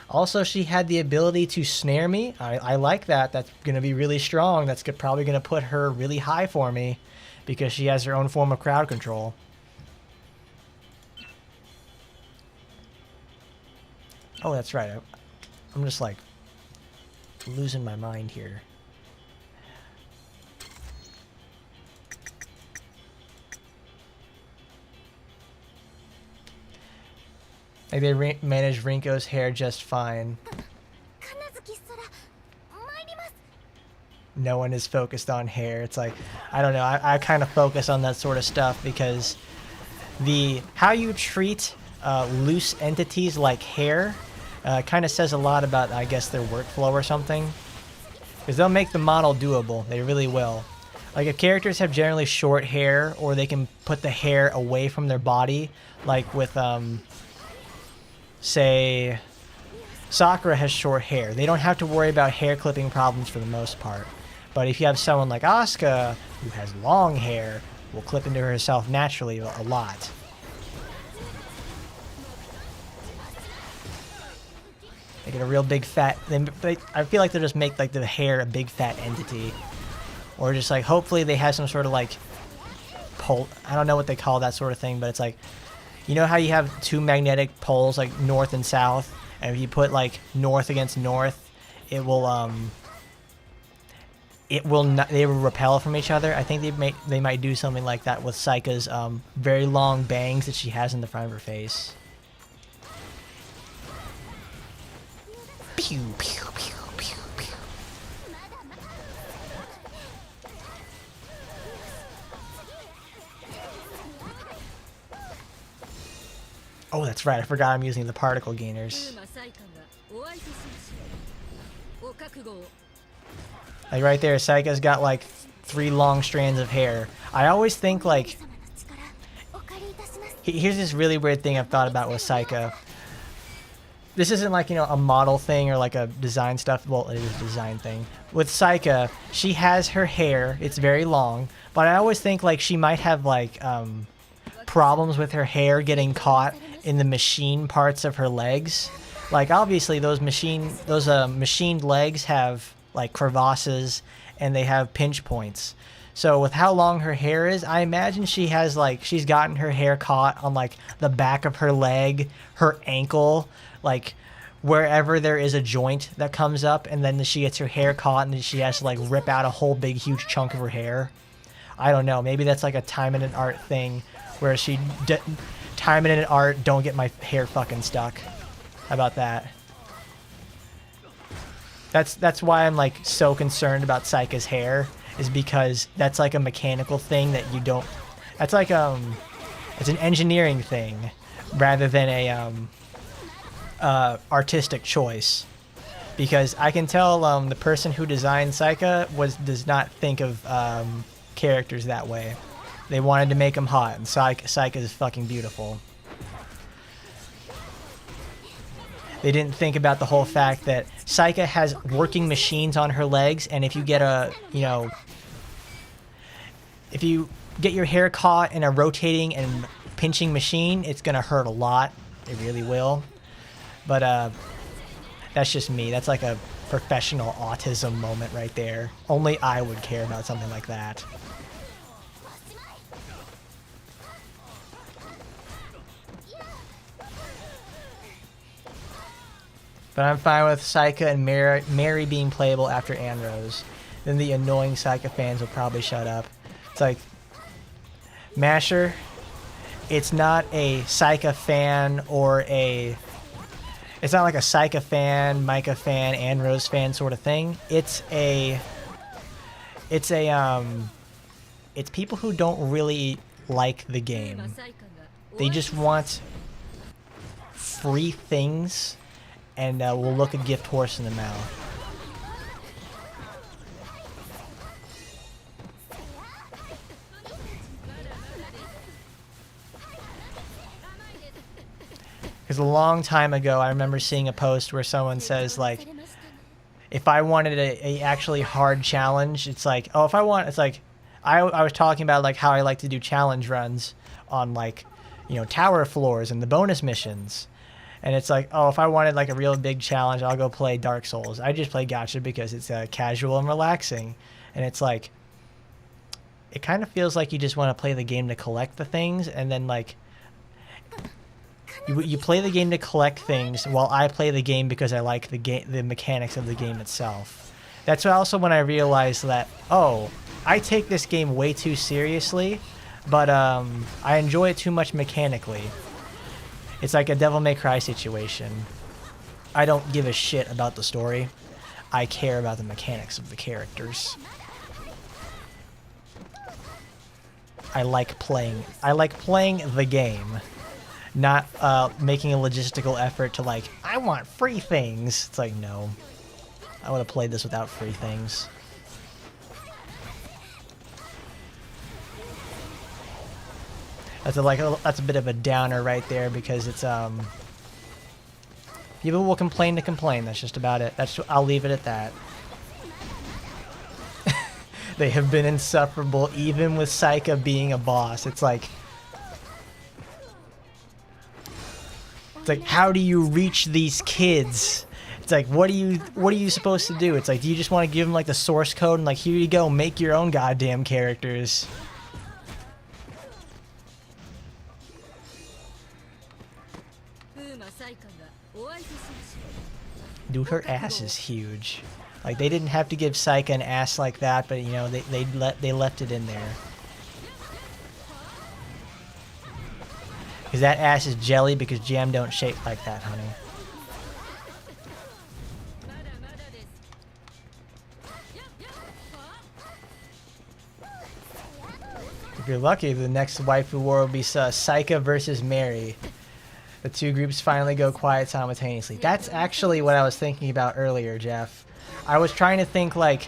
B: Also, she had the ability to snare me. I like that. That's going to be really strong. That's probably going to put her really high for me because she has her own form of crowd control. Oh, that's right. I'm just like losing my mind here. Like they managed Rinko's hair just fine. No one is focused on hair. It's like, I don't know. I kind of focus on that sort of stuff because how you treat loose entities like hair kind of says a lot about, I guess, their workflow or something. Because they'll make the model doable. They really will. Like if characters have generally short hair, or they can put the hair away from their body, like with say Sakura has short hair. They don't have to worry about hair clipping problems for the most part. But if you have someone like Asuka who has long hair, will clip into herself naturally a lot. They get a real big fat. I feel like they'll just make like the hair a big fat entity, or just like hopefully they have some sort of like pole. I don't know what they call that sort of thing, but it's like, you know how you have two magnetic poles like north and south, and if you put like north against north, it will they will repel from each other. I think they might do something like that with Saika's very long bangs that she has in the front of her face. Pew, pew, pew, pew, pew. Oh, that's right. I forgot I'm using the particle gainers. Like right there, Saika's got like 3 long strands of hair. I always think like... Here's this really weird thing I've thought about with Saika. This isn't like, you know, a model thing or like a design stuff. Well, it is a design thing. With Saika, she has her hair. It's very long. But I always think like she might have like problems with her hair getting caught in the machine parts of her legs. Like obviously those machined legs have like crevasses and they have pinch points. So with how long her hair is, I imagine she has like, she's gotten her hair caught on like the back of her leg, her ankle, like wherever there is a joint that comes up, and then she gets her hair caught and then she has to like rip out a whole big huge chunk of her hair. I don't know, maybe that's like a Taimanin art thing where Taimanin art, don't get my hair fucking stuck. How about that? That's why I'm like so concerned about Saika's hair, is because that's like a mechanical thing that you don't, that's like it's an engineering thing rather than a artistic choice. Because I can tell the person who designed Saika does not think of characters that way. They wanted to make them hot, and Saika is fucking beautiful. They didn't think about the whole fact that Saika has working machines on her legs, and if you get if you get your hair caught in a rotating and pinching machine, it's gonna hurt a lot. It really will. But That's just me. That's like a professional autism moment right there. Only I would care about something like that. But I'm fine with Saika and Mary being playable after Anrose. Then the annoying Saika fans will probably shut up. It's like, Masher, it's not a Saika fan or a... It's not like a Saika fan, Micah fan, Anrose fan sort of thing. It's people who don't really like the game. They just want free things and will look a gift horse in the mouth. Because a long time ago, I remember seeing a post where someone says, like, if I wanted a actually hard challenge, it's like, oh, if I want, it's like, I was talking about, like, how I like to do challenge runs on, like, you know, tower floors and the bonus missions. And it's like, oh, if I wanted, like, a real big challenge, I'll go play Dark Souls. I just play gacha because it's casual and relaxing. And it's like, it kind of feels like you just want to play the game to collect the things, and then, like, you play the game to collect things while I play the game because I like the mechanics of the game itself. That's also when I realized that, oh, I take this game way too seriously, but I enjoy it too much mechanically. It's like a Devil May Cry situation. I don't give a shit about the story. I care about the mechanics of the characters. I like playing the game. Not making a logistical effort to, like, I want free things. It's like, no. I would have played this without free things. That's a bit of a downer right there because it's people will complain to complain. That's just about it. I'll leave it at that. They have been insufferable even with Saika being a boss. It's like, how do you reach these kids? It's like, what are you supposed to do? It's like, do you just want to give them, like, the source code and, like, here you go, make your own goddamn characters? Dude, her ass is huge. Like, they didn't have to give Saika an ass like that, but, you know, they left it in there. Because that ass is jelly, because jam don't shake like that, honey. If you're lucky, the next waifu war will be Saika versus Mary. The two groups finally go quiet simultaneously. That's actually what I was thinking about earlier, Jeff. I was trying to think, like,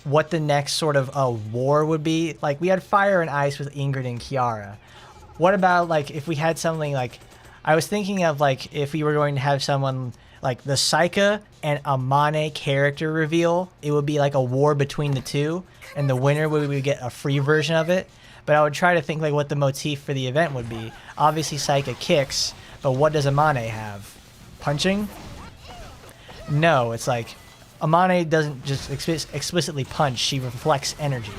B: what the next sort of war would be. Like, we had Fire and Ice with Ingrid and Kiara. What about, like, if we had something like... I was thinking of, like, if we were going to have someone... Like, the Saika and Amane character reveal, it would be, like, a war between the two. And the winner would get a free version of it. But I would try to think, like, what the motif for the event would be. Obviously, Saika kicks, but what does Amane have? Punching? No, it's like... Amane doesn't just explicitly punch, she reflects energy.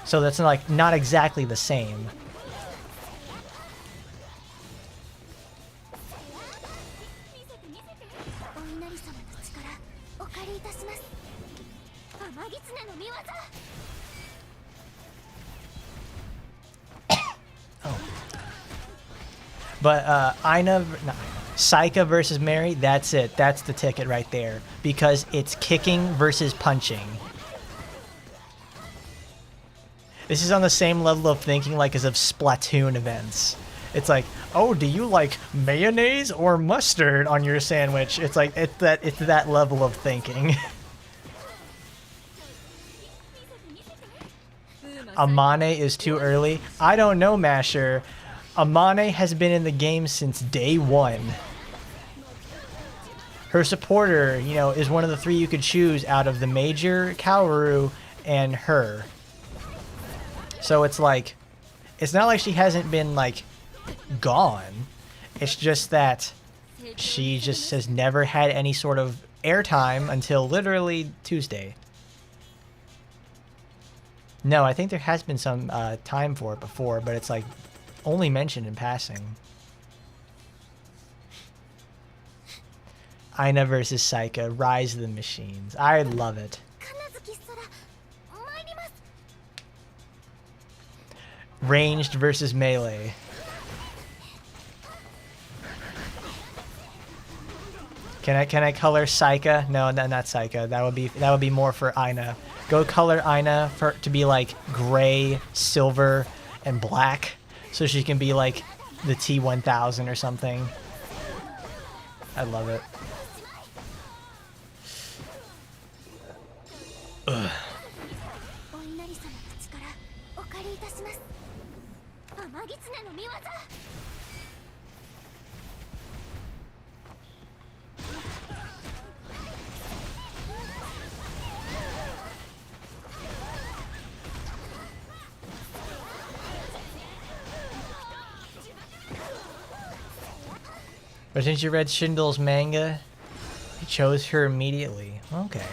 B: So that's, like, not exactly the same. But Saika versus Mary, that's it. That's the ticket right there. Because it's kicking versus punching. This is on the same level of thinking, like, as of Splatoon events. It's like, oh, do you like mayonnaise or mustard on your sandwich? It's like, it's that level of thinking. Amane is too early. I don't know, Masher. Amane has been in the game since day one. Her supporter, you know, is one of the three you could choose out of the Major, Kaoru, and her. So it's like, it's not like she hasn't been, like, gone. It's just that She just has never had any sort of airtime until literally Tuesday. No, I think there has been some time for it before, but it's like only mentioned in passing. Aina versus Saika, Rise of the Machines. I love it. Ranged versus melee. Can I color Saika? No, not Saika. That would be more for Aina. Go color Aina to be like gray, silver, and black, so she can be like the T1000 or something. I love it. Ugh. But since you read Shindle's manga, you chose her immediately. Okay.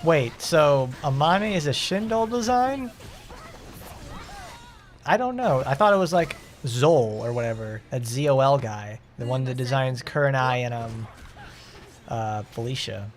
B: Wait, so Amane is a Shindle design? I don't know. I thought it was like Zol or whatever. That ZOL guy. The one that designs Kurenai and Felicia.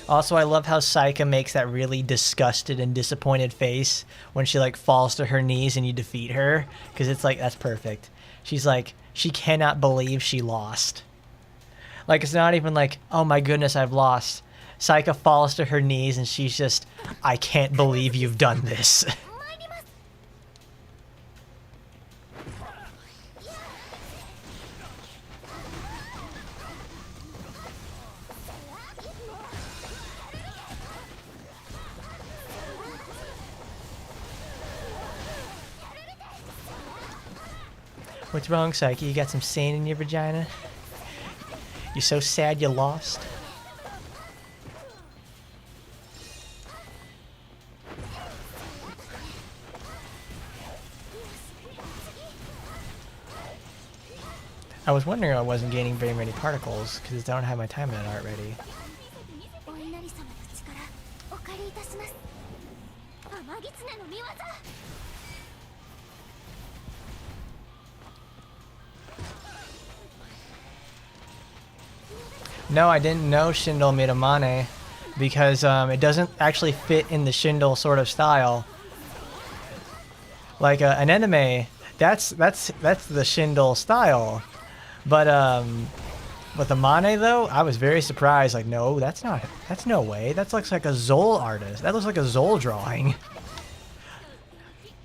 B: Also, I love how Saika makes that really disgusted and disappointed face when she like falls to her knees and you defeat her, because it's like, that's perfect. She's like, she cannot believe she lost. Like, it's not even like, oh my goodness, I've lost. Saika falls to her knees and she's just, I can't believe you've done this. What's wrong, Saika? You got some sand in your vagina? You're so sad you lost? I was wondering I wasn't gaining very many particles because I don't have my Taimanin art ready. No, I didn't know Shindle made Amane because it doesn't actually fit in the Shindle sort of style. Like an anime, that's the Shindle style. But with Amane though, I was very surprised. Like, no, that's no way. That looks like a Zol artist. That looks like a Zol drawing.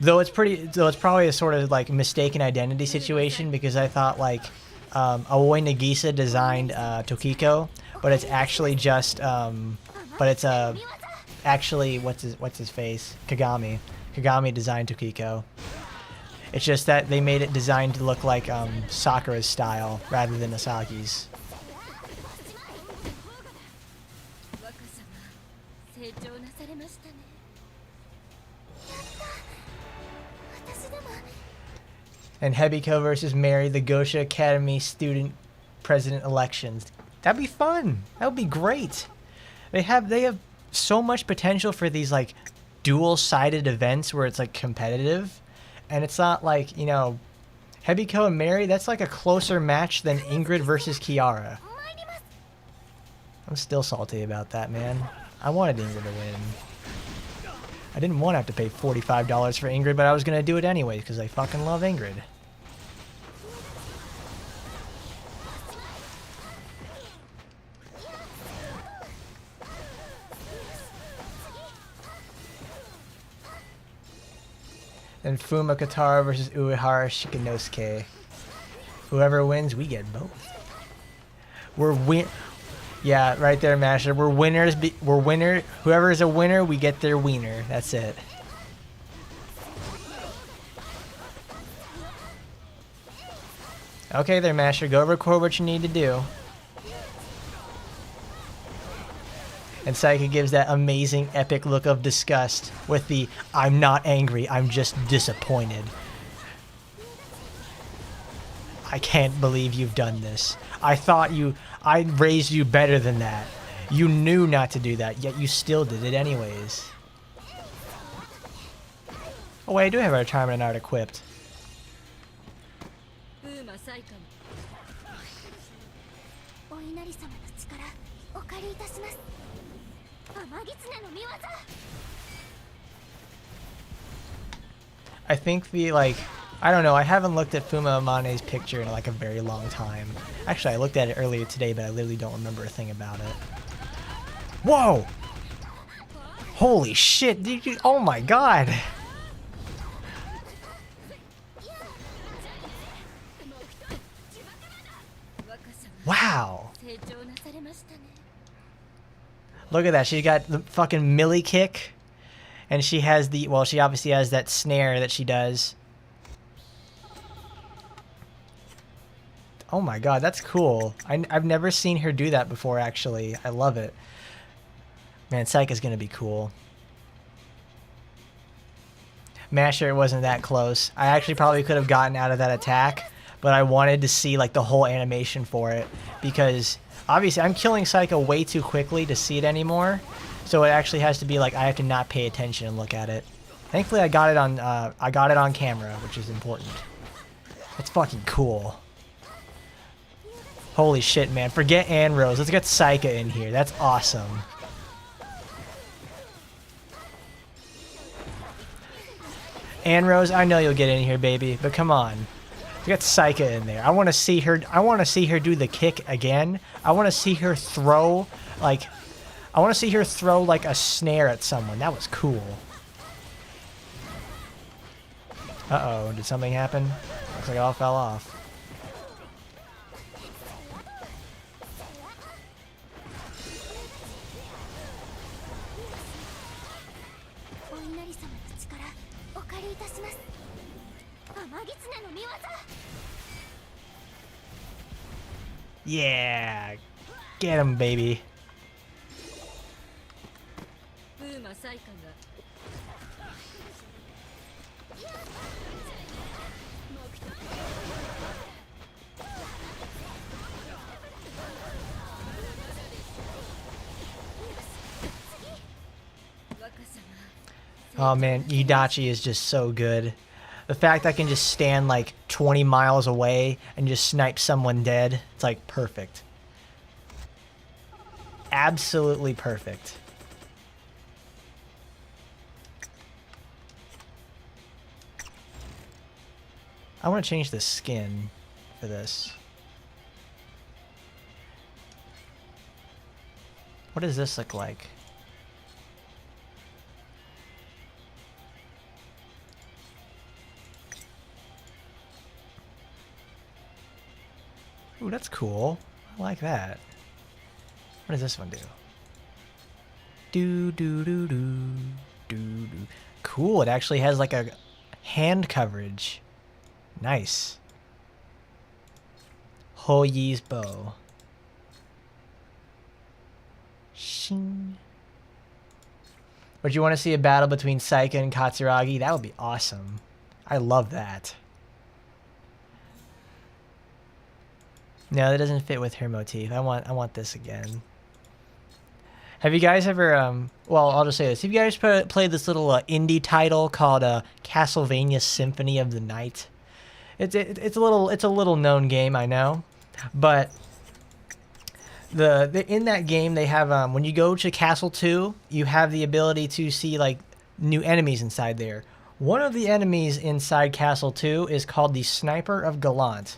B: Though it's probably a sort of like mistaken identity situation because I thought like Aoi Nagisa designed Tokiko, but it's actually just actually what's his face? Kagami. Kagami designed Tokiko. It's just that they made it designed to look like Sakura's style rather than Asagi's. And Hebiko versus Mary, the Gosha Academy student president elections. That'd be fun. That would be great. They have so much potential for these like dual-sided events where it's like competitive, and it's not like, you know, Hebiko and Mary. That's like a closer match than Ingrid versus Kiara. I'm still salty about that, man. I wanted Ingrid to win. I didn't want to have to pay $45 for Ingrid, but I was gonna do it anyway because I fucking love Ingrid. And Fuma Katara versus Uehara Shikanosuke. Whoever wins, we get both. Yeah, right there, Masher. We're winners. Whoever is a winner, we get their wiener. That's it. Okay there, Master. Go record what you need to do. And Saika gives that amazing epic look of disgust with the I'm not angry, I'm just disappointed. I can't believe you've done this. I raised you better than that. You knew not to do that, yet you still did it anyways. Oh wait, I do have our Taimanin art equipped.
A: お稲荷様の力お借りいたします。天狐の御業。
B: I think the, like, I don't know, I haven't looked at Fuma Amane's picture in like a very long time. Actually, I looked at it earlier today, but I literally don't remember a thing about it. Whoa! Holy shit, did you, oh my god! Wow! Look at that, she got the fucking melee kick. And she has the, well, she obviously has that snare that she does. Oh my god, that's cool. I've never seen her do that before, actually. I love it. Man, Saika's gonna be cool. Masher wasn't that close. I actually probably could have gotten out of that attack, but I wanted to see like the whole animation for it. Because, obviously, I'm killing Saika way too quickly to see it anymore. So it actually has to be like I have to not pay attention and look at it. Thankfully, I got it on camera, which is important. It's fucking cool. Holy shit, man! Forget Ann Rose. Let's get Saika in here. That's awesome. Ann Rose, I know you'll get in here, baby, but come on. Let's get Saika in there. I want to see her. I want to see her do the kick again. I want to see her throw like. I want to see her throw like a snare at someone. That was cool. Uh-oh, did something happen? Looks like it all fell off. Yeah! Get him, baby. Oh man, Yudachi is just so good. The fact I can just stand like 20 miles away and just snipe someone dead, it's like perfect. Absolutely perfect. I want to change the skin for this. What does this look like? Ooh, that's cool. I like that. What does this one do? Do do do do do do. Cool. It actually has like a hand coverage. Nice. Ho Yi's bow. Shing. Would you want to see a battle between Saika and Katsuragi? That would be awesome. I love that. No, that doesn't fit with her motif. I want this again. Have you guys ever well, I'll just say this. Have you guys played this little indie title called Castlevania Symphony of the Night? It's a little known game, I know, but in that game they have when you go to Castle 2, you have the ability to see like new enemies inside there. One of the enemies inside Castle 2 is called the Sniper of Gallant.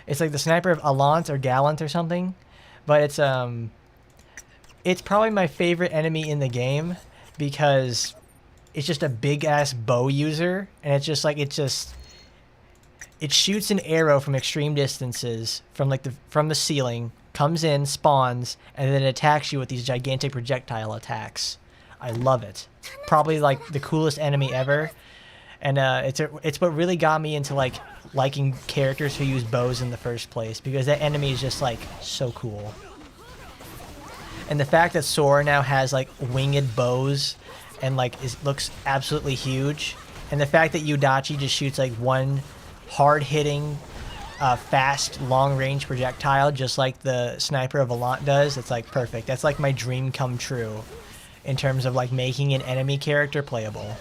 B: It's like the Sniper of Allant or Gallant or something, but it's probably my favorite enemy in the game because it's just a big ass bow user, and it's just like it shoots an arrow from extreme distances from the ceiling, comes in, spawns, and then attacks you with these gigantic projectile attacks. I love it. Probably like the coolest enemy ever. And it's what really got me into like liking characters who use bows in the first place, because that enemy is just like so cool. And the fact that Sora now has like winged bows and like looks absolutely huge, and the fact that Yudachi just shoots like one hard-hitting, fast, long-range projectile just like the Sniper of Valant does, it's like perfect. That's like my dream come true in terms of like making an enemy character playable.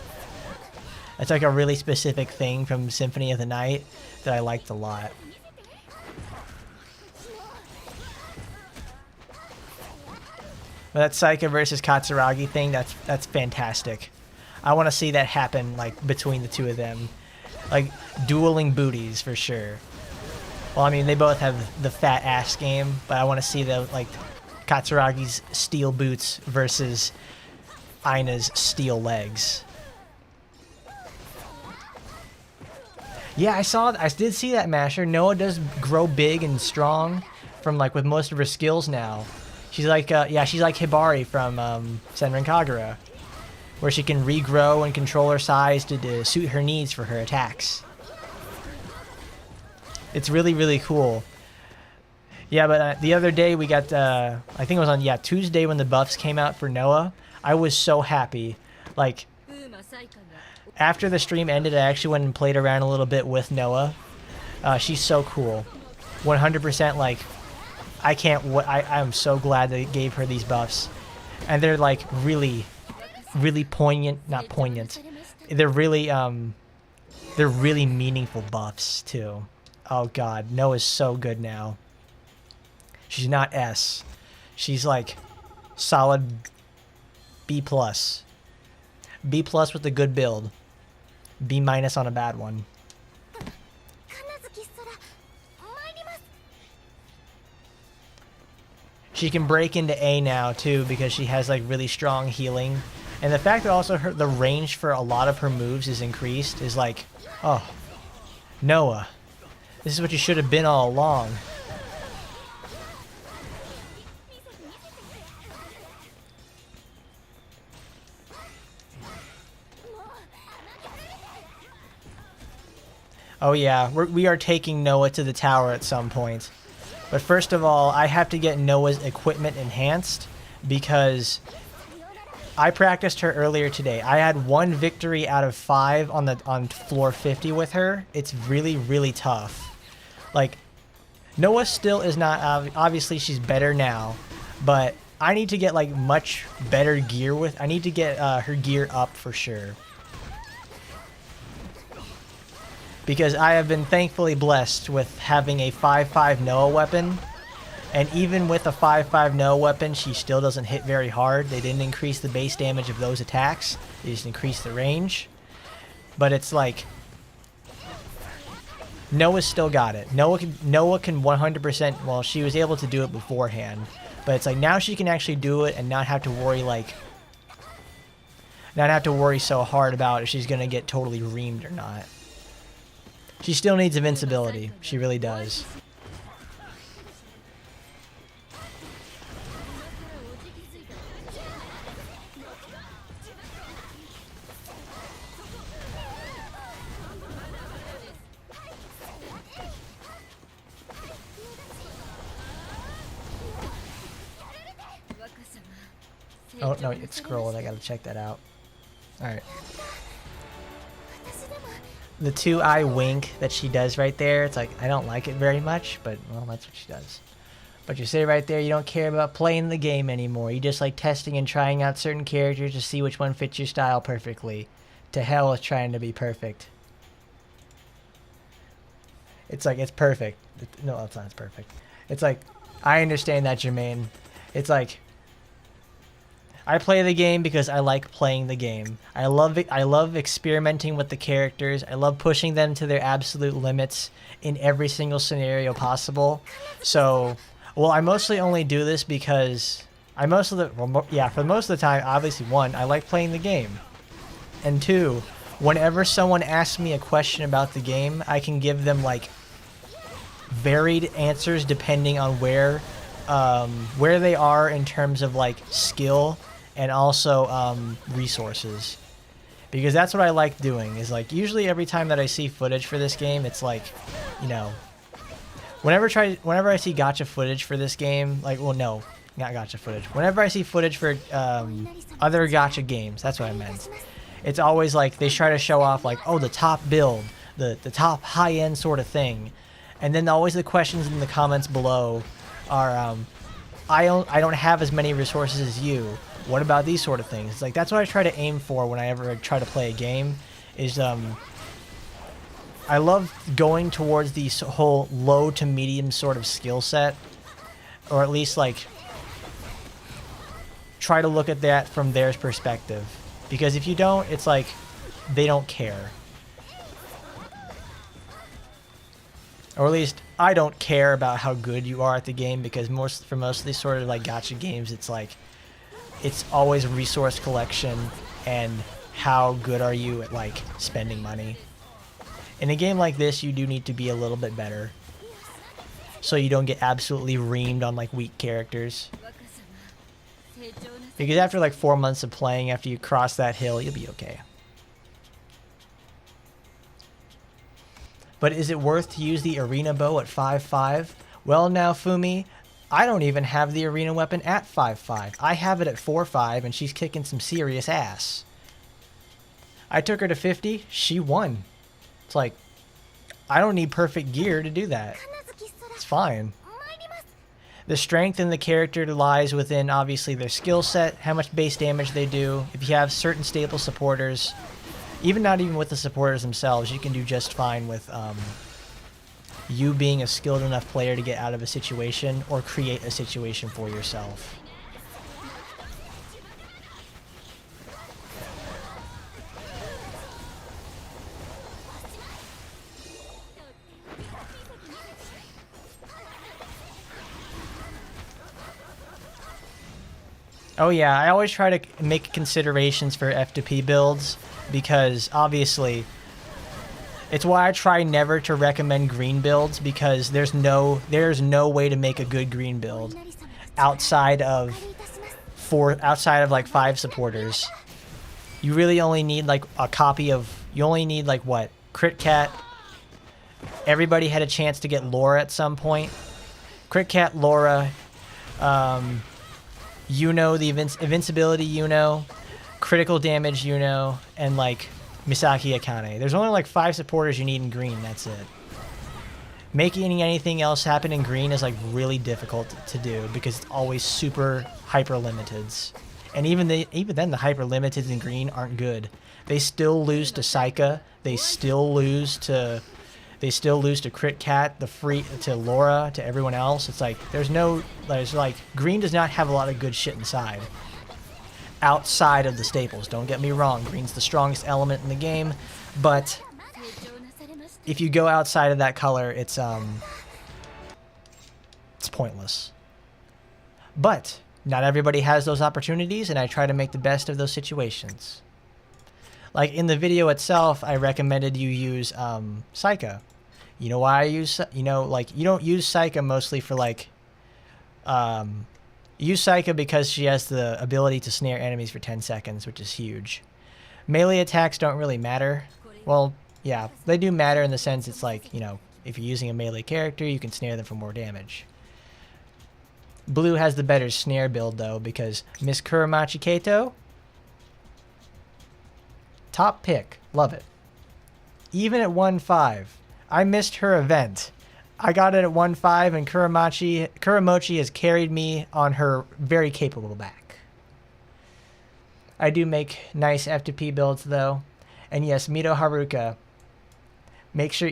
B: That's like a really specific thing from Symphony of the Night that I liked a lot. But that Saika versus Katsuragi thing, that's fantastic. I want to see that happen like between the two of them. Like dueling booties for sure. Well, I mean, they both have the fat ass game, but I want to see the like Katsuragi's steel boots versus Aina's steel legs. Yeah, I did see that, Masher. Noah does grow big and strong from like with most of her skills now. She's like, yeah, she's like Hibari from Senran Kagura, where she can regrow and control her size to suit her needs for her attacks. It's really, really cool. Yeah, but the other day we got, I think it was on, yeah, Tuesday when the buffs came out for Noah. I was so happy. Like, after the stream ended, I actually went and played around a little bit with Noah. She's so cool. 100% like, I'm so glad they gave her these buffs. And they're like really, really poignant, not poignant. They're really meaningful buffs too. Oh god, Noah's so good now. She's not S. She's like solid B+. B+ with a good build. B- on a bad one. She can break into A now too because she has like really strong healing. And the fact that also the range for a lot of her moves is increased is like, oh, Noah, this is what you should have been all along. Oh yeah, we are taking Noah to the tower at some point. But first of all, I have to get Noah's equipment enhanced because I practiced her earlier today. I had 1 victory out of 5 on floor 50 with her. It's really, really tough. Like, Noah still is not, obviously she's better now, but I need to get like much better gear with, I need to get her gear up for sure. Because I have been thankfully blessed with having a 5-5 Noah weapon. And even with a 5-5 Noah weapon, she still doesn't hit very hard. They didn't increase the base damage of those attacks. They just increased the range. But it's like, Noah's still got it. Noah can 100%, well, she was able to do it beforehand. But it's like, now she can actually do it and not have to worry like, not have to worry so hard about if she's going to get totally reamed or not. She still needs invincibility. She really does. Oh, no, it's scrolling. I gotta check that out. Alright. The 2-eye wink that she does right there, it's like, I don't like it very much, but, well, that's what she does. But you say right there, you don't care about playing the game anymore. You just like testing and trying out certain characters to see which one fits your style perfectly. To hell with trying to be perfect. It's like, it's perfect. No, it's not perfect. It's like, I understand that, Jermaine. It's like, I play the game because I like playing the game. I love it. I love experimenting with the characters. I love pushing them to their absolute limits in every single scenario possible. So, well, I mostly only do this because for most of the time, obviously, 1, I like playing the game. And 2, whenever someone asks me a question about the game, I can give them like varied answers depending on where they are in terms of like skill and also resources. because that's what I like doing. Is like usually every time that I see footage for this game, it's like, you know, whenever I see gacha footage for this game, like, well, no, not gacha footage. Whenever I see footage for other gacha games, that's what I meant. It's always like they try to show off like, oh, the top build, the top high end sort of thing, and then always the questions in the comments below are, I don't have as many resources as you. What about these sort of things? It's like that's what I try to aim for whenever I try to play a game. Is I love going towards the whole low to medium sort of skill set, or at least like try to look at that from their perspective. Because if you don't, it's like they don't care. Or at least I don't care about how good you are at the game, because for most of these sort of like gacha games, it's like it's always resource collection and how good are you at like spending money. In a game like this, you do need to be a little bit better, so you don't get absolutely reamed on like weak characters. Because after like 4 months of playing, after you cross that hill, you'll be okay. But is it worth to use the arena bow at 5.5? Well now, Fumi, I don't even have the arena weapon at 5.5. I have it at 4.5, and she's kicking some serious ass. I took her to 50, she won. It's like, I don't need perfect gear to do that. It's fine. The strength in the character lies within, obviously, their skill set, how much base damage they do. If you have certain staple supporters, not even with the supporters themselves, you can do just fine with you being a skilled enough player to get out of a situation or create a situation for yourself. Oh yeah, I always try to make considerations for F2P builds, because obviously it's why I try never to recommend green builds, because there's no way to make a good green build outside of like 5 supporters. You really only need like a copy of, you only need like what? Crit Cat. Everybody had a chance to get Laura at some point. Crit Cat, Laura, the invincibility critical damage and like Misaki Akane. There's only like 5 supporters you need in green, that's it. Making anything else happen in green is like really difficult to do, because it's always super hyper limiteds. And even then the hyper limiteds in green aren't good. They still lose to Saika, they still lose to Crit Cat, to Laura, to everyone else. It's like there's like green does not have a lot of good shit inside. Outside of the staples, don't get me wrong, green's the strongest element in the game, but if you go outside of that color, it's pointless. But not everybody has those opportunities, and I try to make the best of those situations. Like in the video itself, I recommended you use Saika. You know why I use, like, you don't use Saika mostly for like, use Saika because she has the ability to snare enemies for 10 seconds, which is huge. Melee attacks don't really matter. Well, yeah, they do matter in the sense it's like, if you're using a melee character, you can snare them for more damage. Blue has the better snare build though, because Miss Kuramachi Kato, top pick, love it. Even at 1.5, I missed her event. I got it at 1.5, and Kuramochi has carried me on her very capable back. I do make nice F2P builds though, and yes, Mito Haruka. Make sure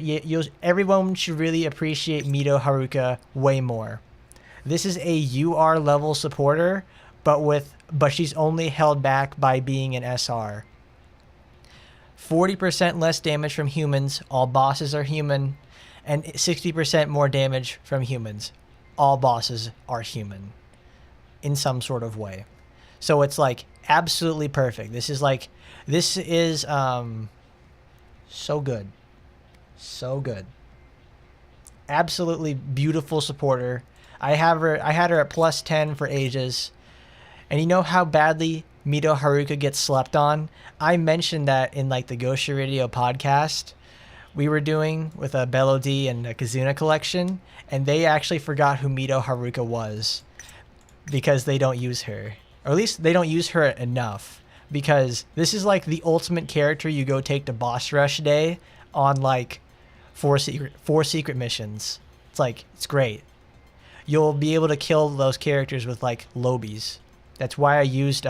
B: everyone should really appreciate Mito Haruka way more. This is a UR level supporter, but she's only held back by being an SR. 40% less damage from humans, all bosses are human, and 60% more damage from humans. All bosses are human in some sort of way. So it's like absolutely perfect. This is so good. So good. Absolutely beautiful supporter. I had her at +10 for ages, And you know how badly Mito Haruka gets slept on? I mentioned that in like the Gosha Radio podcast we were doing with a Bello D and a Kazuna collection, and they actually forgot who Mito Haruka was because they don't use her. Or at least they don't use her enough, because this is like the ultimate character you go take to boss rush day on like four secret missions. It's like, it's great. You'll be able to kill those characters with like lobies. That's why I used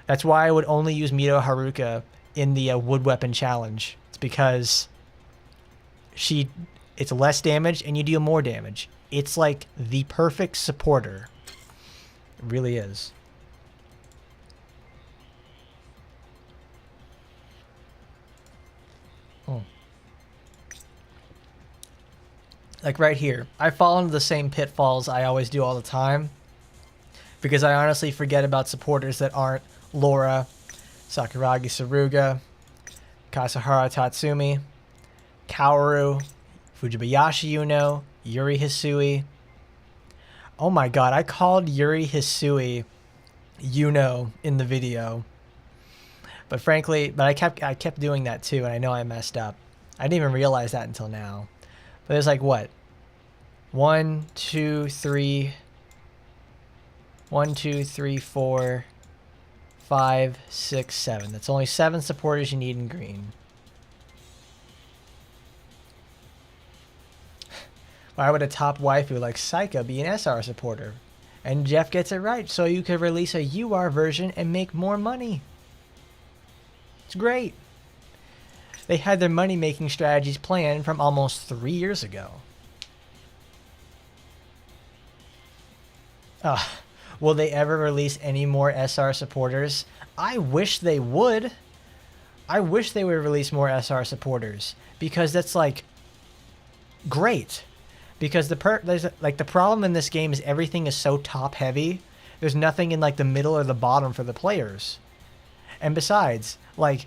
B: that's why I would only use Mito Haruka in the wood weapon challenge. It's because it's less damage and you deal more damage. It's like the perfect supporter. It really is. Oh. Like right here, I fall into the same pitfalls I always do all the time, because I honestly forget about supporters that aren't Laura, Sakuragi Saruga, Kasahara Tatsumi, Kaoru, Fujibayashi Yuno, Yuri Hisui. Oh my god, I called Yuri Hisui Yuno in the video. But frankly, I kept doing that too, and I know I messed up. I didn't even realize that until now. But there's like what? 1, 2, 3, 4, 5, 6, 7. That's only 7 supporters you need in green. Why would a top waifu like Saika be an SR supporter? And Jeff gets it right, so you could release a UR version and make more money. It's great. They had their money-making strategies planned from almost 3 years ago. Will they ever release any more SR supporters? I wish they would. I wish they would release more SR supporters, because that's like great. Because the problem in this game is everything is so top heavy. There's nothing in like the middle or the bottom for the players. And besides, like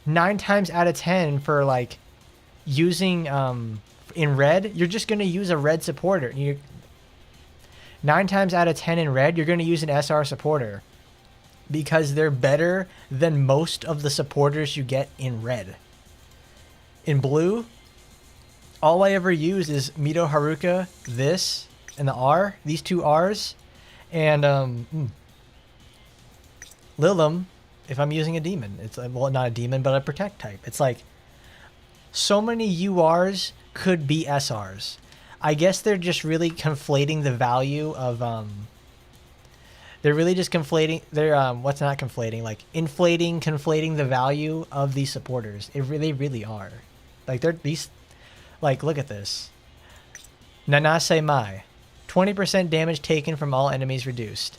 B: 9 times out of 10 for like using in red, you're just going to use a red supporter. 9 times out of 10 in red, you're going to use an SR supporter, because they're better than most of the supporters you get in red. In blue, all I ever use is Mito Haruka, this, and the R, these 2 Rs, and Lilim, if I'm using a demon. It's well, not a demon, but a protect type. It's like so many URs could be SRs. I guess they're just really conflating the value of they're really just conflating, what's not conflating, like conflating the value of these supporters. They really are. Like they're these, like look at this. Nanase Mai, 20% damage taken from all enemies reduced.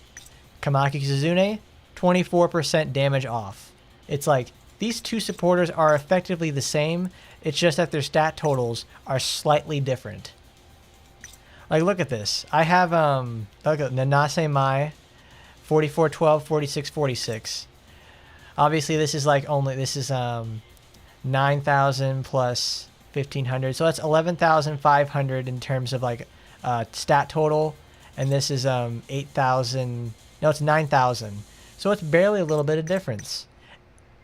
B: Kamaki Suzune, 24% damage off. It's like these 2 supporters are effectively the same. It's just that their stat totals are slightly different. Like look at this. I have look at Nanase Mai, 4412, 4646. Obviously this is like this is 9,000 plus 1,500, so that's 11,500 in terms of like stat total, and this is 8,000. No, it's 9,000. So it's barely a little bit of difference.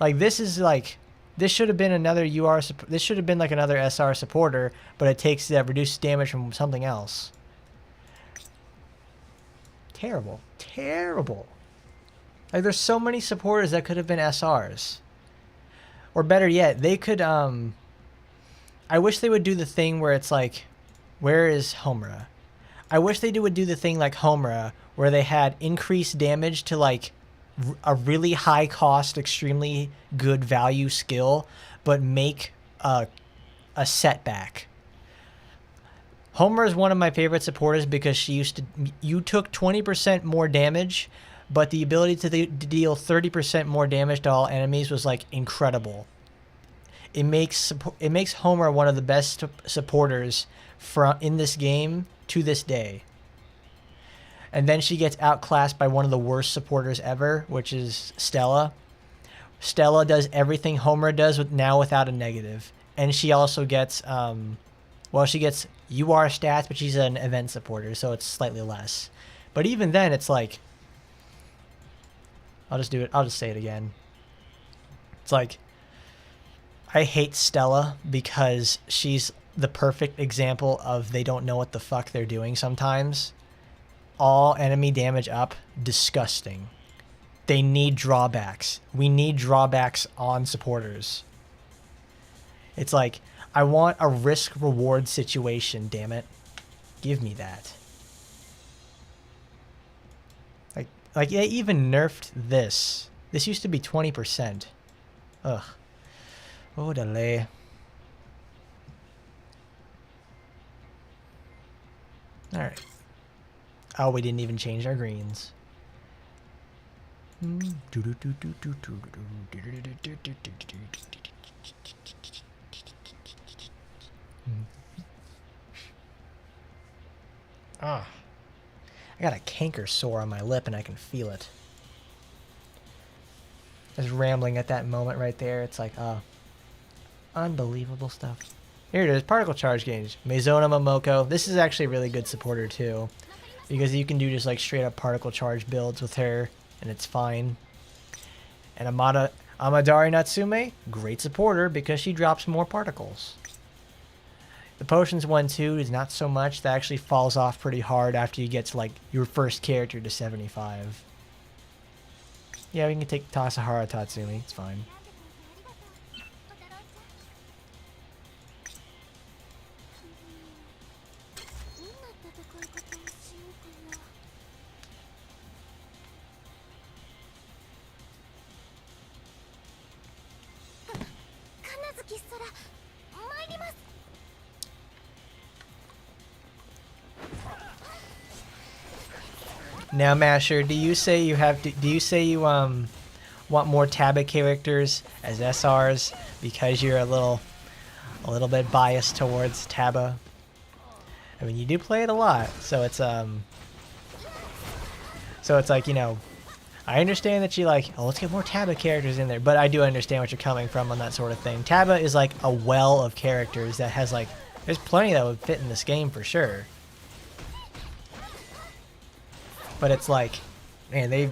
B: Like this is like, this should have been another UR. This should have been like another SR supporter, but it takes that reduced damage from something else. Terrible, terrible. Like there's so many supporters that could have been SRs, or better yet, they could. I wish they would do the thing where it's like, where is Homura? I wish they would do the thing like Homura, where they had increased damage to like a really high cost, extremely good value skill, but make a setback. Homer is one of my favorite supporters because you took 20% more damage, but the ability to deal 30% more damage to all enemies was like incredible. It makes Homer one of the best supporters in this game to this day. And then she gets outclassed by one of the worst supporters ever, which is Stella. Stella does everything Homer does now without a negative. And she also gets, she gets UR stats, but she's an event supporter, so it's slightly less. But even then, it's like, I'll just do it. I'll just say it again. It's like, I hate Stella because she's the perfect example of they don't know what the fuck they're doing sometimes. All enemy damage up, disgusting. They need drawbacks. We need drawbacks on supporters. It's like, I want a risk-reward situation, damn it. Give me that. Like they even nerfed this. This used to be 20%. Ugh. Oh, delay. Alright. Oh, we didn't even change our greens. Ah. I got a canker sore on my lip and I can feel it. Just rambling at that moment right there. It's like, unbelievable stuff. Here it is, particle charge gauge. Maizona Momoko. This is actually a really good supporter too, because you can do just like straight up particle charge builds with her, and it's fine. And Amadari Natsume, great supporter because she drops more particles. The potions one too is not so much. That actually falls off pretty hard after you get to like your first character to 75. Yeah, we can take Tasahara Tatsumi. It's fine. Now, Masher, do you say you have to, do you say you want more Taba characters as SRs because you're a little bit biased towards Taba? I mean, you do play it a lot, so it's like, you know, I understand that you like, oh, let's get more Taba characters in there, but I do understand what you're coming from on that sort of thing. Taba is like a well of characters that has like, there's plenty that would fit in this game for sure. But it's like, man, they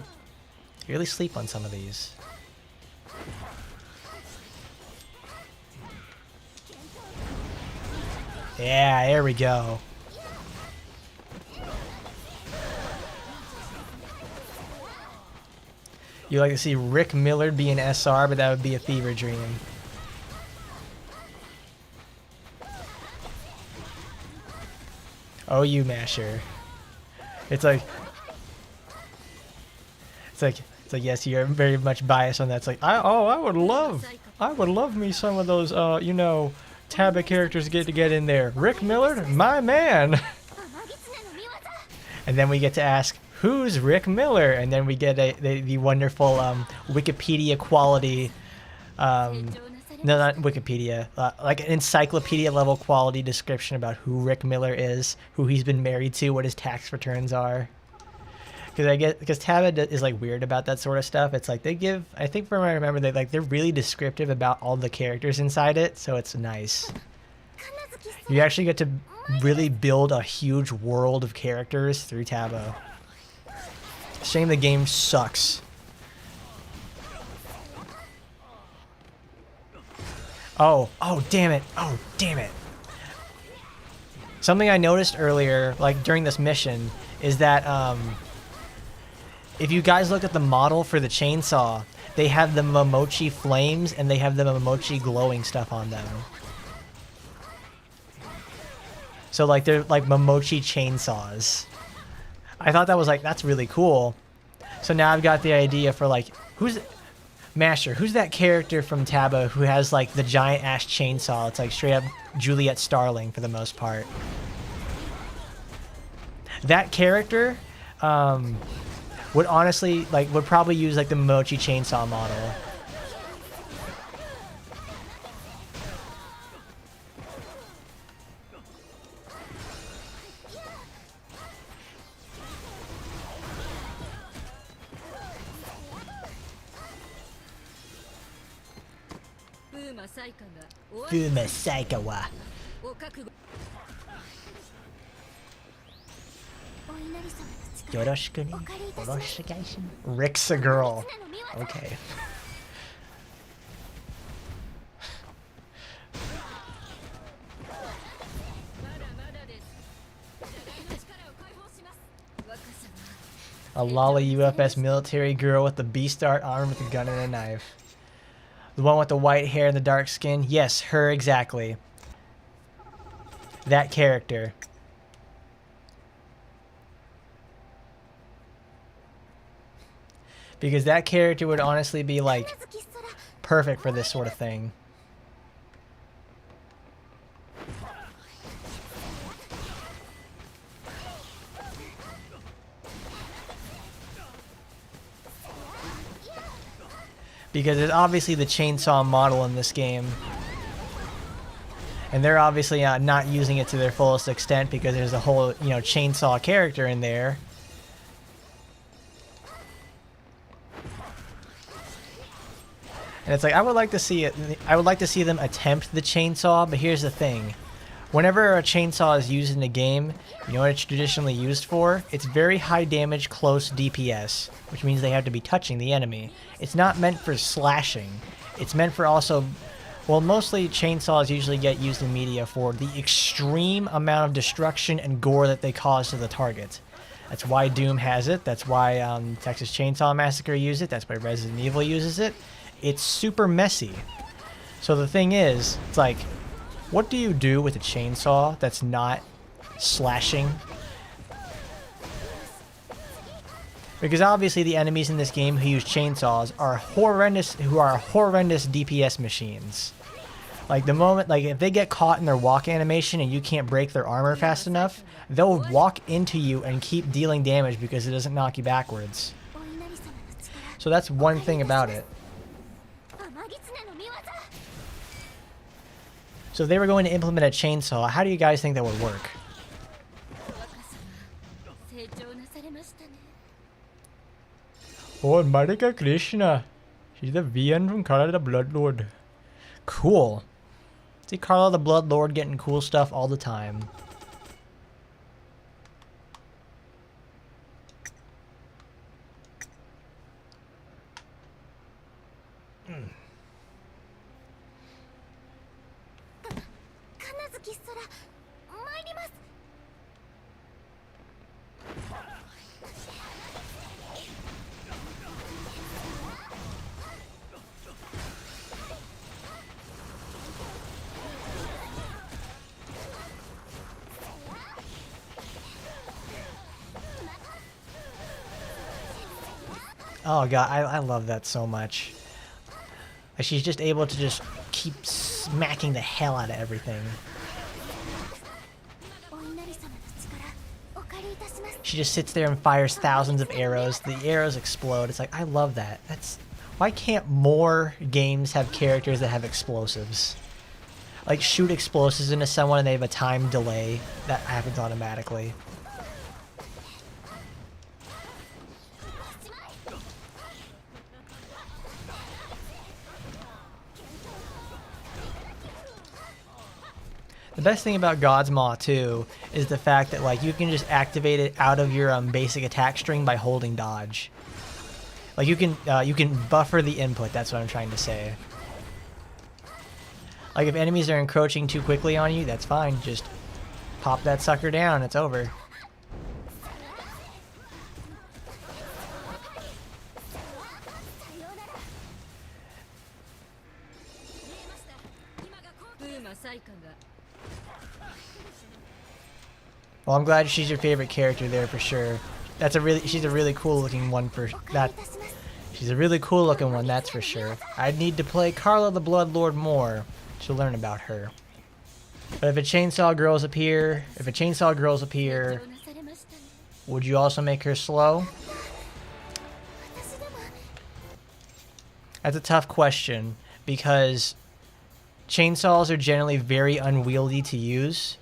B: really sleep on some of these. Yeah, there we go. You like to see Rick Millard be an SR, but that would be a fever dream. Oh, you Masher. It's like, yes, you're very much biased on that. It's like, I would love me some of those, you know, Taba characters to get in there. Rick Millard, my man. And then we get to ask, who's Rick Miller? And then we get the wonderful Wikipedia quality, no, not Wikipedia, like an encyclopedia level quality description about who Rick Miller is, who he's been married to, what his tax returns are. Because Taba is like weird about that sort of stuff. It's like they give, I think from what I remember, they're really descriptive about all the characters inside it, so it's nice. You actually get to really build a huge world of characters through Taba. Shame the game sucks. Oh damn it. Oh damn it. Something I noticed earlier, like during this mission, is that if you guys look at the model for the chainsaw, they have the Momochi flames and they have the Momochi glowing stuff on them. So like they're like Momochi chainsaws. I thought that was like, that's really cool. So now I've got the idea for like, who's that character from Taba who has like the giant ass chainsaw? It's like straight up Juliet Starling for the most part. That character would honestly would probably use like the Momochi chainsaw model. Fuma Saikawa. Yoroshiku ni oroshigaishin. Rick's a girl. Okay. A lolly UFS military girl with the beast art arm with a gun and a knife. The one with the white hair and the dark skin? Yes, her exactly. That character. Because that character would honestly be like perfect for this sort of thing. Because there's obviously the chainsaw model in this game. And they're obviously not using it to their fullest extent because there's a whole, chainsaw character in there. And it's like, I would like to see them attempt the chainsaw, but here's the thing. Whenever a chainsaw is used in a game, you know what it's traditionally used for? It's very high damage, close DPS, which means they have to be touching the enemy. It's not meant for slashing. It's meant for also, well, mostly chainsaws usually get used in media for the extreme amount of destruction and gore that they cause to the target. That's why Doom has it. That's why Texas Chainsaw Massacre uses it. That's why Resident Evil uses it. It's super messy. So the thing is, it's like, what do you do with a chainsaw that's not slashing? Because obviously the enemies in this game who use chainsaws are horrendous DPS machines. Like the moment, like if they get caught in their walk animation and you can't break their armor fast enough, they'll walk into you and keep dealing damage because it doesn't knock you backwards. So that's one thing about it. So if they were going to implement a chainsaw, how do you guys think that would work? Oh, Marika Krishna. She's the VN from Carla the Bloodlord. Cool. See Carla the Bloodlord getting cool stuff all the time. Oh god, I love that so much. She's just able to just keep smacking the hell out of everything. She just sits there and fires thousands of arrows. The arrows explode. It's like, I love that. Why can't more games have characters that have explosives? Like shoot explosives into someone and they have a time delay that happens automatically. The best thing about God's Maw too is the fact that like you can just activate it out of your basic attack string by holding dodge. Like you can buffer the input. That's what I'm trying to say. Like if enemies are encroaching too quickly on you, that's fine. Just pop that sucker down. It's over. Well, I'm glad she's your favorite character there for sure. She's a really cool looking one for that. She's a really cool looking one, that's for sure. I'd need to play Carla the Bloodlord more to learn about her. But if a chainsaw girls appear, would you also make her slow? That's a tough question because chainsaws are generally very unwieldy to use.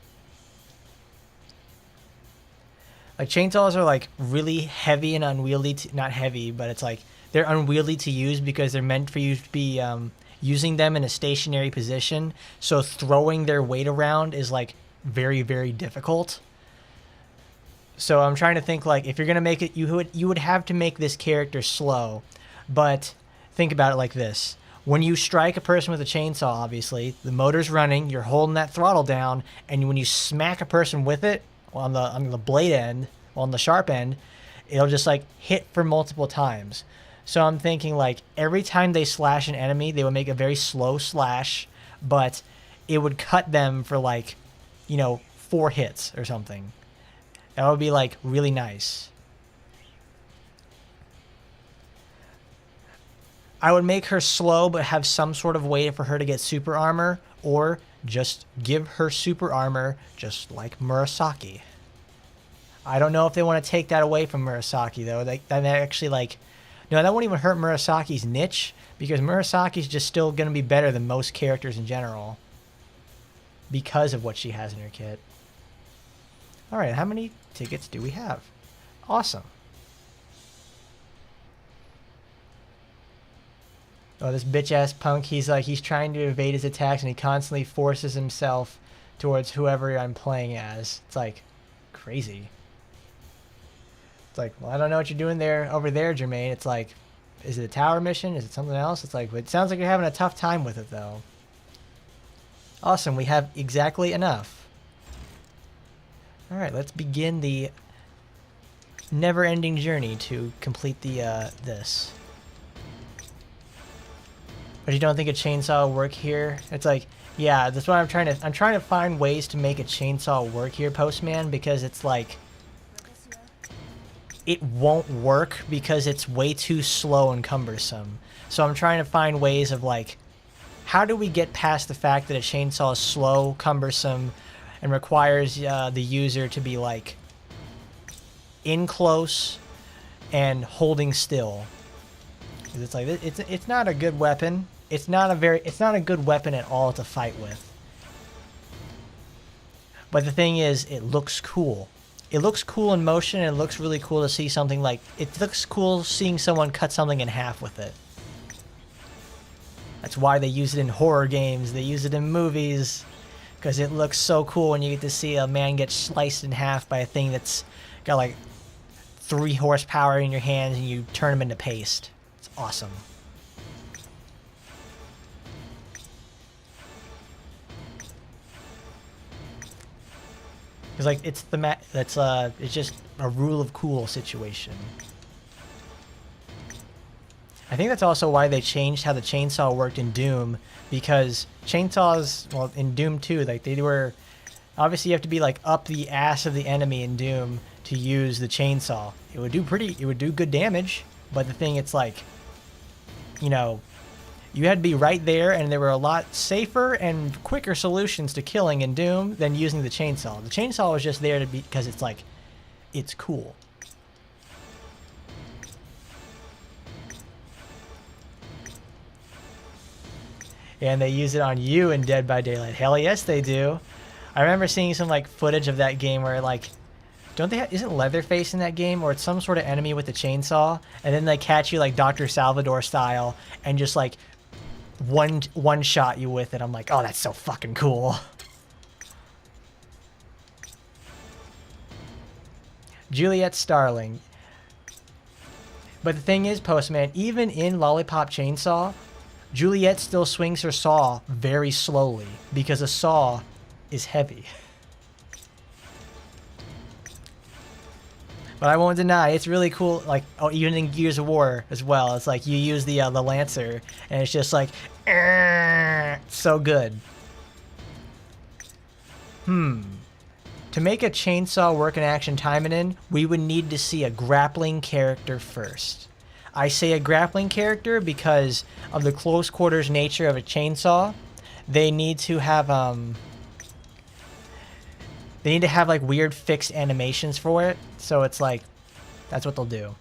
B: Like chainsaws are like really heavy and unwieldy, not heavy, but it's like they're unwieldy to use because they're meant for you to be using them in a stationary position. So throwing their weight around is like very, very difficult. So I'm trying to think, like, if you're gonna make it, you would have to make this character slow, but think about it like this: when you strike a person with a chainsaw, obviously the motor's running, you're holding that throttle down, and when you smack a person with it on the blade end, on the sharp end, it'll just like hit for multiple times. So I'm thinking, like, every time they slash an enemy, they would make a very slow slash, but it would cut them for, like, 4 hits or something. That would be, like, really nice. I would make her slow but have some sort of way for her to get super armor, or just give her super armor just like Murasaki. I don't know if they want to take that away from Murasaki, though. That actually, like... No, that won't even hurt Murasaki's niche, because Murasaki's just still going to be better than most characters in general because of what she has in her kit. Alright, how many tickets do we have? Awesome. Oh, this bitch-ass punk, he's trying to evade his attacks, and he constantly forces himself towards whoever I'm playing as. It's, like, crazy. It's like, well, I don't know what you're doing over there, Jermaine. It's like, is it a tower mission? Is it something else? It's like, it sounds like you're having a tough time with it, though. Awesome, we have exactly enough. Alright, let's begin the never-ending journey to complete the, this. But you don't think a chainsaw will work here? It's like, yeah, that's what I'm trying to find ways to make a chainsaw work here, Postman, because it's like, it won't work because it's way too slow and cumbersome. So I'm trying to find ways of, like, how do we get past the fact that a chainsaw is slow, cumbersome, and requires the user to be, like, in close and holding still. It's like, it's not a good weapon. It's not a good weapon at all to fight with. But the thing is, it looks cool. It looks cool in motion, and it looks really cool to see something like... It looks cool seeing someone cut something in half with it. That's why they use it in horror games. They use it in movies. Because it looks so cool when you get to see a man get sliced in half by a thing that's got, like, 3 horsepower in your hands, and you turn them into paste. It's awesome. Because, like, it's just a rule of cool situation. I think that's also why they changed how the chainsaw worked in Doom, because chainsaws, well, in Doom 2, like, they were... Obviously, you have to be, like, up the ass of the enemy in Doom to use the chainsaw. It would do good damage, but the thing, it's like, you had to be right there, and there were a lot safer and quicker solutions to killing in Doom than using the chainsaw. The chainsaw was just there to be, because it's like, it's cool. And they use it on you in Dead by Daylight. Hell yes, they do. I remember seeing some, like, footage of that game where, like, isn't Leatherface in that game, or it's some sort of enemy with a chainsaw, and then they catch you, like, Dr. Salvador style, and just, like, one shot you with it. I'm like, oh, that's so fucking cool. Juliet Starling. But the thing is, Postman, even in Lollipop Chainsaw, Juliet still swings her saw very slowly, because a saw is heavy. But I won't deny, it's really cool, like, oh, even in Gears of War as well. It's like, you use the Lancer, and it's just like, it's so good. To make a chainsaw work in action Taimanin, we would need to see a grappling character first. I say a grappling character because of the close quarters nature of a chainsaw. They need to have, like, weird fixed animations for it. So it's like, that's what they'll do.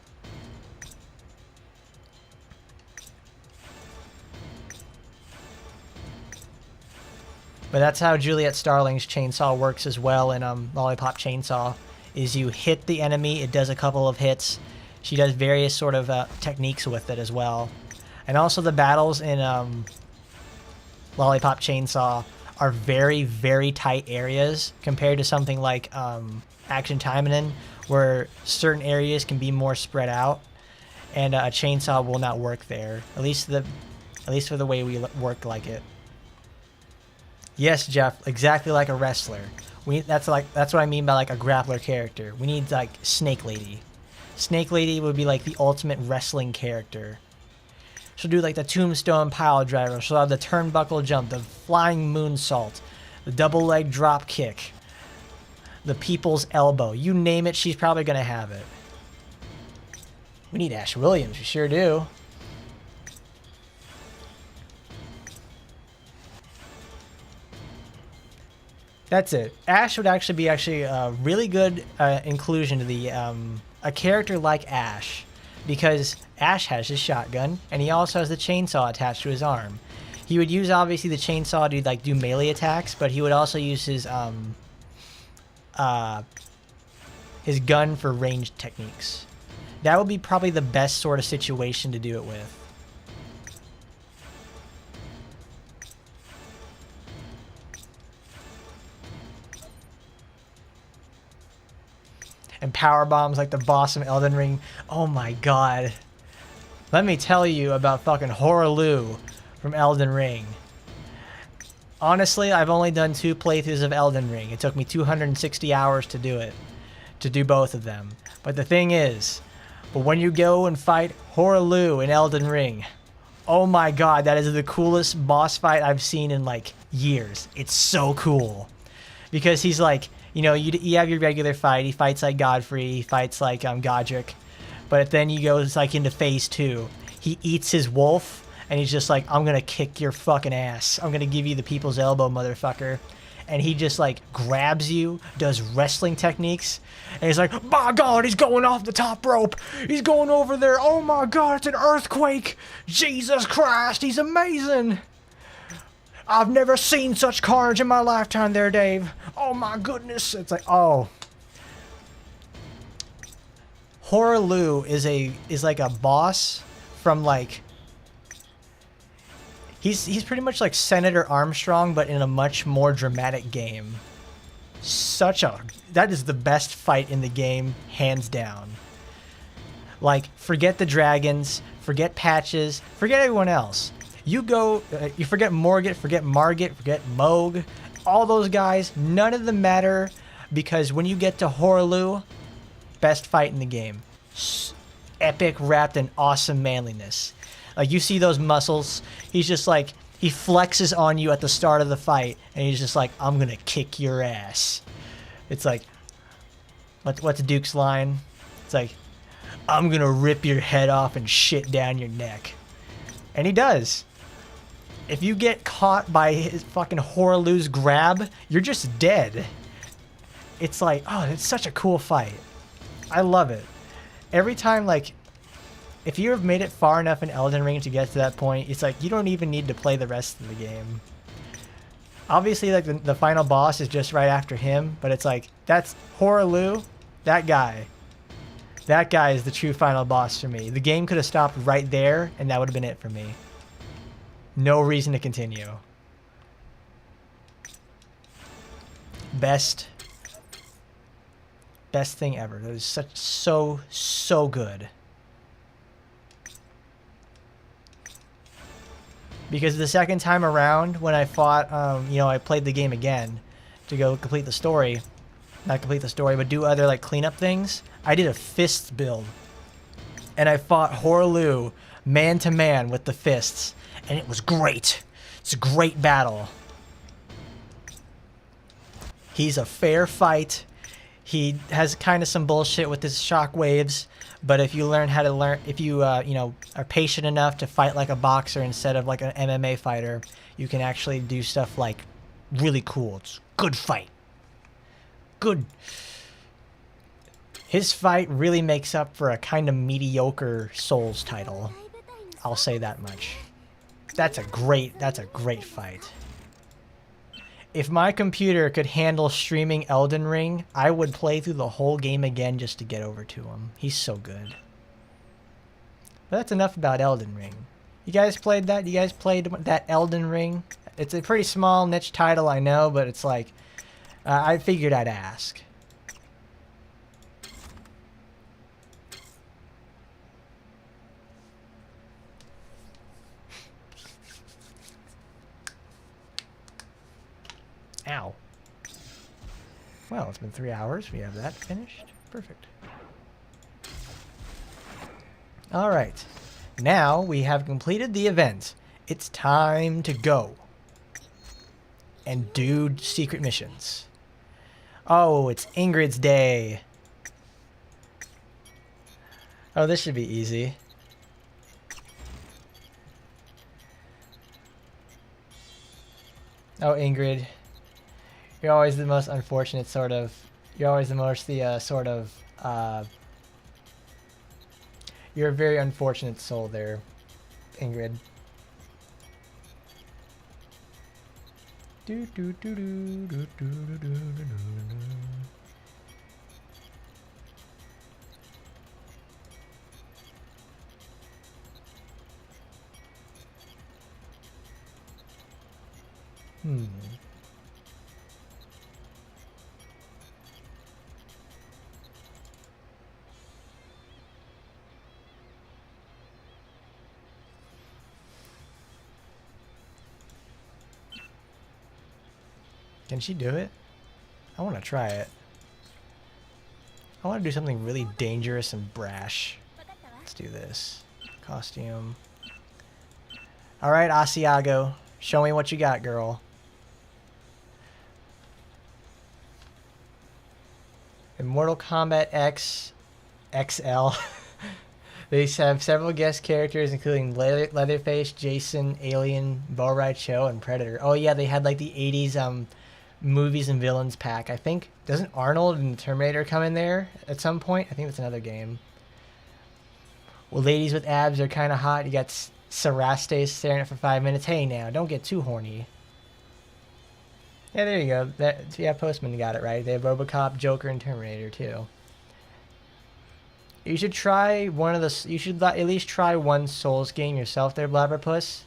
B: But that's how Juliet Starling's chainsaw works as well in Lollipop Chainsaw. Is you hit the enemy, it does a couple of hits. She does various sort of techniques with it as well. And also the battles in Lollipop Chainsaw are very, very tight areas compared to something like Action Taimanin, where certain areas can be more spread out, and a chainsaw will not work there. At least for the way we work like it. Yes, Jeff, exactly like a wrestler. That's what I mean by like a grappler character. We need like Snake Lady. Snake Lady would be like the ultimate wrestling character. She'll do like the tombstone pile driver. She'll have the turnbuckle jump, the flying moonsault, the double leg drop kick, the people's elbow. You name it, she's probably gonna have it. We need Ash Williams, we sure do. That's it. Ash would actually be a really good inclusion to the a character like Ash, because Ash has his shotgun and he also has the chainsaw attached to his arm. He would use obviously the chainsaw to like do melee attacks, but he would also use his gun for ranged techniques. That would be probably the best sort of situation to do it with. And power bombs like the boss from Elden Ring. Oh my god. Let me tell you about fucking Horaloo from Elden Ring. Honestly, I've only done 2 playthroughs of Elden Ring. It took me 260 hours to do it. To do both of them. But the thing is, but when you go and fight Horaloo in Elden Ring, oh my god, that is the coolest boss fight I've seen in like years. It's so cool. Because he's like, you know, you have your regular fight. He fights like Godfrey. He fights like Godric. But then he goes like into phase 2. He eats his wolf, and he's just like, I'm gonna kick your fucking ass. I'm gonna give you the people's elbow, motherfucker. And he just like grabs you, does wrestling techniques, and he's like, my god, he's going off the top rope. He's going over there. Oh my god, it's an earthquake. Jesus Christ, he's amazing. I've never seen such carnage in my lifetime there, Dave. Oh my goodness. It's like, oh. Horaloo is like a boss from like... He's pretty much like Senator Armstrong, but in a much more dramatic game. That is the best fight in the game, hands down. Like, forget the dragons, forget Patches, forget everyone else. You go, you forget Morget, forget Margit, forget Moog, all those guys, none of them matter, because when you get to Horaloo, best fight in the game. Epic, wrapped in awesome manliness. Like, you see those muscles, he's just like, he flexes on you at the start of the fight, and he's just like, I'm gonna kick your ass. It's like, what's Duke's line? It's like, I'm gonna rip your head off and shit down your neck. And he does. If you get caught by his fucking Horaloo's grab, you're just dead. It's like, oh, it's such a cool fight. I love it. Every time, like, if you have made it far enough in Elden Ring to get to that point, it's like, you don't even need to play the rest of the game. Obviously, like, the final boss is just right after him, but it's like, that's Horaloo, that guy. That guy is the true final boss for me. The game could have stopped right there, and that would have been it for me. No reason to continue. Best thing ever. That is so good. Because the second time around, when I fought, I played the game again to go complete the story. Not complete the story, but do other like cleanup things. I did a fists build. And I fought Horaloo man to man with the fists. And it was great. It's a great battle. He's a fair fight. He has kind of some bullshit with his shock waves, but if you learn how to if you are patient enough to fight like a boxer instead of like an MMA fighter, you can actually do stuff like really cool. It's a good fight. Good. His fight really makes up for a kind of mediocre Souls title. I'll say that much. That's a great fight. If my computer could handle streaming Elden Ring, I would play through the whole game again just to get over to him. He's so good. But that's enough about Elden Ring. You guys played that? You guys played that Elden Ring It's a pretty small niche title, I know, but it's like, I figured I'd ask. Ow. Well, it's been 3 hours. We have that finished. Perfect. Alright. Now we have completed the event. It's time to go and do secret missions. Oh, it's Ingrid's day. Oh, this should be easy. Oh, Ingrid. You're always the most unfortunate sort of... You're always the most sort of... You're a very unfortunate soul there, Ingrid. Do do do do do do do do do do. Can she do it? I want to try it. I want to do something really dangerous and brash. Let's do this. Costume. Alright, Asiago. Show me what you got, girl. In Mortal Kombat X XL, they have several guest characters, including Leatherface, Jason, Alien, Bo' Rai Cho, and Predator. Oh yeah, they had like the 80s movies and villains pack. I think, doesn't Arnold and the Terminator come in there at some point? I think that's another game. Well, ladies with abs are kind of hot. You got Saraste staring at for 5 minutes. Hey now, don't get too horny. Yeah, there you go. Yeah, Postman got it right. They have RoboCop, Joker, and Terminator too. You should try one of the. You should at least try one Souls game yourself, there, Blabberpuss.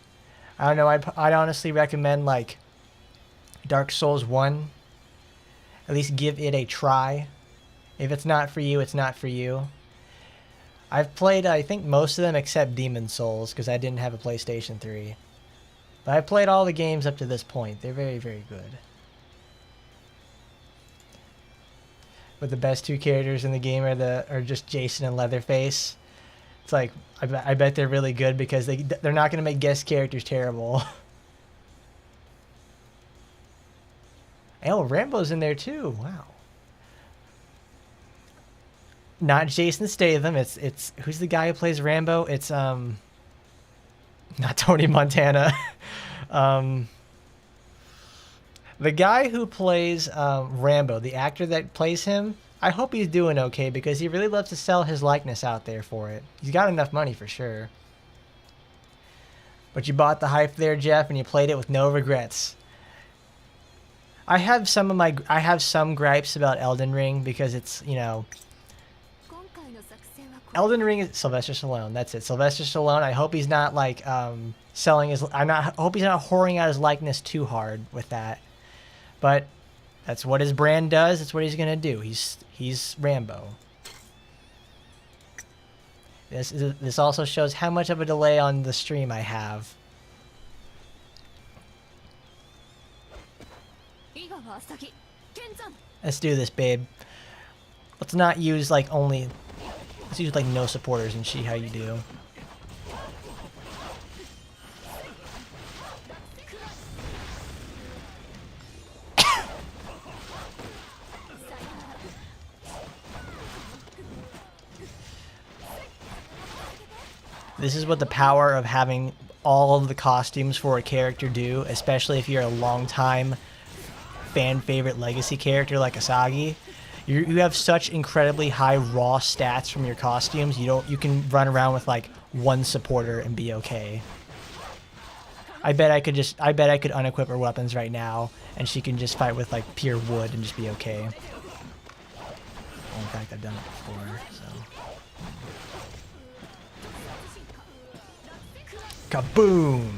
B: I don't know. I'd honestly recommend like Dark Souls 1. At least give it a try. If it's not for you, it's not for you. I've played, I think, most of them except Demon Souls because I didn't have a PlayStation 3. But I played all the games up to this point. They're very, very good. But the best two characters in the game are just Jason and Leatherface. It's like, I bet they're really good because they're not going to make guest characters terrible. Oh, Rambo's in there too. Wow. Not Jason Statham. It's who's the guy who plays Rambo? It's not Tony Montana. The guy who plays Rambo, the actor that plays him, I hope he's doing okay because he really loves to sell his likeness out there for it. He's got enough money for sure. But you bought the hype there, Jeff, and you played it with no regrets. I have some gripes about Elden Ring because it's, you know, Elden Ring is Sylvester Stallone. That's it. Sylvester Stallone. I hope he's not like selling his. I hope he's not whoring out his likeness too hard with that. But that's what his brand does. That's what he's gonna do. He's Rambo. This also shows how much of a delay on the stream I have. Let's do this, babe. Let's not use like only. Let's use like no supporters and see how you do. This is what the power of having all of the costumes for a character do, especially if you're a long-time fan favorite legacy character like Asagi. You have such incredibly high raw stats from your costumes. You can run around with like one supporter and be okay. I bet I could unequip her weapons right now and she can just fight with like pure wood and just be okay. Well, in fact, I've done it before, so. Kaboom!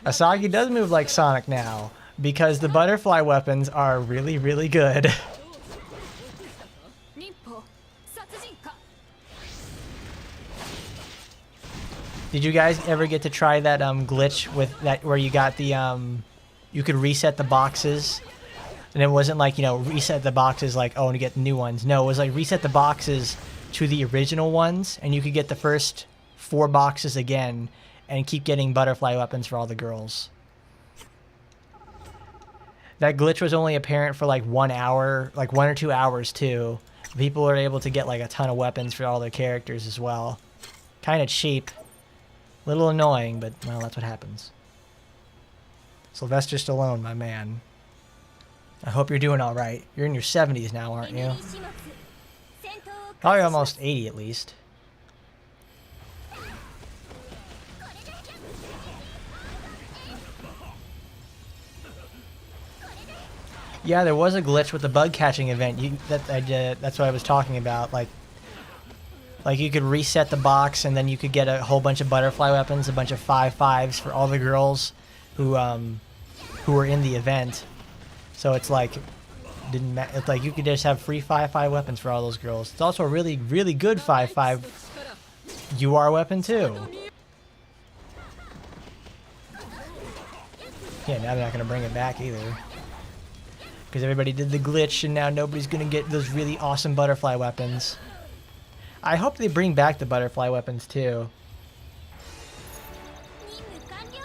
B: Asagi does move like Sonic now, because the butterfly weapons are really, really good. Did you guys ever get to try that glitch with that where you got the you could reset the boxes? And it wasn't like, you know, reset the boxes like, oh, and you get new ones. No, it was like reset the boxes to the original ones, and you could get the first 4 boxes again and keep getting butterfly weapons for all the girls. That glitch was only apparent for like 1 hour, like 1 or 2 hours too. People were able to get like a ton of weapons for all their characters as well. Kind of cheap. Little annoying, but well, that's what happens. Sylvester Stallone, my man. I hope you're doing alright. You're in your 70s now, aren't you? Probably almost 80 at least. Yeah, there was a glitch with the bug catching event. That's what I was talking about. Like you could reset the box, and then you could get a whole bunch of butterfly weapons, a bunch of 5/5s for all the girls who were in the event. So it's like it's like you could just have free 5/5 weapons for all those girls. It's also a really, really good 5/5 UR weapon too. Yeah, now they're not gonna bring it back either, because everybody did the glitch, and now nobody's gonna get those really awesome butterfly weapons. I hope they bring back the butterfly weapons too.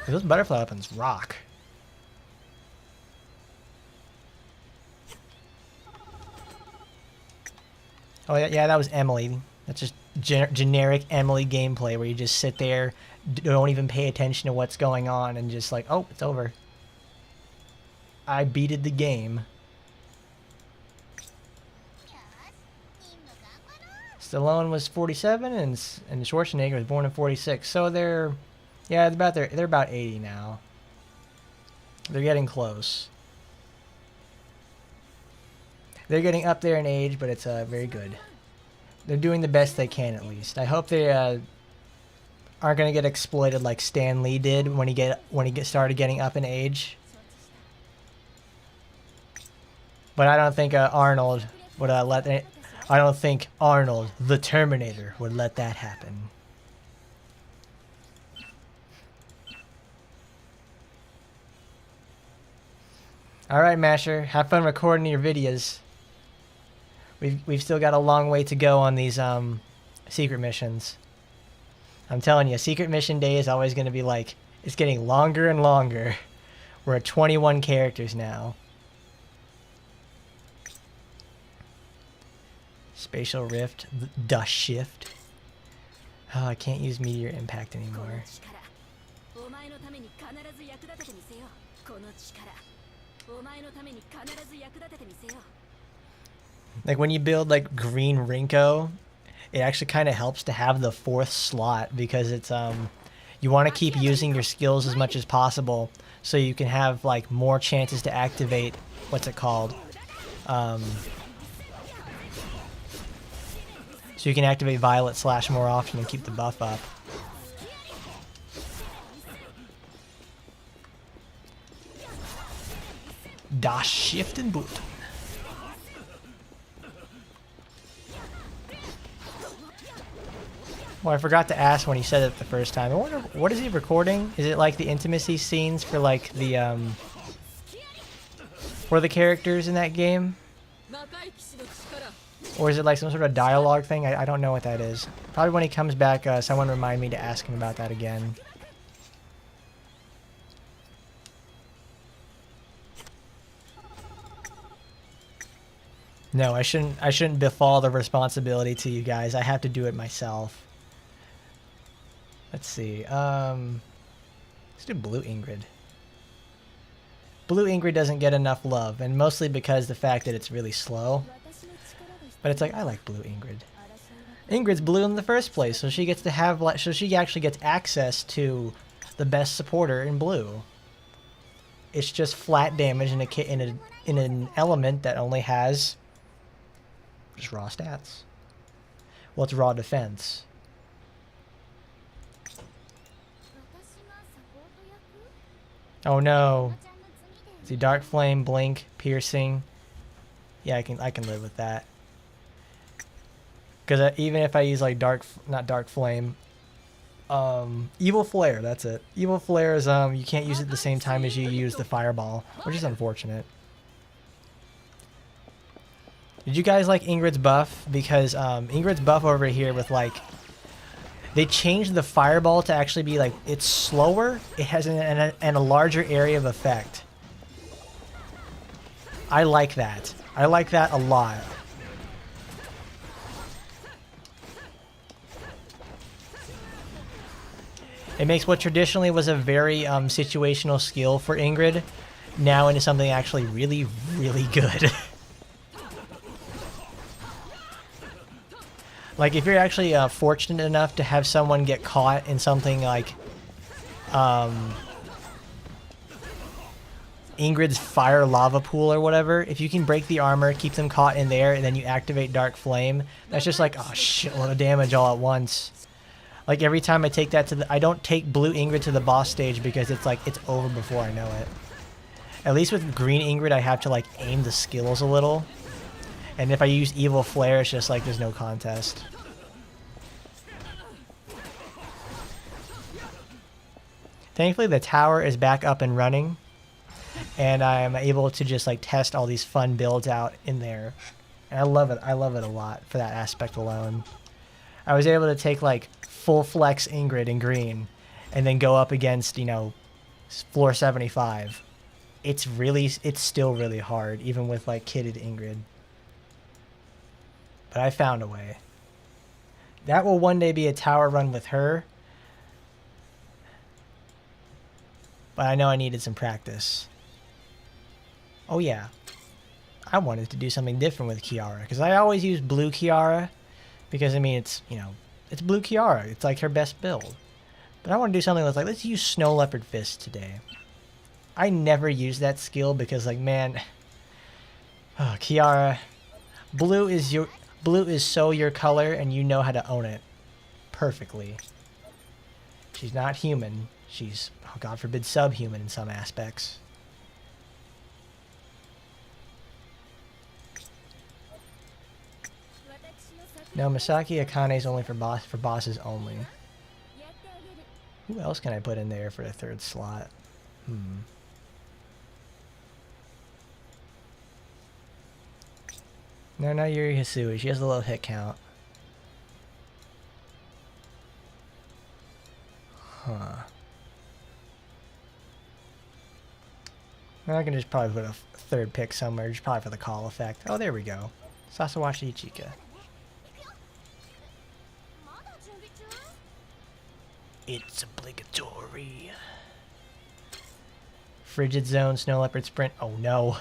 B: Those butterfly weapons rock. Oh yeah, that was Emily. That's just generic Emily gameplay where you just sit there, don't even pay attention to what's going on, and just like, oh, it's over. I beated the game. Stallone was 47, and Schwarzenegger was born in 46. So they're about 80 now. They're getting close. They're getting up there in age, but it's very good. They're doing the best they can, at least. I hope they aren't gonna get exploited like Stan Lee did when he started getting up in age. But I don't think Arnold would let it. I don't think Arnold, the Terminator, would let that happen. Alright, Masher. Have fun recording your videos. We've still got a long way to go on these secret missions. I'm telling you, secret mission day is always going to be like, it's getting longer and longer. We're at 21 characters now. Spatial Rift, Dust Shift. Oh, I can't use Meteor Impact anymore. Like when you build like Green Rinko, it actually kind of helps to have the 4th slot, because it's you want to keep using your skills as much as possible so you can have like more chances to activate what's it called? So you can activate Violet Slash more often and keep the buff up. Das Shiften Boot. Well, I forgot to ask when he said it the first time. I wonder, what is he recording? Is it like the intimacy scenes for like the for the characters in that game? Or is it like some sort of dialogue thing? I don't know what that is. Probably when he comes back, someone remind me to ask him about that again. No, I shouldn't befall the responsibility to you guys. I have to do it myself. Let's see. Let's do Blue Ingrid. Blue Ingrid doesn't get enough love, and mostly because the fact that it's really slow. But it's like, I like Blue Ingrid. Ingrid's blue in the first place, so she gets to have, so she actually gets access to the best supporter in blue. It's just flat damage in an element that only has just raw stats. Well, it's raw defense. Oh no. See, Dark Flame, Blink, Piercing. Yeah, I can live with that. Because even if I use like not Dark Flame, Evil Flare, that's it. Evil Flare is you can't use it at the same time as you use the Fireball, which is unfortunate. Did you guys like Ingrid's buff? Because Ingrid's buff over here with like, they changed the Fireball to actually be like, it's slower, it has a larger area of effect. I like that. I like that a lot. It makes what traditionally was a very situational skill for Ingrid now into something actually really, really good. Like if you're actually fortunate enough to have someone get caught in something like Ingrid's fire lava pool or whatever, if you can break the armor, keep them caught in there, and then you activate Dark Flame, that's just like, oh shit, a lot of damage all at once. Like every time I take that I don't take Blue Ingrid to the boss stage because it's like, it's over before I know it. At least with Green Ingrid, I have to like aim the skills a little. And if I use Evil Flare, it's just like there's no contest. Thankfully, the tower is back up and running. And I'm able to just like test all these fun builds out in there. And I love it. I love it a lot for that aspect alone. I was able to take like full flex Ingrid in green and then go up against, you know, floor 75. It's still really hard, even with like kitted Ingrid. But I found a way. That will one day be a tower run with her. But I know I needed some practice. Oh yeah. I wanted to do something different with Kiara. Because I always use blue Kiara. Because, I mean, it's, you know, it's blue Kiara. It's like her best build. But I want to do something that's like, let's use Snow Leopard Fist today. I never use that skill because, like, man. Oh, Kiara. Blue is so your color and you know how to own it. Perfectly. She's not human. She's, oh, God forbid, subhuman in some aspects. No, Misaki Akane is only for bosses only. Who else can I put in there for a third slot? No, not Yuri Hisui. She has a low hit count. Huh. I can just probably put a third pick somewhere, just probably for the call effect. Oh, there we go. Sasawashi Ichika. It's obligatory. Frigid Zone, Snow Leopard Sprint. Oh no.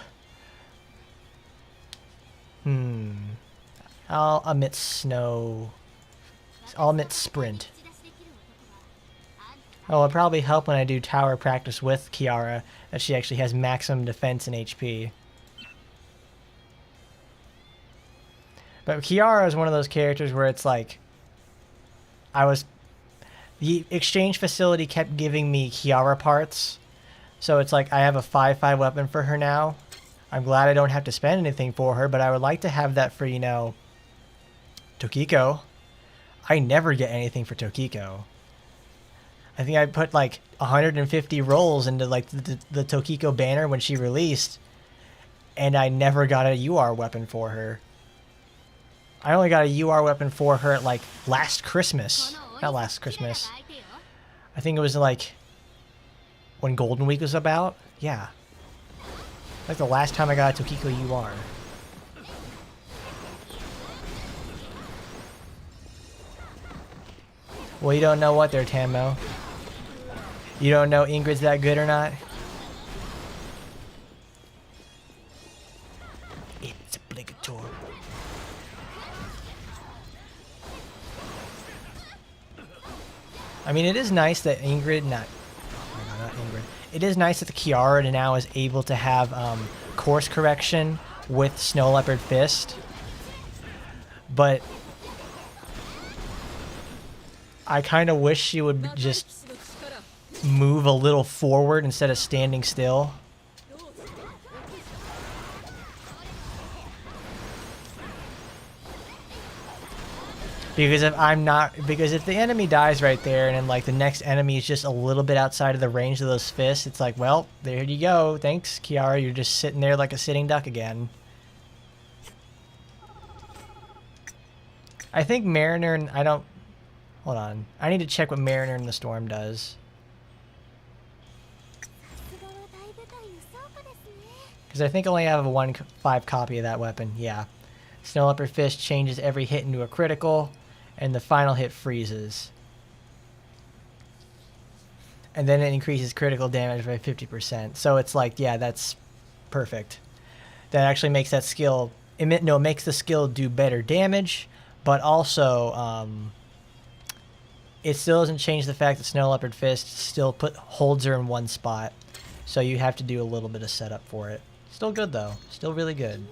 B: I'll omit Snow. I'll omit Sprint. Oh, it'll probably help when I do tower practice with Kiara that she actually has maximum defense and HP. But Kiara is one of those characters where it's like, the exchange facility kept giving me Kiara parts. So it's like I have a 5/5 weapon for her now. I'm glad I don't have to spend anything for her, but I would like to have that for, you know, Tokiko. I never get anything for Tokiko. I think I put like 150 rolls into like the Tokiko banner when she released, and I never got a UR weapon for her. I only got a UR weapon for her at like last Christmas. Not last Christmas. I think it was like when Golden Week was about. Yeah. Like the last time I got a Tokiko UR. Well, you don't know what there, Tammo. You don't know Ingrid's that good or not? It's obligatory. I mean, it is nice that Ingrid, not Ingrid. It is nice that the Kiara now is able to have course correction with Snow Leopard Fist. But I kind of wish she would just move a little forward instead of standing still. Because if the enemy dies right there and then like the next enemy is just a little bit outside of the range of those fists, it's like, well, there you go. Thanks, Kiara. You're just sitting there like a sitting duck again. I think Mariner and hold on. I need to check what Mariner in the Storm does. Because I think I only have a 1/5 copy of that weapon. Yeah. Snow Leopard Fist changes every hit into a critical, and the final hit freezes. And then it increases critical damage by 50%. So it's like, yeah, that's perfect. That actually makes that skill... It makes the skill do better damage, but also it still doesn't change the fact that Snow Leopard Fist still holds her in one spot. So you have to do a little bit of setup for it. Still good, though. Still really good.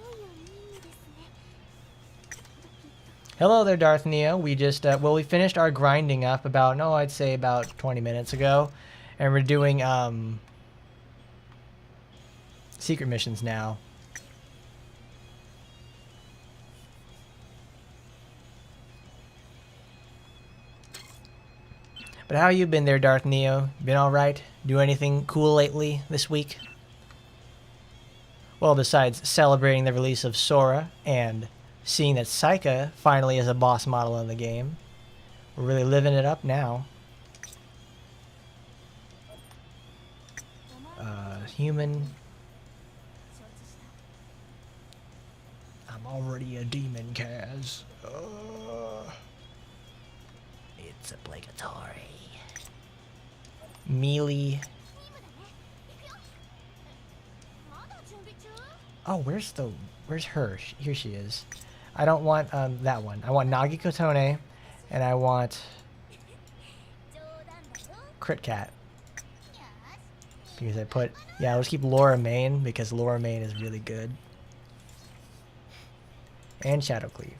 B: Hello there, Darth Neo. We just, we finished our grinding up about, I'd say about 20 minutes ago. And we're doing, secret missions now. But how you been there, Darth Neo? Been alright? Do anything cool lately this week? Well, besides celebrating the release of Sora and seeing that Saika finally is a boss model in the game. We're really living it up now. Human. I'm already a demon, Kaz. It's obligatory. Melee. Oh, where's her? Here she is. I don't want that one. I want Nagi Kotone, and I want Crit Cat. Because let's keep Laura main, because Laura main is really good. And Shadow Cleave.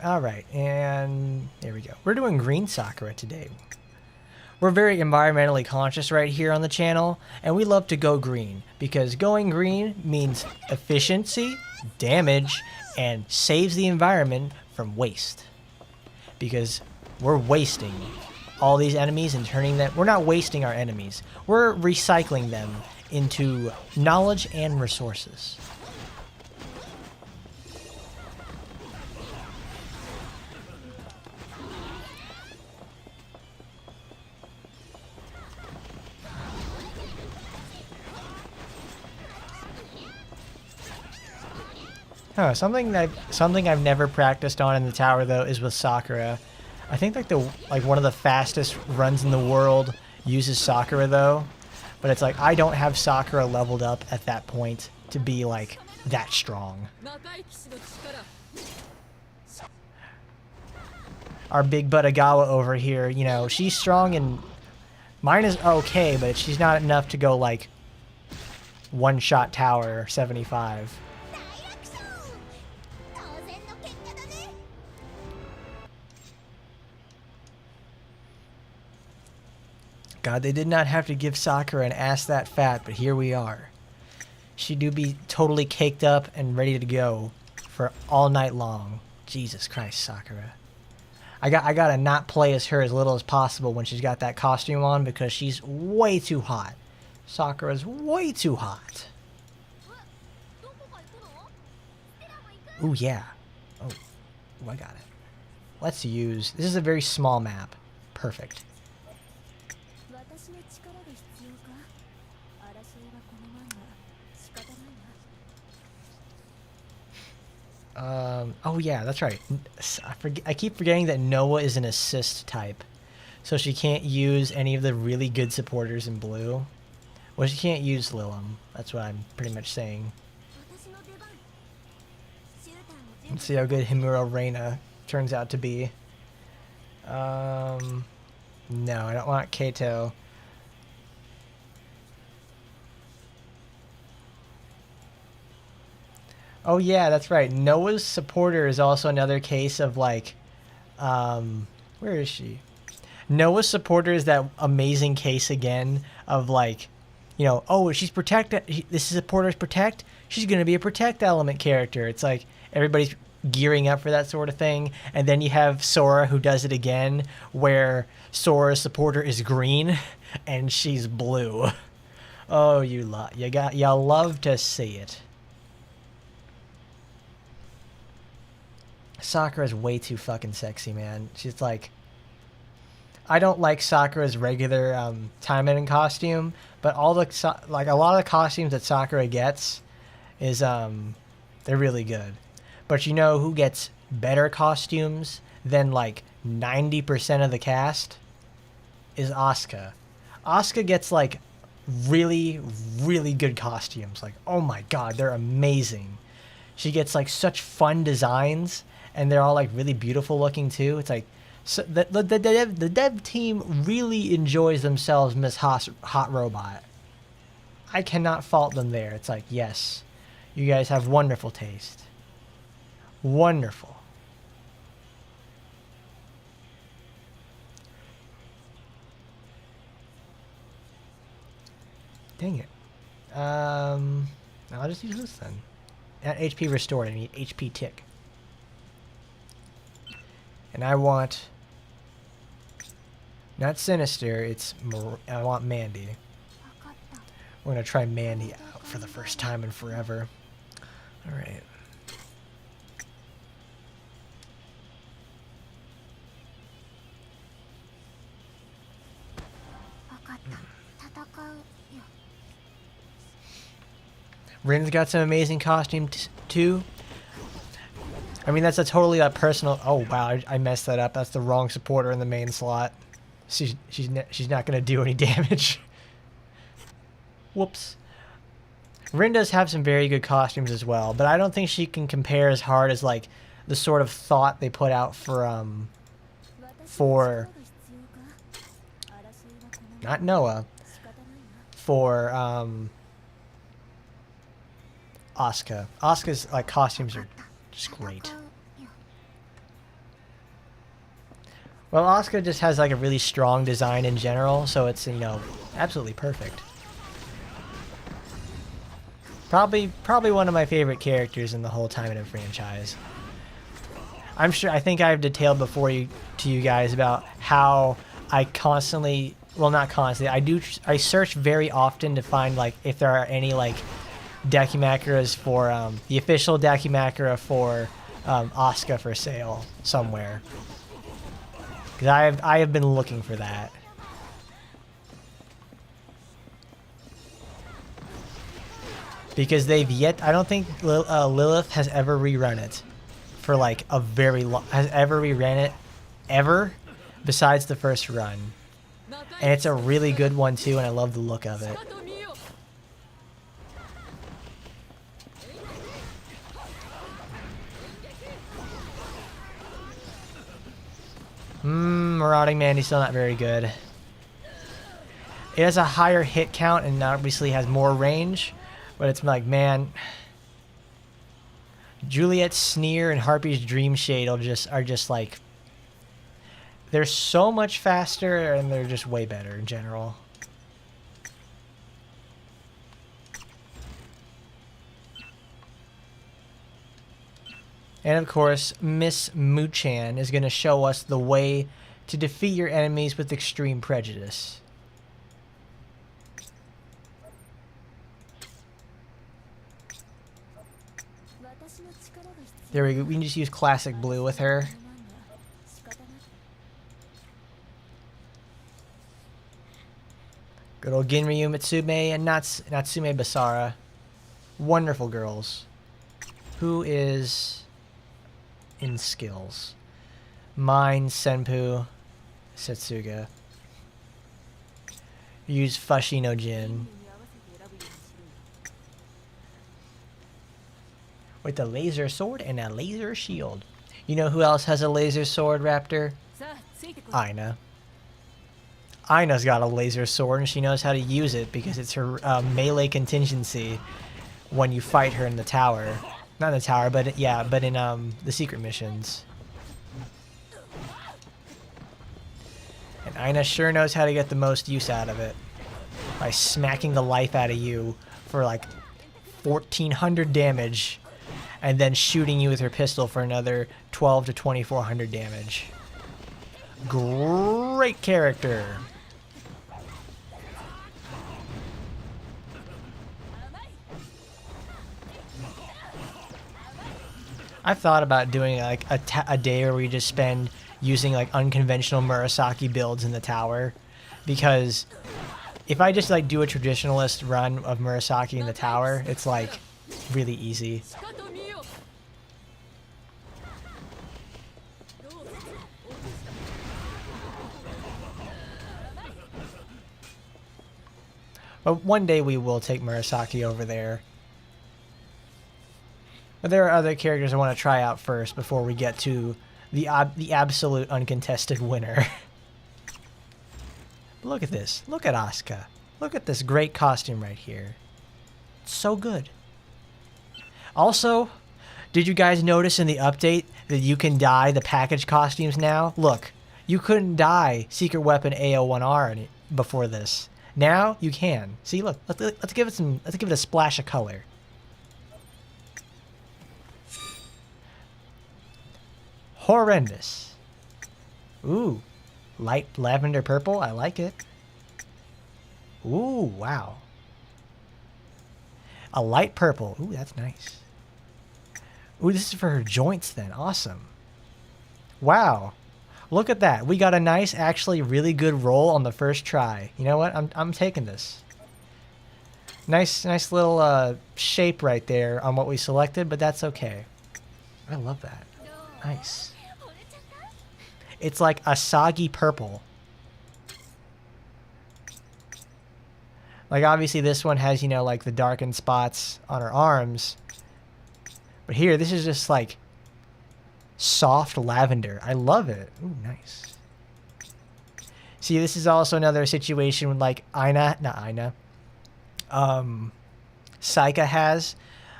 B: Alright, and there we go. We're doing Green Sakura today. We're very environmentally conscious right here on the channel, and we love to go green, because going green means efficiency, damage, and saves the environment from waste. Because we're wasting all these enemies and turning them... We're not wasting our enemies. We're recycling them into knowledge and resources. Huh, something I've never practiced on in the tower though is with Sakura. I think like one of the fastest runs in the world uses Sakura though, but it's like I don't have Sakura leveled up at that point to be like that strong. Our big Butagawa over here, you know, she's strong and mine is okay, but she's not enough to go like one-shot tower 75. God, they did not have to give Sakura an ass that fat, but here we are. She do be totally caked up and ready to go for all night long. Jesus Christ, Sakura. I gotta not play as her as little as possible when she's got that costume on because she's way too hot. Sakura's way too hot. Ooh, yeah. Oh, I got it. Let's use... This is a very small map. Perfect. Oh yeah, that's right. I keep forgetting that Noah is an assist type. So she can't use any of the really good supporters in blue. Well, she can't use Lilim. That's what I'm pretty much saying. Let's see how good Himuro Reina turns out to be. No, I don't want Kato. Oh yeah, that's right. Noah's supporter is also another case of like, where is she? Noah's supporter is that amazing case again of like, you know, oh, she's protect. This is supporter's protect. She's gonna be a protect element character. It's like everybody's gearing up for that sort of thing, and then you have Sora who does it again, where Sora's supporter is green and she's blue. Oh, you love to see it. Sakura's way too fucking sexy, man. She's like, I don't like Sakura's regular Taimanin costume, but all the like a lot of the costumes that Sakura gets is they're really good. But you know who gets better costumes than like 90% of the cast is Asuka. Asuka gets like really, really good costumes. Like, oh my god, they're amazing. She gets like such fun designs, and they're all like really beautiful looking too. It's like so the dev team really enjoys themselves Miss Hot Robot. I cannot fault them there. It's like, yes, you guys have wonderful taste. Wonderful. Dang it. I'll just use this then. Not HP restored, I need HP tick. And I want not Sinister, I want Mandy. We're gonna try Mandy out for the first time in forever. Alright. Rin's got some amazing costumes too. I mean, that's a totally personal. Oh wow, I messed that up. That's the wrong supporter in the main slot. She's not gonna do any damage. Whoops. Rin does have some very good costumes as well, but I don't think she can compare as hard as like the sort of thought they put out for not Noah, for Asuka. Asuka's like costumes are just great. Well, Asuka just has like a really strong design in general, so it's, you know, absolutely perfect. Probably one of my favorite characters in the whole Taimanin franchise. I'm sure, I think I've detailed before to you guys about how I constantly, well, not constantly, I search very often to find like if there are any like Dakimakuras for the official Dakimakura for Asuka for sale somewhere, because I have been looking for that. Because they've yet, I don't think Lilith has ever rerun it for like a very long, has ever rerun it ever besides the first run, and it's a really good one too, and I love the look of it. Marauding Mandy's still not very good. It has a higher hit count and obviously has more range, but it's like, man, Juliet's Sneer and Harpy's Dream Shade are just like, they're so much faster and they're just way better in general. And of course, Miss Muchan is going to show us the way to defeat your enemies with extreme prejudice. There we go. We can just use classic blue with her. Good old Ginryu Mitsume and Natsume Basara. Wonderful girls. Who is in skills? Mine, Senpu, Setsuga. Use Fushi no Jin. With a laser sword and a laser shield. You know who else has a laser sword, Raptor? Aina. Aina's got a laser sword and she knows how to use it because it's her melee contingency when you fight her in the tower. Not in the tower, but yeah, but in the secret missions. And Aina sure knows how to get the most use out of it by smacking the life out of you for like 1,400 damage, and then shooting you with her pistol for another 12 to 2,400 damage. Great character. I've thought about doing like a day where we just spend using like unconventional Murasaki builds in the tower, because if I just like do a traditionalist run of Murasaki in the tower, it's like really easy. But one day we will take Murasaki over there. But there are other characters I want to try out first before we get to the absolute uncontested winner. Look at this. Look at Asuka. Look at this great costume right here. It's so good. Also, did you guys notice in the update that you can dye the package costumes now? Look, you couldn't dye Secret Weapon AO1R before this. Now you can. See, look. Let's give it a splash of color. Horrendous. Ooh, light lavender purple. I like it. Ooh, wow. A light purple. Ooh, that's nice. Ooh, this is for her joints then. Awesome. Wow. Look at that. We got a nice, actually really good roll on the first try. You know what? I'm taking this. Nice little shape right there on what we selected, but that's okay. I love that. Nice. It's like a soggy purple. Like obviously this one has, you know, like the darkened spots on her arms. But here, this is just like soft lavender. I love it. Ooh, nice. See, this is also another situation with like Saika has.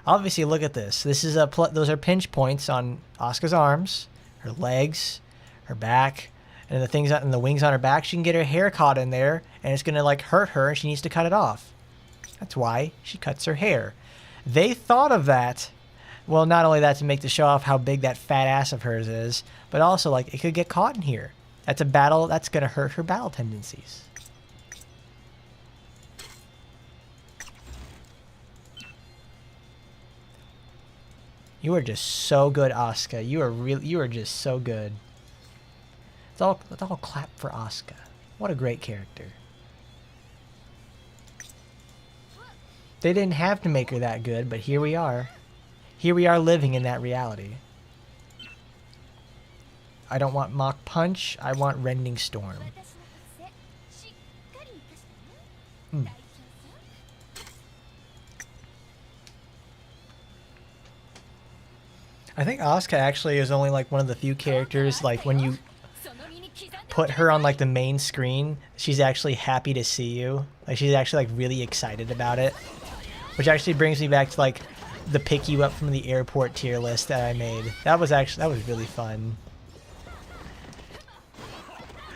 B: Obviously, look at this. This is those are pinch points on Asuka's arms, her legs, her back, and the things and the wings on her back. She can get her hair caught in there, and it's gonna like hurt her, and she needs to cut it off. That's why she cuts her hair. They thought of that. Well, not only that to make to show off how big that fat ass of hers is, but also like it could get caught in here. That's a battle. That's gonna hurt her battle tendencies. You are just so good, Asuka. You are just so good. Let's all clap for Asuka. What a great character. They didn't have to make her that good, but here we are. Here we are living in that reality. I don't want Mach Punch, I want Rending Storm. I think Asuka actually is only like one of the few characters, like when you put her on like the main screen, she's actually happy to see you. Like she's actually like really excited about it. Which actually brings me back to like the pick you up from the airport tier list that I made. That was really fun.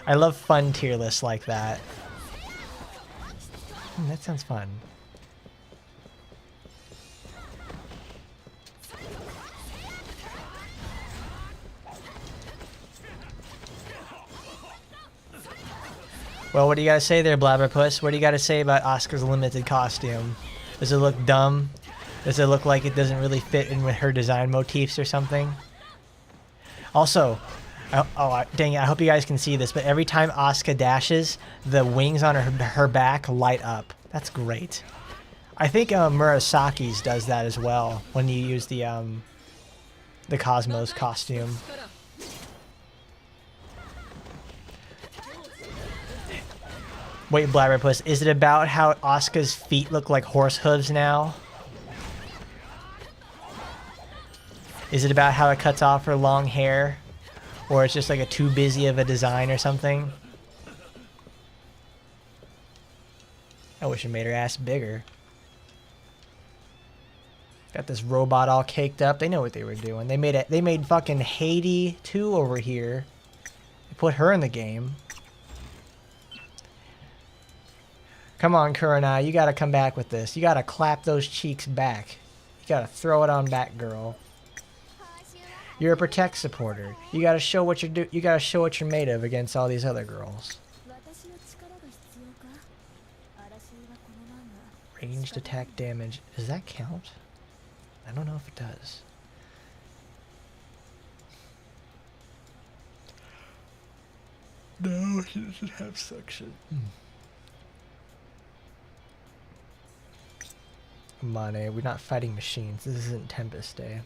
B: I love fun tier lists like that. That sounds fun. Well, what do you gotta say there, Blabberpuss? What do you gotta say about Asuka's limited costume? Does it look dumb? Does it look like it doesn't really fit in with her design motifs or something? Also, dang it, I hope you guys can see this, but every time Asuka dashes, the wings on her back light up. That's great. I think Murasaki's does that as well when you use the Cosmos costume. Wait, Blabberpuss, is it about how Asuka's feet look like horse hooves now? Is it about how it cuts off her long hair? Or it's just like a too busy of a design or something? I wish it made her ass bigger. Got this robot all caked up. They know what they were doing. They made it. They made fucking Haiti 2 over here. They put her in the game. Come on, Kurenai. You gotta come back with this. You gotta clap those cheeks back. You gotta throw it on back, girl. You're a Protect supporter. You gotta show what you're You gotta show what you're made of against all these other girls. Ranged attack damage. Does that count? I don't know if it does. No, he doesn't have suction. Come on, we're not fighting machines. This isn't Tempest Day.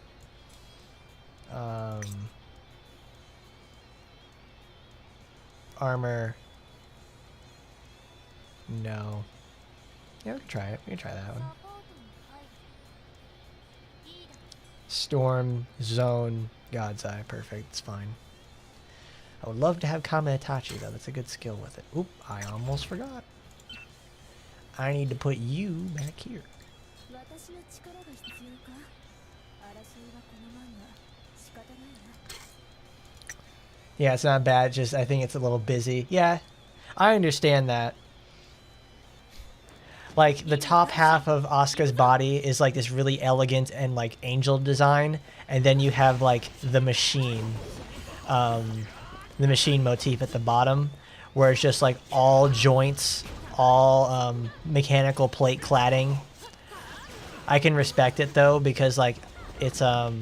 B: Armor. No. Yeah, we can try it. We can try that one. Storm, Zone, God's Eye. Perfect. It's fine. I would love to have Kame Itachi, though. That's a good skill with it. Oop, I almost forgot. I need to put you back here. Yeah, it's not bad. Just I think it's a little busy. Yeah, I understand that. Like, the top half of Asuka's body is like this really elegant and like angel design, and then you have like the machine motif at the bottom, where it's just like all joints, all mechanical plate cladding. I can respect it though, because like it's a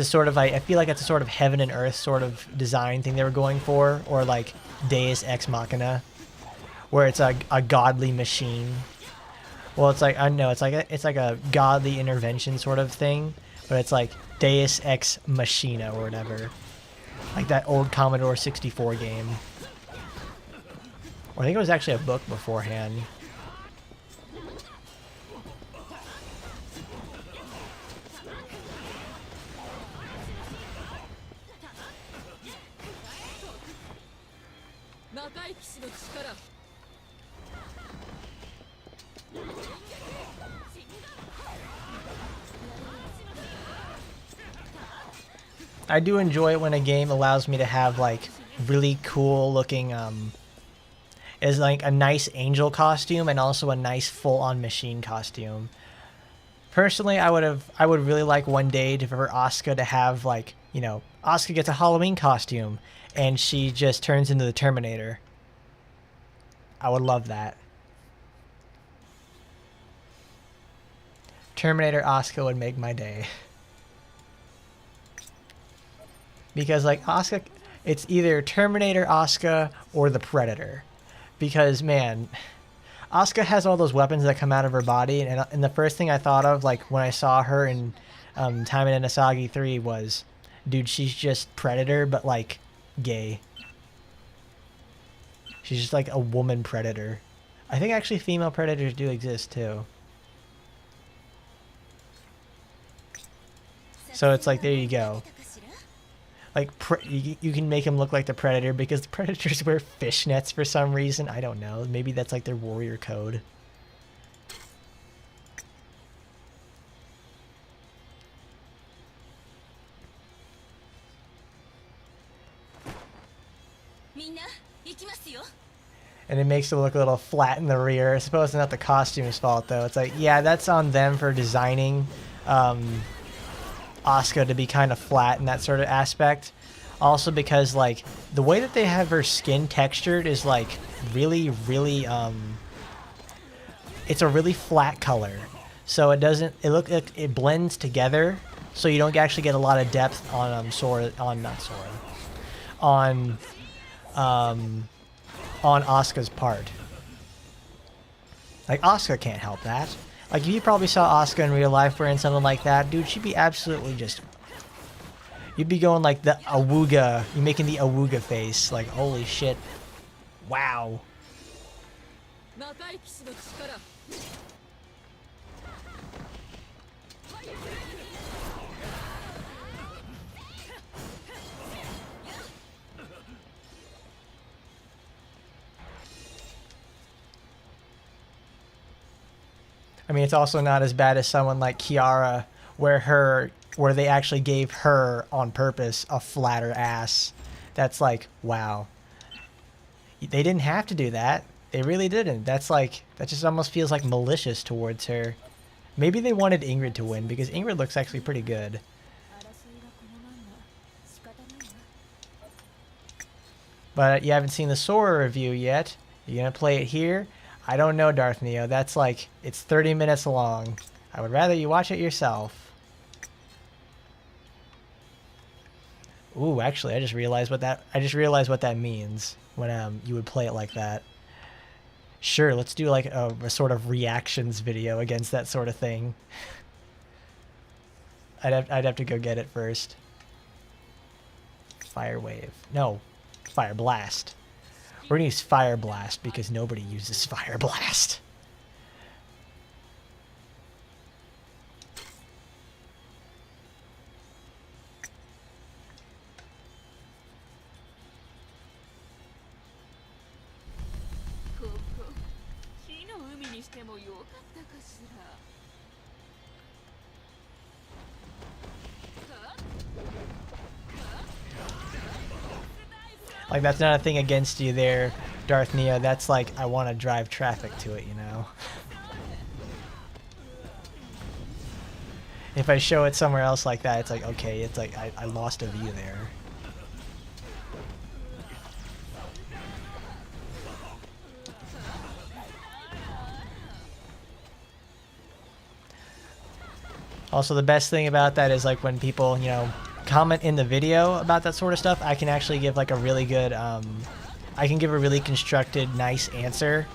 B: sort of, I feel like it's a sort of heaven and earth sort of design thing they were going for, or like Deus Ex Machina, where it's a godly machine. Well, it's like, I know it's like a godly intervention sort of thing, but it's like Deus Ex Machina or whatever, like that old Commodore 64 game. Or I think it was actually a book beforehand. I do enjoy it when a game allows me to have like really cool looking is like a nice angel costume and also a nice full-on machine costume. Personally, I would really like one day for Asuka to have, like, you know, Asuka gets a Halloween costume and she just turns into the Terminator. I would love that. Terminator Asuka would make my day. Because, like, Asuka, it's either Terminator Asuka or the Predator. Because, man, Asuka has all those weapons that come out of her body, and the first thing I thought of, like, when I saw her in Taimanin Asagi 3 was, dude, she's just Predator, but, like, gay. She's just, like, a woman Predator. I think, actually, female Predators do exist, too. So it's like, there you go. Like, you can make him look like the Predator because the Predators wear fishnets for some reason. I don't know. Maybe that's like their warrior code. And it makes it look a little flat in the rear. I suppose it's not the costume's fault, though. It's like, yeah, that's on them for designing Asuka to be kind of flat in that sort of aspect. Also because, like, the way that they have her skin textured is, like, really, really, it's a really flat color. So it doesn't, it blends together, so you don't actually get a lot of depth on on Asuka's part. Like, Asuka can't help that. Like, if you probably saw Asuka in real life wearing something like that, dude, she'd be absolutely just... You'd be going like the awooga. You're making the awooga face. Like, holy shit. Wow. I mean, it's also not as bad as someone like Kiara, where they actually gave her on purpose a flatter ass. That's like, wow. They didn't have to do that. They really didn't. That's like, that just almost feels like malicious towards her. Maybe they wanted Ingrid to win because Ingrid looks actually pretty good. But you haven't seen the Sora review yet. You gonna play it here? I don't know, Darth Neo. That's like, it's 30 minutes long. I would rather you watch it yourself. Ooh, actually, I just realized what that means when you would play it like that. Sure, let's do like a sort of reactions video against that sort of thing. I'd have to go get it first. Fire wave. No, fire blast. We're gonna use fire blast because nobody uses fire blast. Like, that's not a thing against you there, Darth Neo. That's like, I want to drive traffic to it, you know? If I show it somewhere else like that, it's like, okay, it's like, I lost a view there. Also, the best thing about that is, like, when people, you know, comment in the video about that sort of stuff, I can actually give like a really good I can give a really constructed, nice answer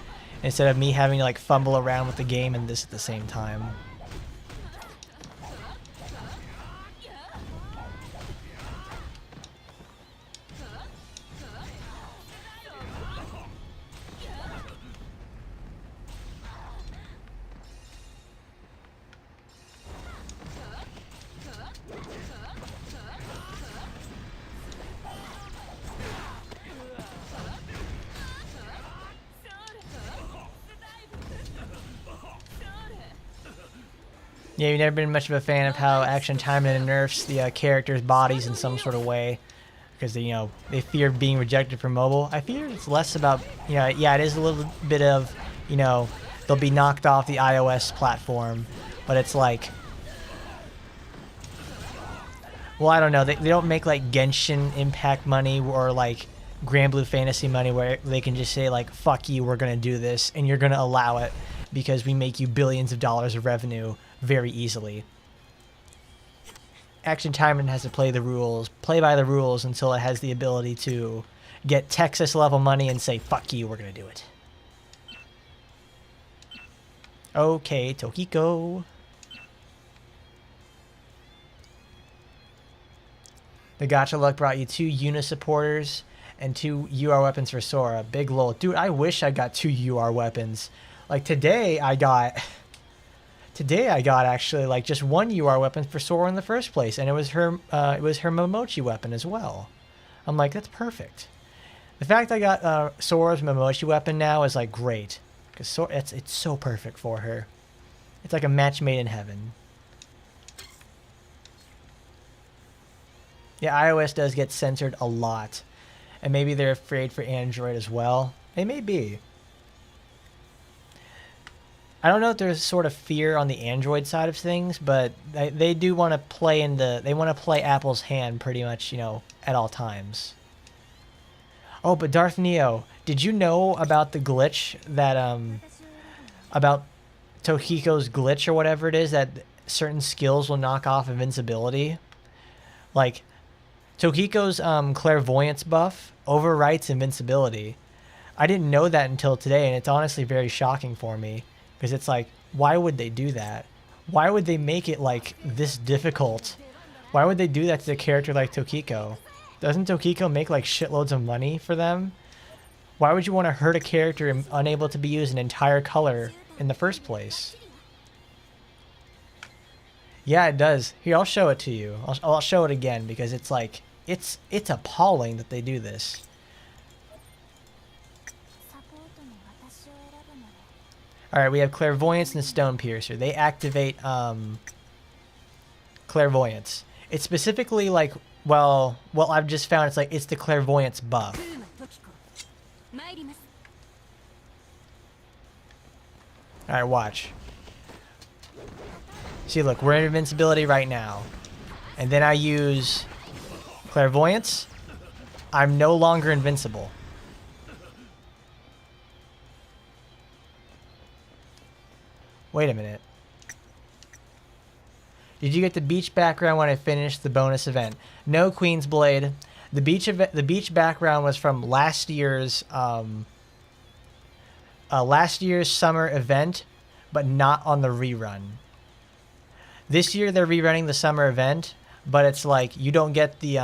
B: instead of me having to like fumble around with the game and this at the same time. Yeah, you've never been much of a fan of how Action Taimanin nerfs the characters' bodies in some sort of way because they, you know, they fear being rejected for mobile. I fear it's less about, you know, yeah, it is a little bit of, you know, they'll be knocked off the iOS platform, but it's like, well, I don't know, they don't make like Genshin Impact money or like Grand Blue Fantasy money where they can just say like, fuck you, we're gonna do this and you're gonna allow it because we make you billions of dollars of revenue very easily. Action Taimanin has to play by the rules until it has the ability to get Texas level money and say, fuck you, we're gonna do it. Okay, Tokiko. The gacha luck brought you 2 Yuna supporters and 2 UR weapons for Sora. Big lol. Dude, I wish I got 2 UR weapons. Like today I got actually like just 1 UR weapon for Sora in the first place, and it was her Momochi weapon as well. I'm like, that's perfect. The fact I got Sora's Momochi weapon now is like great, because it's so perfect for her. It's like a match made in heaven. Yeah, iOS does get censored a lot, and maybe they're afraid for Android as well. They may be. I don't know if there's sort of fear on the Android side of things, but they do want to play they want to play Apple's hand pretty much, you know, at all times. Oh, but Darth Neo, did you know about the glitch that about Tohiko's glitch or whatever it is, that certain skills will knock off invincibility? Like Tohiko's clairvoyance buff overwrites invincibility. I didn't know that until today, and it's honestly very shocking for me. Because it's like, why would they do that? Why would they make it like this difficult? Why would they do that to a character like Tokiko? Doesn't Tokiko make like shitloads of money for them? Why would you want to hurt a character unable to be used an entire color in the first place? Yeah, it does. Here, I'll show it to you. I'll show it again because it's like, it's appalling that they do this. Alright, we have Clairvoyance and Stone Piercer. They activate Clairvoyance. It's specifically like, well, I've just found it's like, it's the Clairvoyance buff. Alright, watch. See, look, we're in invincibility right now. And then I use Clairvoyance. I'm no longer invincible. Wait a minute. Did you get the beach background when I finished the bonus event? No, Queen's Blade. The beach background was from last year's summer event, but not on the rerun. This year they're rerunning the summer event, but it's like you don't get the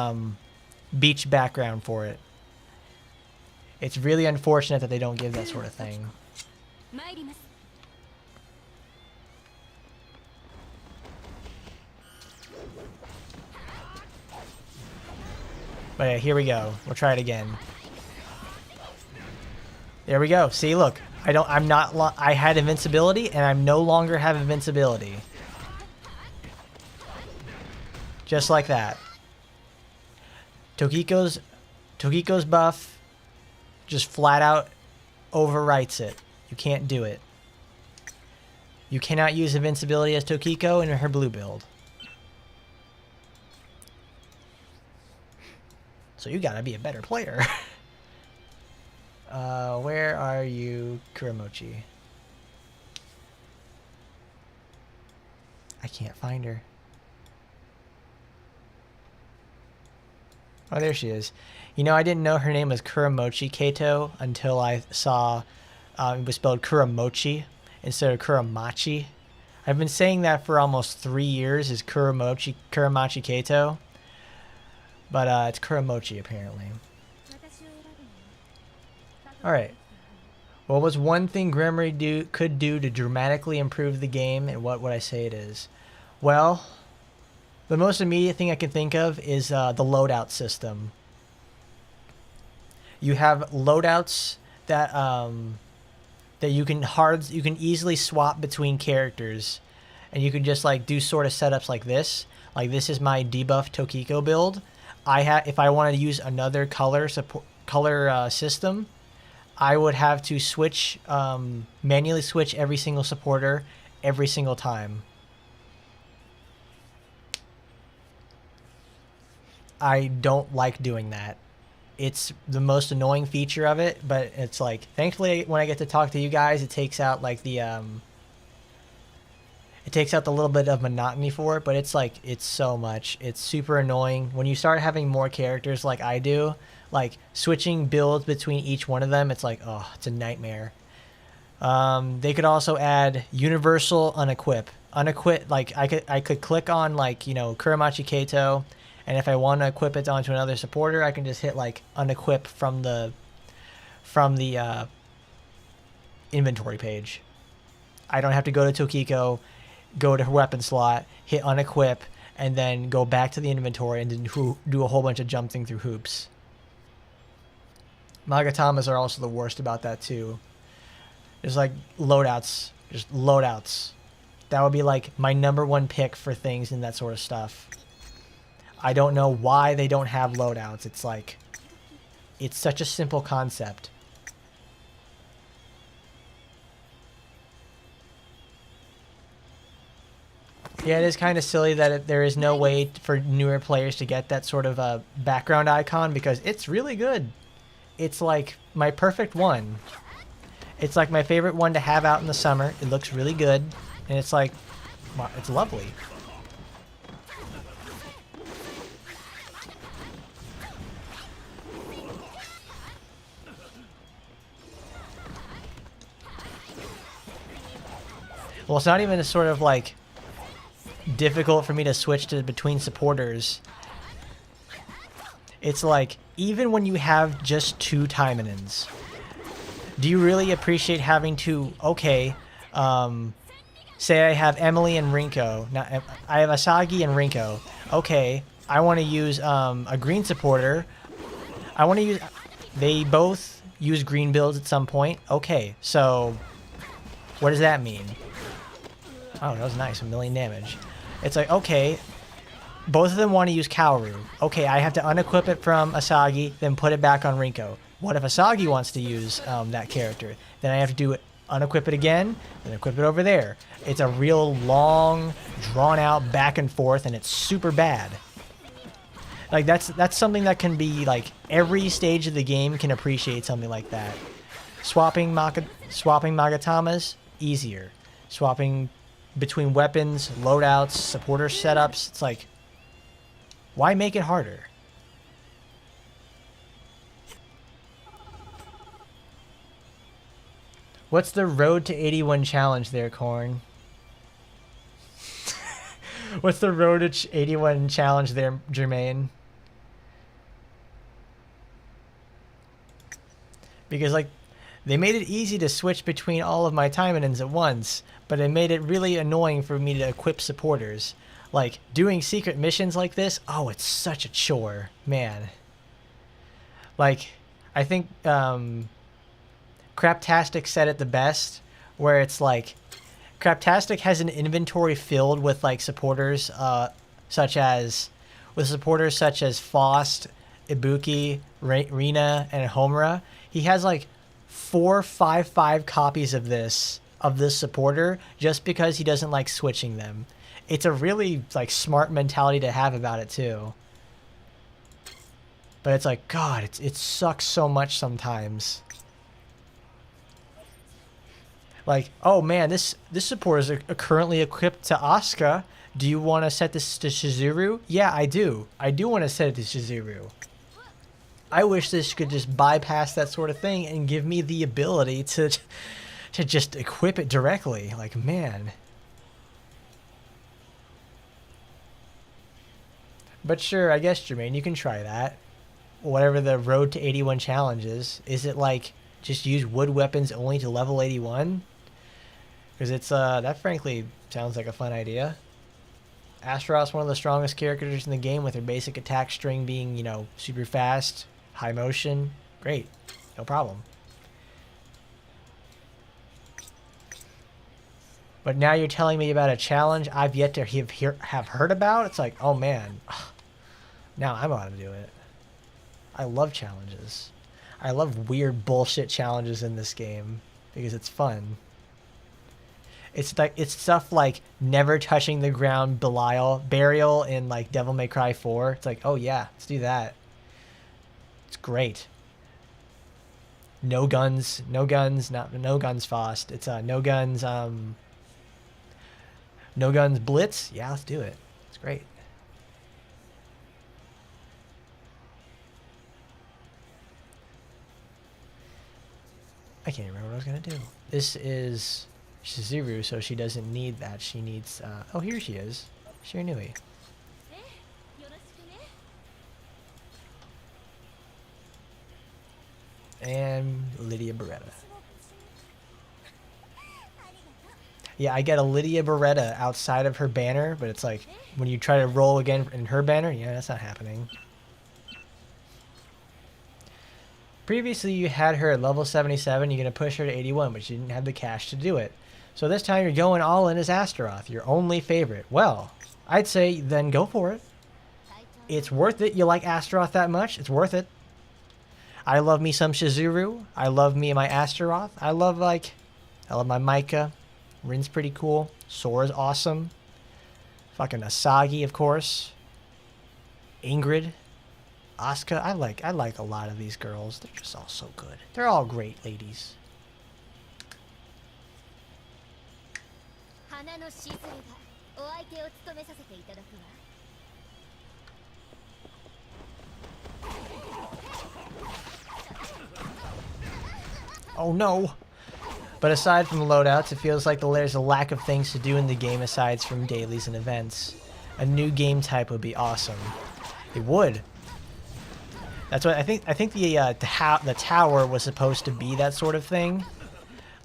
B: beach background for it. It's really unfortunate that they don't give that sort of thing. But yeah, here we go. We'll try it again. There we go. See, look. I had invincibility, and I no longer have invincibility. Just like that. Tokiko's buff just flat out overwrites it. You can't do it. You cannot use invincibility as Tokiko in her blue build. So you gotta be a better player. Where are you, Kuramochi? I can't find her. Oh, there she is. You know, I didn't know her name was Kuramochi Kato until I saw it was spelled Kuramochi instead of Kuramachi. I've been saying that for almost 3 years is Kuramachi Kato. But it's Kuramochi, apparently. Alright. What was one thing Grimoire could do to dramatically improve the game, and what would I say it is? Well, the most immediate thing I can think of is the loadout system. You have loadouts that that you can easily swap between characters, and you can just like do sort of setups like this. Like this is my debuff Tokiko build. If I wanted to use another color system, I would have to switch manually switch every single supporter every single time. I don't like doing that. It's the most annoying feature of it, but it's like thankfully when I get to talk to you guys, it takes out like the it takes out the little bit of monotony for it, but it's like, it's so much. It's super annoying. When you start having more characters like I do, like switching builds between each one of them, it's like, oh, it's a nightmare. They could also add universal unequip. Unequip, like I could click on like, you know, Kuramachi Kato, and if I want to equip it onto another supporter, I can just hit like unequip from the inventory page. I don't have to go to Tokiko, go to her weapon slot, hit unequip, and then go back to the inventory and then do a whole bunch of jumping through hoops. Magatamas are also the worst about that too. There's like loadouts, just loadouts. That would be like my #1 pick for things and that sort of stuff. I don't know why they don't have loadouts. It's like, it's such a simple concept. Yeah, it is kind of silly that there is no way for newer players to get that sort of a background icon, because it's really good. It's like my perfect one. It's like my favorite one to have out in the summer. It looks really good, and it's like, well, it's lovely. Well, it's not even a sort of like difficult for me to switch to between supporters. It's like, even when you have just 2 Taimanins, do you really appreciate having to, okay, say I have Emily and Rinko. Now, I have Asagi and Rinko. Okay, I want to use a green supporter. I want to use, they both use green builds at some point. Okay, so What does that mean? Oh, that was nice. 1,000,000 damage. It's like, okay, both of them want to use Kaoru. Okay, I have to unequip it from Asagi, then put it back on Rinko. What if Asagi wants to use that character? Then I have to do it, unequip it again, then equip it over there. It's a real long, drawn-out back and forth, and it's super bad. Like, that's something that can be, like, every stage of the game can appreciate something like that. Swapping Magatamas, easier. Swapping between weapons, loadouts, supporter setups, it's like, why make it harder? What's the road to 81 challenge there, Corn? What's the road to 81 challenge there, Jermaine? Because, like, they made it easy to switch between all of my Taimanins at once, but it made it really annoying for me to equip supporters. Like, doing secret missions like this, oh, it's such a chore, man. Like, I think Craptastic said it the best, where it's like, Craptastic has an inventory filled with, like, supporters, such as Faust, Ibuki, Rina, and Homura. He has, like, 4 5/5 copies of this supporter just because he doesn't like switching them. It's a really, like, smart mentality to have about it too. But it's like, God, it sucks so much sometimes. Like, oh man, this supporter is currently equipped to Asuka. Do you want to set this to Shizuru? Yeah, I do. I do want to set it to Shizuru. I wish this could just bypass that sort of thing and give me the ability to just equip it directly. Like, man. But sure, I guess, Jermaine, you can try that. Whatever the road to 81 challenge is. Is it like, just use wood weapons only to level 81? Because it's, that frankly sounds like a fun idea. Astaroth's one of the strongest characters in the game with her basic attack string being, you know, super fast, high motion. Great. No problem. But now you're telling me about a challenge I've yet to have heard about? It's like, oh man. Now I'm about to do it. I love challenges. I love weird bullshit challenges in this game because it's fun. It's stuff like never touching the ground burial in like Devil May Cry 4. It's like, oh yeah, let's do that. It's great. No guns Faust. It's no guns Blitz. Yeah, let's do it. It's great. I can't remember what I was gonna do. This is Shizuru, so she doesn't need that. She needs, oh, here she is. Shiranui. And Lydia Beretta. Yeah, I get a Lydia Beretta outside of her banner, but it's like, when you try to roll again in her banner, yeah, that's not happening. Previously, you had her at level 77, you're going to push her to 81, but you didn't have the cash to do it. So this time you're going all in as Astaroth, your only favorite. Well, I'd say then go for it. It's worth it. You like Astaroth that much? It's worth it. I love me some Shizuru. I love me and my Astaroth. I love my Micah. Rin's pretty cool. Sora's awesome. Fucking Asagi, of course. Ingrid. Asuka. I like a lot of these girls. They're just all so good. They're all great ladies. Oh no! But aside from loadouts, it feels like there's a lack of things to do in the game aside from dailies and events. A new game type would be awesome. It would. That's what I think. I think the tower was supposed to be that sort of thing.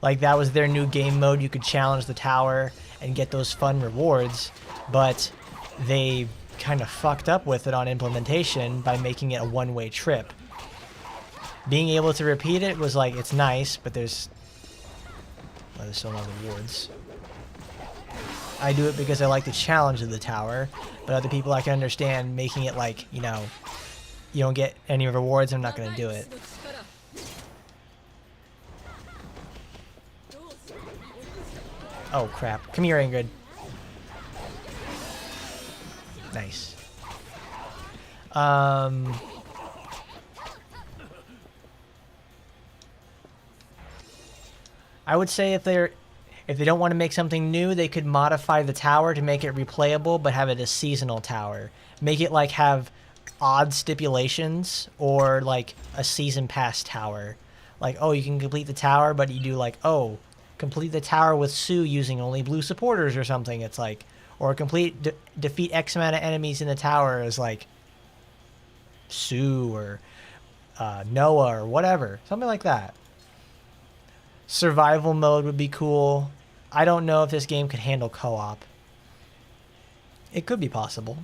B: Like that was their new game mode. You could challenge the tower and get those fun rewards, but they kind of fucked up with it on implementation by making it a one-way trip. Being able to repeat it was like, it's nice, but there's Oh, there's still no rewards. I do it because I like the challenge of the tower, but other people I can understand making it like, you know, you don't get any rewards, I'm not going to do it. Oh crap. Come here, Ingrid. Nice. I would say if they don't want to make something new, they could modify the tower to make it replayable, but have it a seasonal tower. Make it like have odd stipulations, or like a season pass tower. Like, oh, you can complete the tower, but you do like, oh, complete the tower with Sue using only blue supporters or something. It's like, or defeat X amount of enemies in the tower as like Sue or Noah or whatever. Something like that. Survival mode would be cool. I don't know if this game could handle co-op. It could be possible.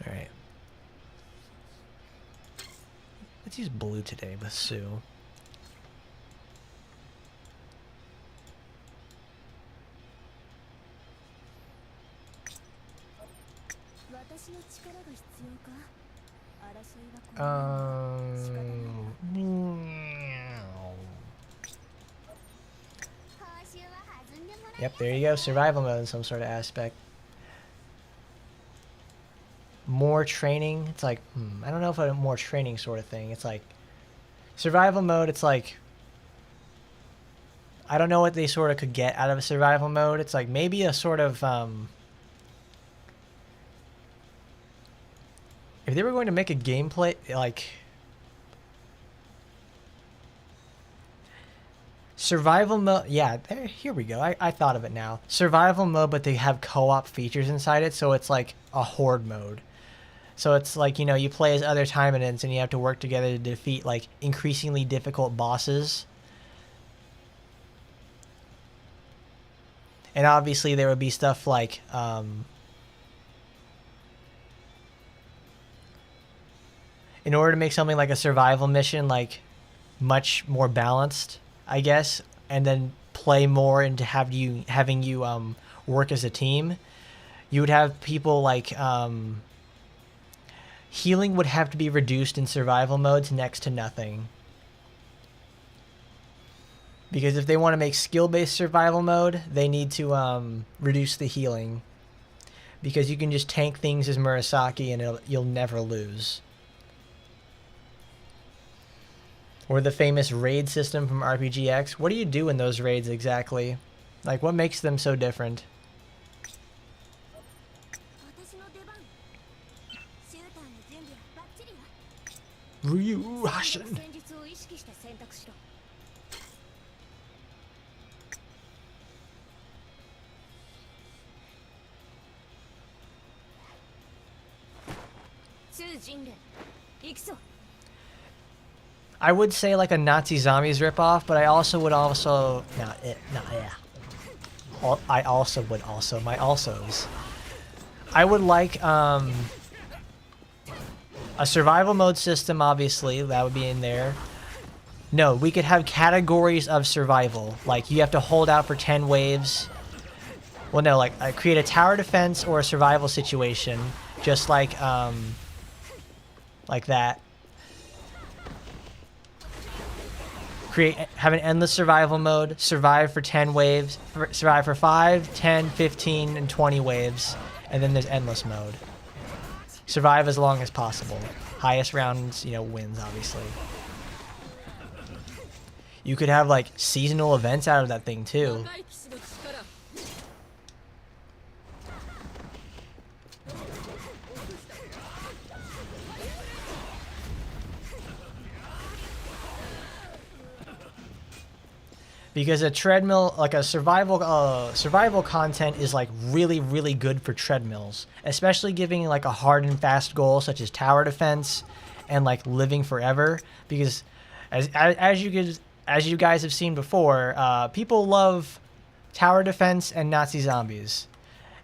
B: Alright. Let's use blue today with Sue. Yep, there you go. Survival mode in some sort of aspect. More training. It's like, I don't know if a more training sort of thing. It's like survival mode. It's like, I don't know what they sort of could get out of a survival mode. It's like maybe a sort of, if they were going to make a gameplay, like, survival mode, yeah, here we go. I thought of it now. Survival mode, but they have co-op features inside it, so it's like a horde mode. So it's like, you know, you play as other Taimanins and you have to work together to defeat like increasingly difficult bosses. And obviously there would be stuff like, in order to make something like a survival mission like much more balanced, I guess, and then play more into having you work as a team, you would have people like healing would have to be reduced in survival mode to next to nothing. Because if they want to make skill-based survival mode, they need to reduce the healing. Because you can just tank things as Murasaki and you'll never lose. Or the famous raid system from RPGX. What do you do in those raids exactly? Like, what makes them so different? Ryu Hashin. I would say like a Nazi Zombies ripoff, but I also would also I also would also my alsos. I would like a survival mode system, obviously that would be in there. No, we could have categories of survival. Like you have to hold out for 10 waves. Well, no, like create a tower defense or a survival situation, just like that. Have an endless survival mode, survive for 10 waves, survive for 5, 10, 15, and 20 waves, and then there's endless mode. Survive as long as possible. Highest rounds, you know, wins, obviously. You could have, like, seasonal events out of that thing, too. because a treadmill, like a survival content, is like really good for treadmills, especially giving like a hard and fast goal such as tower defense and like living forever. Because as you guys have seen before, people love tower defense and Nazi zombies.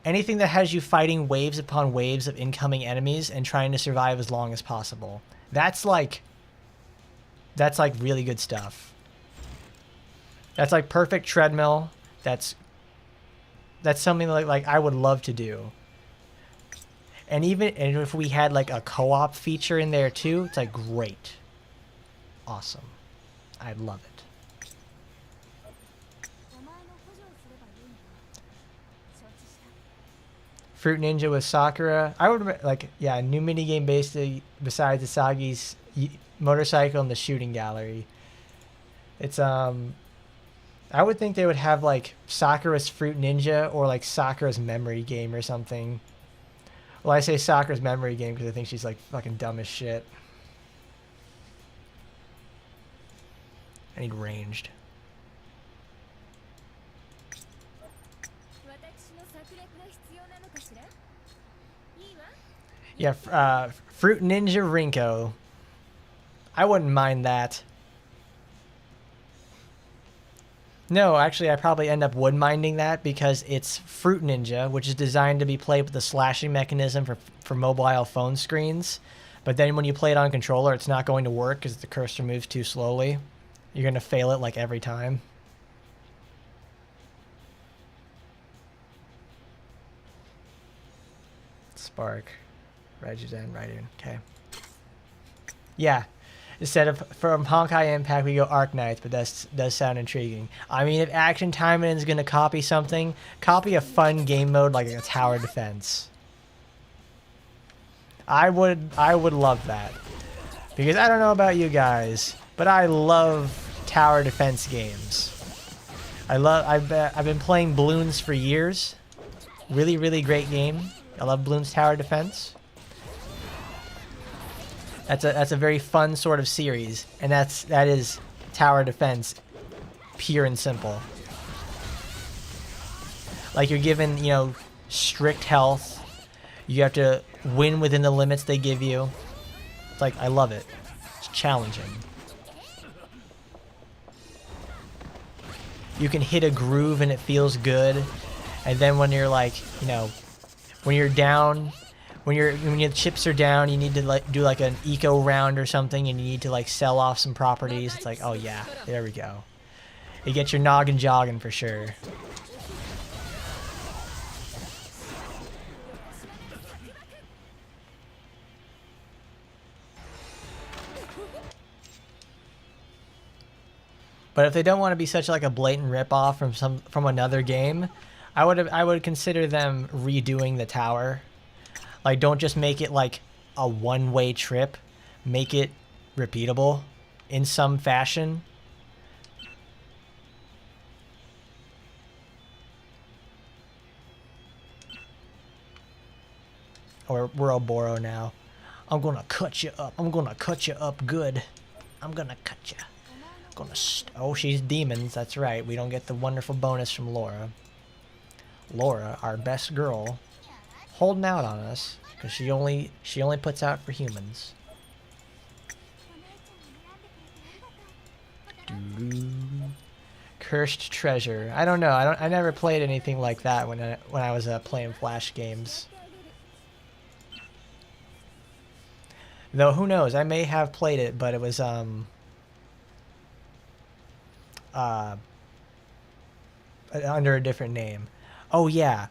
B: Anything that has you fighting waves upon waves of incoming enemies and trying to survive as long as possible. That's like really good stuff. That's like perfect treadmill. That's something like I would love to do. And if we had like a co-op feature in there too, it's like great. Awesome. I'd love it. Fruit Ninja with Sakura. I would like, yeah, new minigame based besides Asagi's motorcycle and the shooting gallery. It's I would think they would have like Sakura's Fruit Ninja or like Sakura's memory game or something. Well, I say Sakura's memory game because I think she's like fucking dumb as shit. I need ranged. Yeah, Fruit Ninja Rinko. I wouldn't mind that. No, actually, I probably end up wood minding that because it's Fruit Ninja, which is designed to be played with a slashing mechanism for mobile phone screens. But then when you play it on controller, it's not going to work because the cursor moves too slowly. You're going to fail it like every time. Spark. Raijuden, Raiden. Okay. Yeah. Instead of from Honkai Impact, we go Arc Knights, but that does sound intriguing. I mean, if Action Taimanin is going to copy something, copy a fun game mode like a tower defense. I would love that. Because I don't know about you guys, but I love tower defense games. I've been playing Bloons for years. Really great game. I love Bloons Tower Defense. That's a very fun sort of series, and that is tower defense, pure and simple. Like you're given, you know, strict health. You have to win within the limits they give you. It's like, I love it. It's challenging. You can hit a groove and it feels good, and then when you're like, you know, when you're down. When your chips are down, you need to like do like an eco round or something, and you need to like sell off some properties. It's like, oh yeah, there we go. You get your noggin jogging for sure. But if they don't want to be such like a blatant ripoff from another game, I would consider them redoing the tower. Like, don't just make it like a one-way trip. Make it repeatable in some fashion. Or we're Oboro now. I'm gonna cut you up. I'm gonna cut you up good. I'm gonna cut you. Oh, she's demons. That's right. We don't get the wonderful bonus from Laura. Laura, our best girl, holding out on us because she only puts out for humans. Cursed treasure. I don't know. I never played anything like that when I was playing Flash games. Though who knows? I may have played it, but it was under a different name. Oh yeah.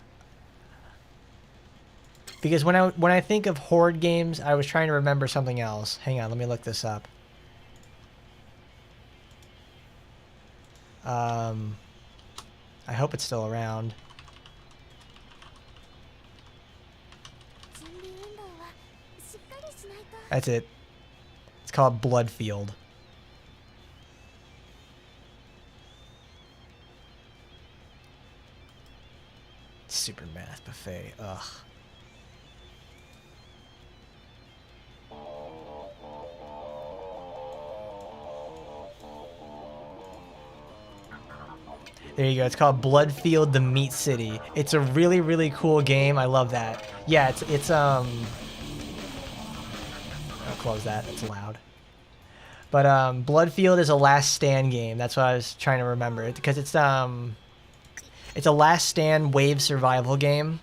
B: Because when I think of Horde games, I was trying to remember something else. Hang on, let me look this up. I hope it's still around. That's it. It's called Bloodfield. Super Math Buffet. Ugh. There you go. It's called Bloodfield: The Meat City. It's a really, really cool game. I love that. Yeah, I'll close that. It's loud. But Bloodfield is a last stand game. That's what I was trying to remember. Because it's a last stand wave survival game.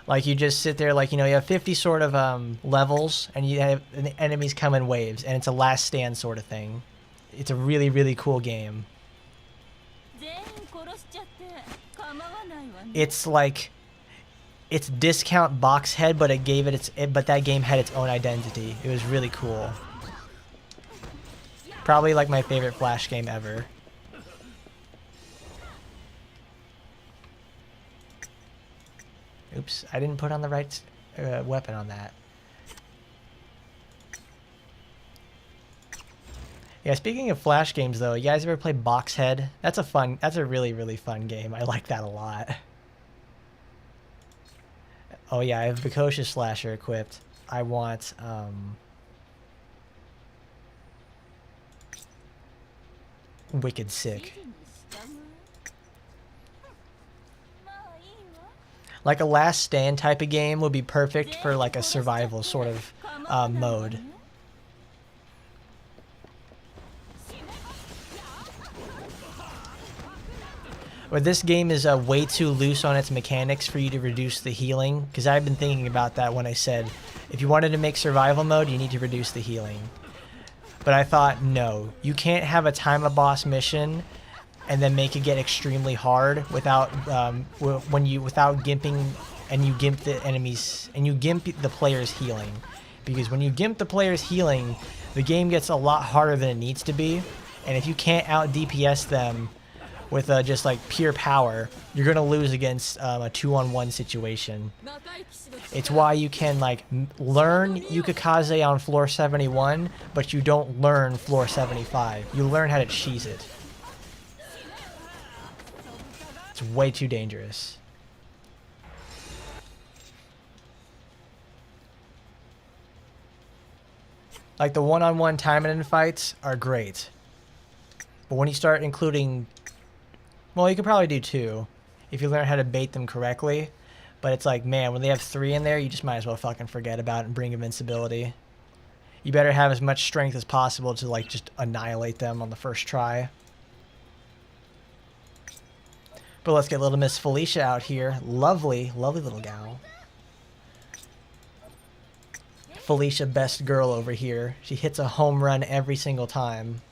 B: Like, you just sit there, like, you know, you have 50 sort of levels, and you have enemies come in waves, and it's a last stand sort of thing. It's a really, really cool game. It's like, it's discount box head, but but that game had its own identity. It was really cool. Probably like my favorite Flash game ever. Oops, I didn't put on the right weapon on that. Yeah, speaking of Flash games though, you guys ever play Boxhead? That's a really, really fun game. I like that a lot. Oh yeah, I have Precocious Slasher equipped. I want, Wicked Sick. Like a last stand type of game would be perfect for like a survival sort of mode. But this game is way too loose on its mechanics for you to reduce the healing. Because I've been thinking about that when I said, if you wanted to make survival mode, you need to reduce the healing. But I thought, no, you can't have a time a boss mission and then make it get extremely hard without without gimping, and you gimp the enemies and you gimp the player's healing. Because when you gimp the player's healing, the game gets a lot harder than it needs to be. And if you can't out DPS them with just like pure power, you're gonna lose against a 2-on-1 situation. It's why you can like learn Yukikaze on floor 71, but you don't learn floor 75. You learn how to cheese it. It's way too dangerous. Like the one-on-one Taimanin fights are great, but when you start including, well, you could probably do 2 if you learn how to bait them correctly. But it's like, man, when they have 3 in there, you just might as well fucking forget about it and bring invincibility. You better have as much strength as possible to like just annihilate them on the first try. But let's get little Miss Felicia out here. Lovely, lovely little gal. Felicia, best girl over here. She hits a home run every single time.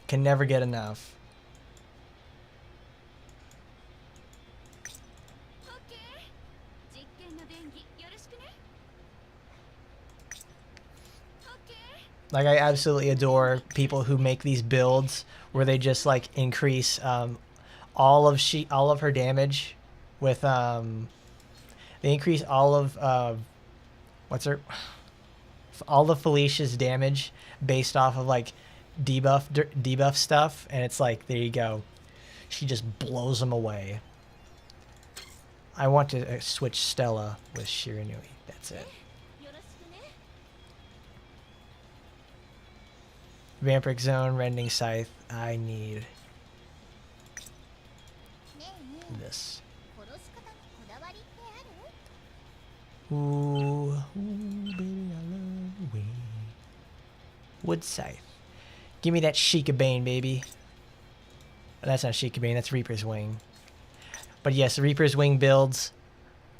B: Can never get enough. Like, I absolutely adore people who make these builds where they just like increase all of her damage with they increase all of all of Felicia's damage based off of like debuff stuff, and it's like, there you go, she just blows them away. I want to switch Stella with Shiranui. That's it. Vampiric Zone, Rending Scythe. I need this. Ooh, baby, I love you. Wood Scythe. Give me that Sheikah Bane, baby. Oh, that's not Sheikah Bane, that's Reaper's Wing. But yes, Reaper's Wing builds,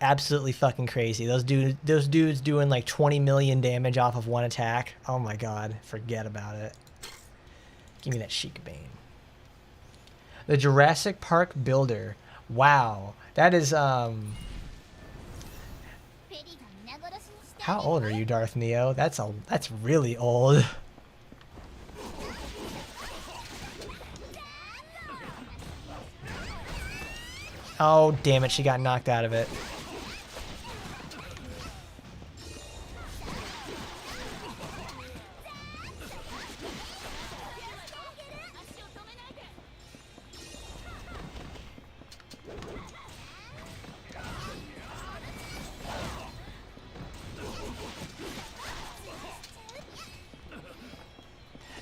B: absolutely fucking crazy. Those dudes doing like 20 million damage off of one attack. Oh my god, forget about it. Give me that Sheikah Bane. The Jurassic Park Builder. Wow. That is, how old are you, Darth Neo? That's really old. Oh, damn it, she got knocked out of it.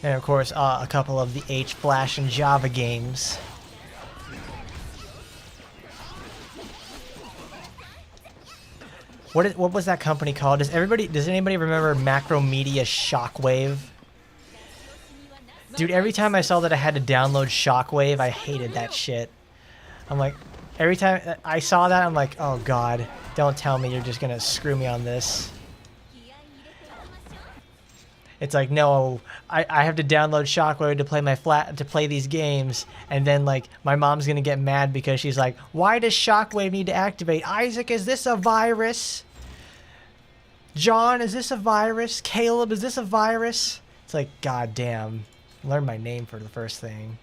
B: And of course, a couple of the H, Flash, and Java games. What was that company called? Does anybody remember Macromedia Shockwave? Dude, every time I saw that I had to download Shockwave, I hated that shit. I'm like, every time I saw that, I'm like, oh god, don't tell me you're just gonna screw me on this. It's like, no, I have to download Shockwave to play these games, and then like my mom's gonna get mad because she's like, why does Shockwave need to activate? Isaac, is this a virus? John, is this a virus? Caleb, is this a virus? It's like, god damn. Learn my name for the first thing.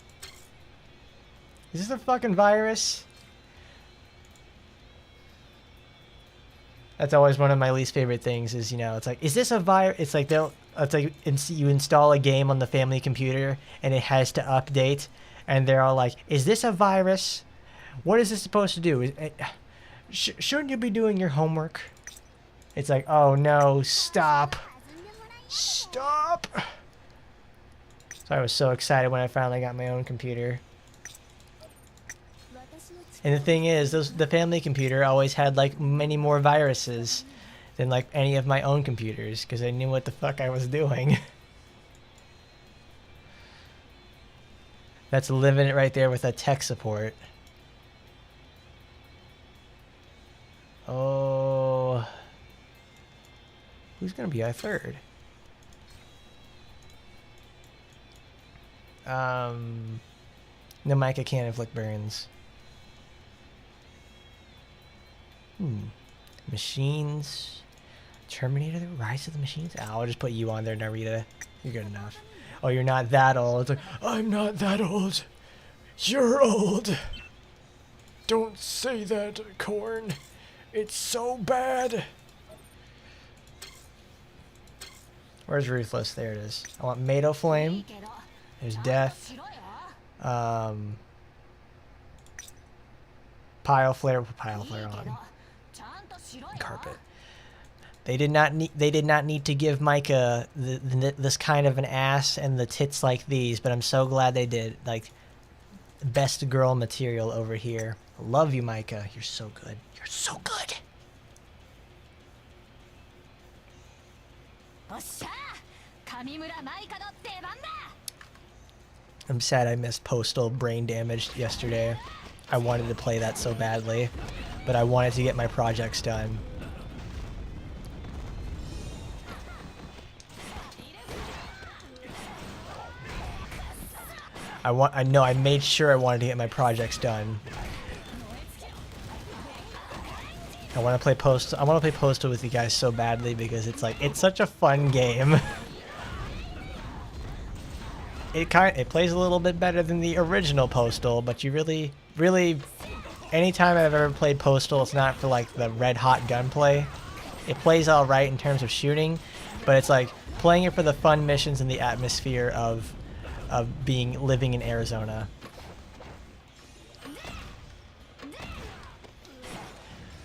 B: Is this a fucking virus? That's always one of my least favorite things is, you know, it's like, is this a virus? It's like you install a game on the family computer and it has to update and they're all like, is this a virus? What is this supposed to do? Shouldn't you be doing your homework? It's like, oh no, stop. Stop. So I was so excited when I finally got my own computer. And the thing is, the family computer always had like many more viruses than like any of my own computers because I knew what the fuck I was doing. That's living it right there with a tech support. Oh, who's gonna be our third? No, Micah can't inflict burns. Machines. Terminator, the Rise of the Machines? Oh, I'll just put you on there, Narita. You're good enough. Oh, you're not that old. It's like, I'm not that old. You're old. Don't say that, Corn. It's so bad. Where's Ruthless? There it is. I want Mato Flame. There's Death. Pile Flare. Pile Flare on. Carpet. They did not need to give Micah this kind of an ass and the tits like these, but I'm so glad they did. Like, best girl material over here. Love you, Micah. You're so good. You're so good. I'm sad I missed Postal Brain Damaged yesterday. I wanted to play that so badly, but I wanted to get my projects done. I made sure I wanted to get my projects done. I want to play Postal with you guys so badly because it's like, it's such a fun game. It plays a little bit better than the original Postal, but you really, anytime I've ever played Postal, it's not for like the red hot gunplay. It plays all right in terms of shooting, but it's like playing it for the fun missions and the atmosphere of living in Arizona.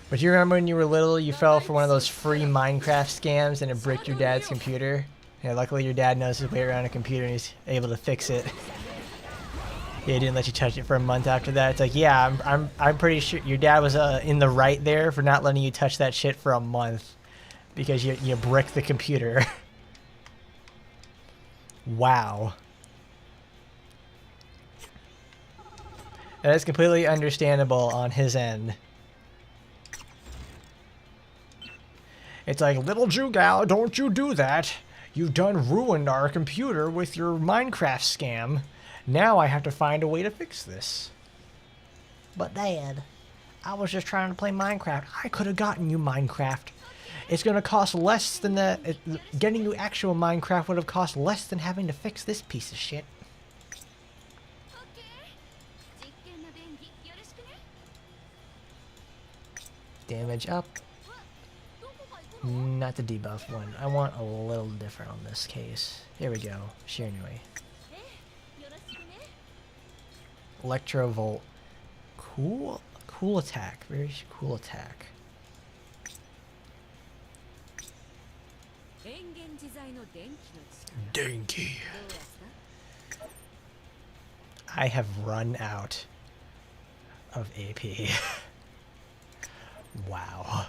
B: But you remember when you were little, you fell for one of those free Minecraft scams and it bricked your dad's computer? Yeah, luckily your dad knows his way around a computer and he's able to fix it. Yeah, he didn't let you touch it for a month after that. It's like, yeah, I'm pretty sure your dad was in the right there for not letting you touch that shit for a month because you bricked the computer. Wow. That is completely understandable on his end. It's like, little Jew gal, don't you do that. You've done ruined our computer with your Minecraft scam. Now I have to find a way to fix this. But Dad, I was just trying to play Minecraft. I could have gotten you Minecraft. It's going to cost less than getting you actual Minecraft would have cost less than having to fix this piece of shit. Damage up. Not the debuff one. I want a little different on this case. Here we go. Share anyway. Electrovolt. Cool. Cool attack. Very cool attack. Denki. I have run out of AP. Wow.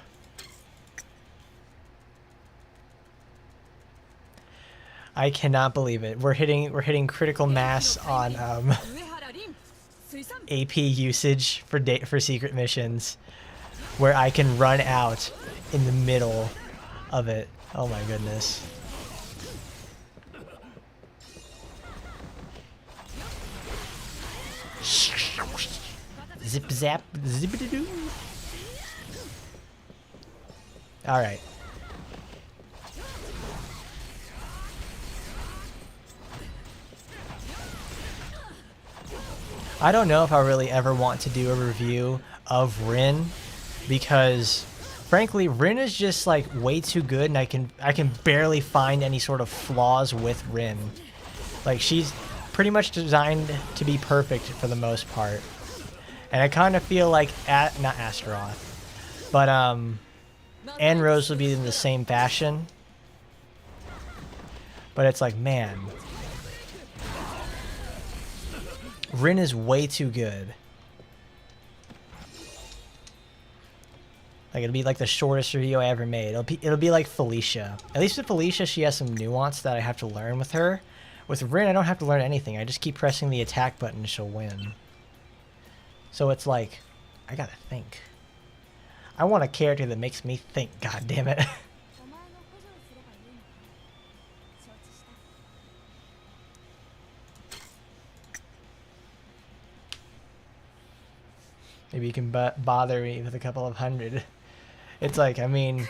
B: I cannot believe it. We're hitting critical mass on AP usage for secret missions, where I can run out in the middle of it. Oh my goodness. Zip zap zippity doo. All right. I don't know if I really ever want to do a review of Rin, because frankly Rin is just like way too good, and I can barely find any sort of flaws with Rin. Like, she's pretty much designed to be perfect for the most part. And I kind of feel like not Astaroth, but and Rose will be in the same fashion. But it's like, man, Rin is way too good. Like, it'll be like the shortest review I ever made. It'll be like Felicia. At least with Felicia, she has some nuance that I have to learn with her. With Rin, I don't have to learn anything. I just keep pressing the attack button and she'll win. So it's like, I gotta think. I want a character that makes me think, god damn it. Maybe you can bother me with a couple of hundred. It's like, I mean,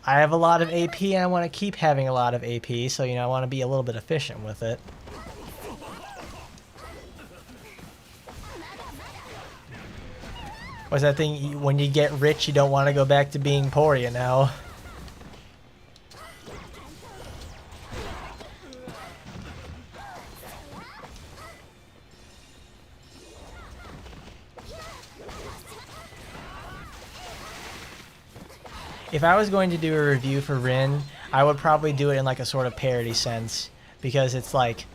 B: I have a lot of AP and I want to keep having a lot of AP, so, you know, I want to be a little bit efficient with it. What's that thing? When you get rich, you don't want to go back to being poor, you know? If I was going to do a review for Rin, I would probably do it in like a sort of parody sense, because it's like,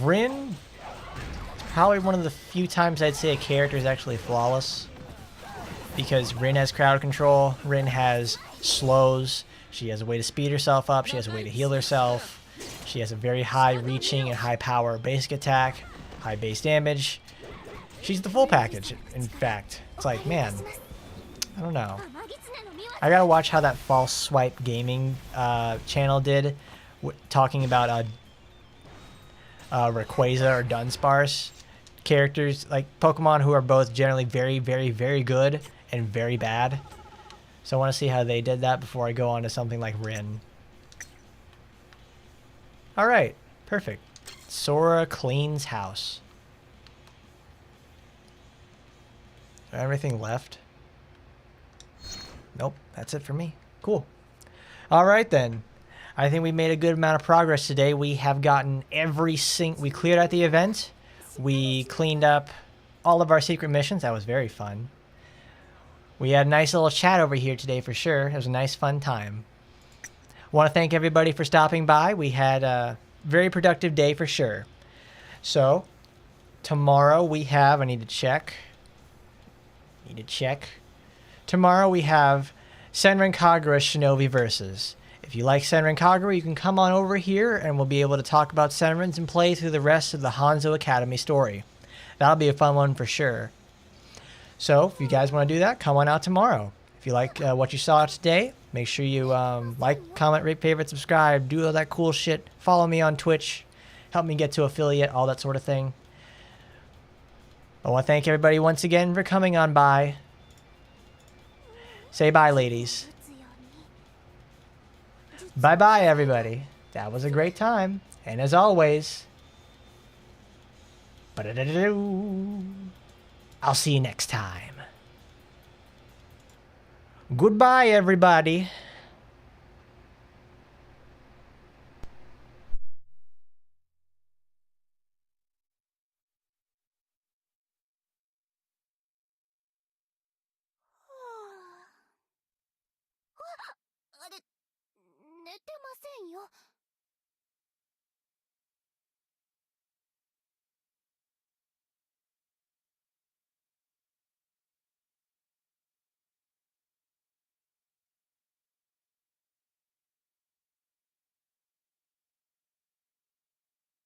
B: Rin is probably one of the few times I'd say a character is actually flawless, because Rin has crowd control, Rin has slows, she has a way to speed herself up, she has a way to heal herself, she has a very high reaching and high power basic attack, high base damage. She's the full package, in fact. It's like, man, I don't know. I gotta watch how that False Swipe Gaming channel did, talking about Rayquaza or Dunsparce characters, like Pokemon who are both generally very, very, very good and very bad. So I want to see how they did that before I go on to something like Rin. Alright, perfect. Sora cleans house. Everything left? Nope, that's it for me. Cool. Alright then. I think we made a good amount of progress today. We have gotten we cleared out the event. We cleaned up all of our secret missions. That was very fun. We had a nice little chat over here today for sure. It was a nice fun time. I want to thank everybody for stopping by. We had a very productive day for sure. So, tomorrow we have, I need to check. Tomorrow we have Senran Kagura Shinobi Versus. If you like Senran Kagura, you can come on over here and we'll be able to talk about Senrans and play through the rest of the Hanzo Academy story. That'll be a fun one for sure. So, if you guys want to do that, come on out tomorrow. If you like what you saw today, make sure you like, comment, rate, favorite, subscribe, do all that cool shit. Follow me on Twitch. Help me get to affiliate, all that sort of thing. I want to thank everybody once again for coming on by. Say bye, ladies. Bye-bye, everybody. That was a great time. And as always, I'll see you next time. Goodbye, everybody.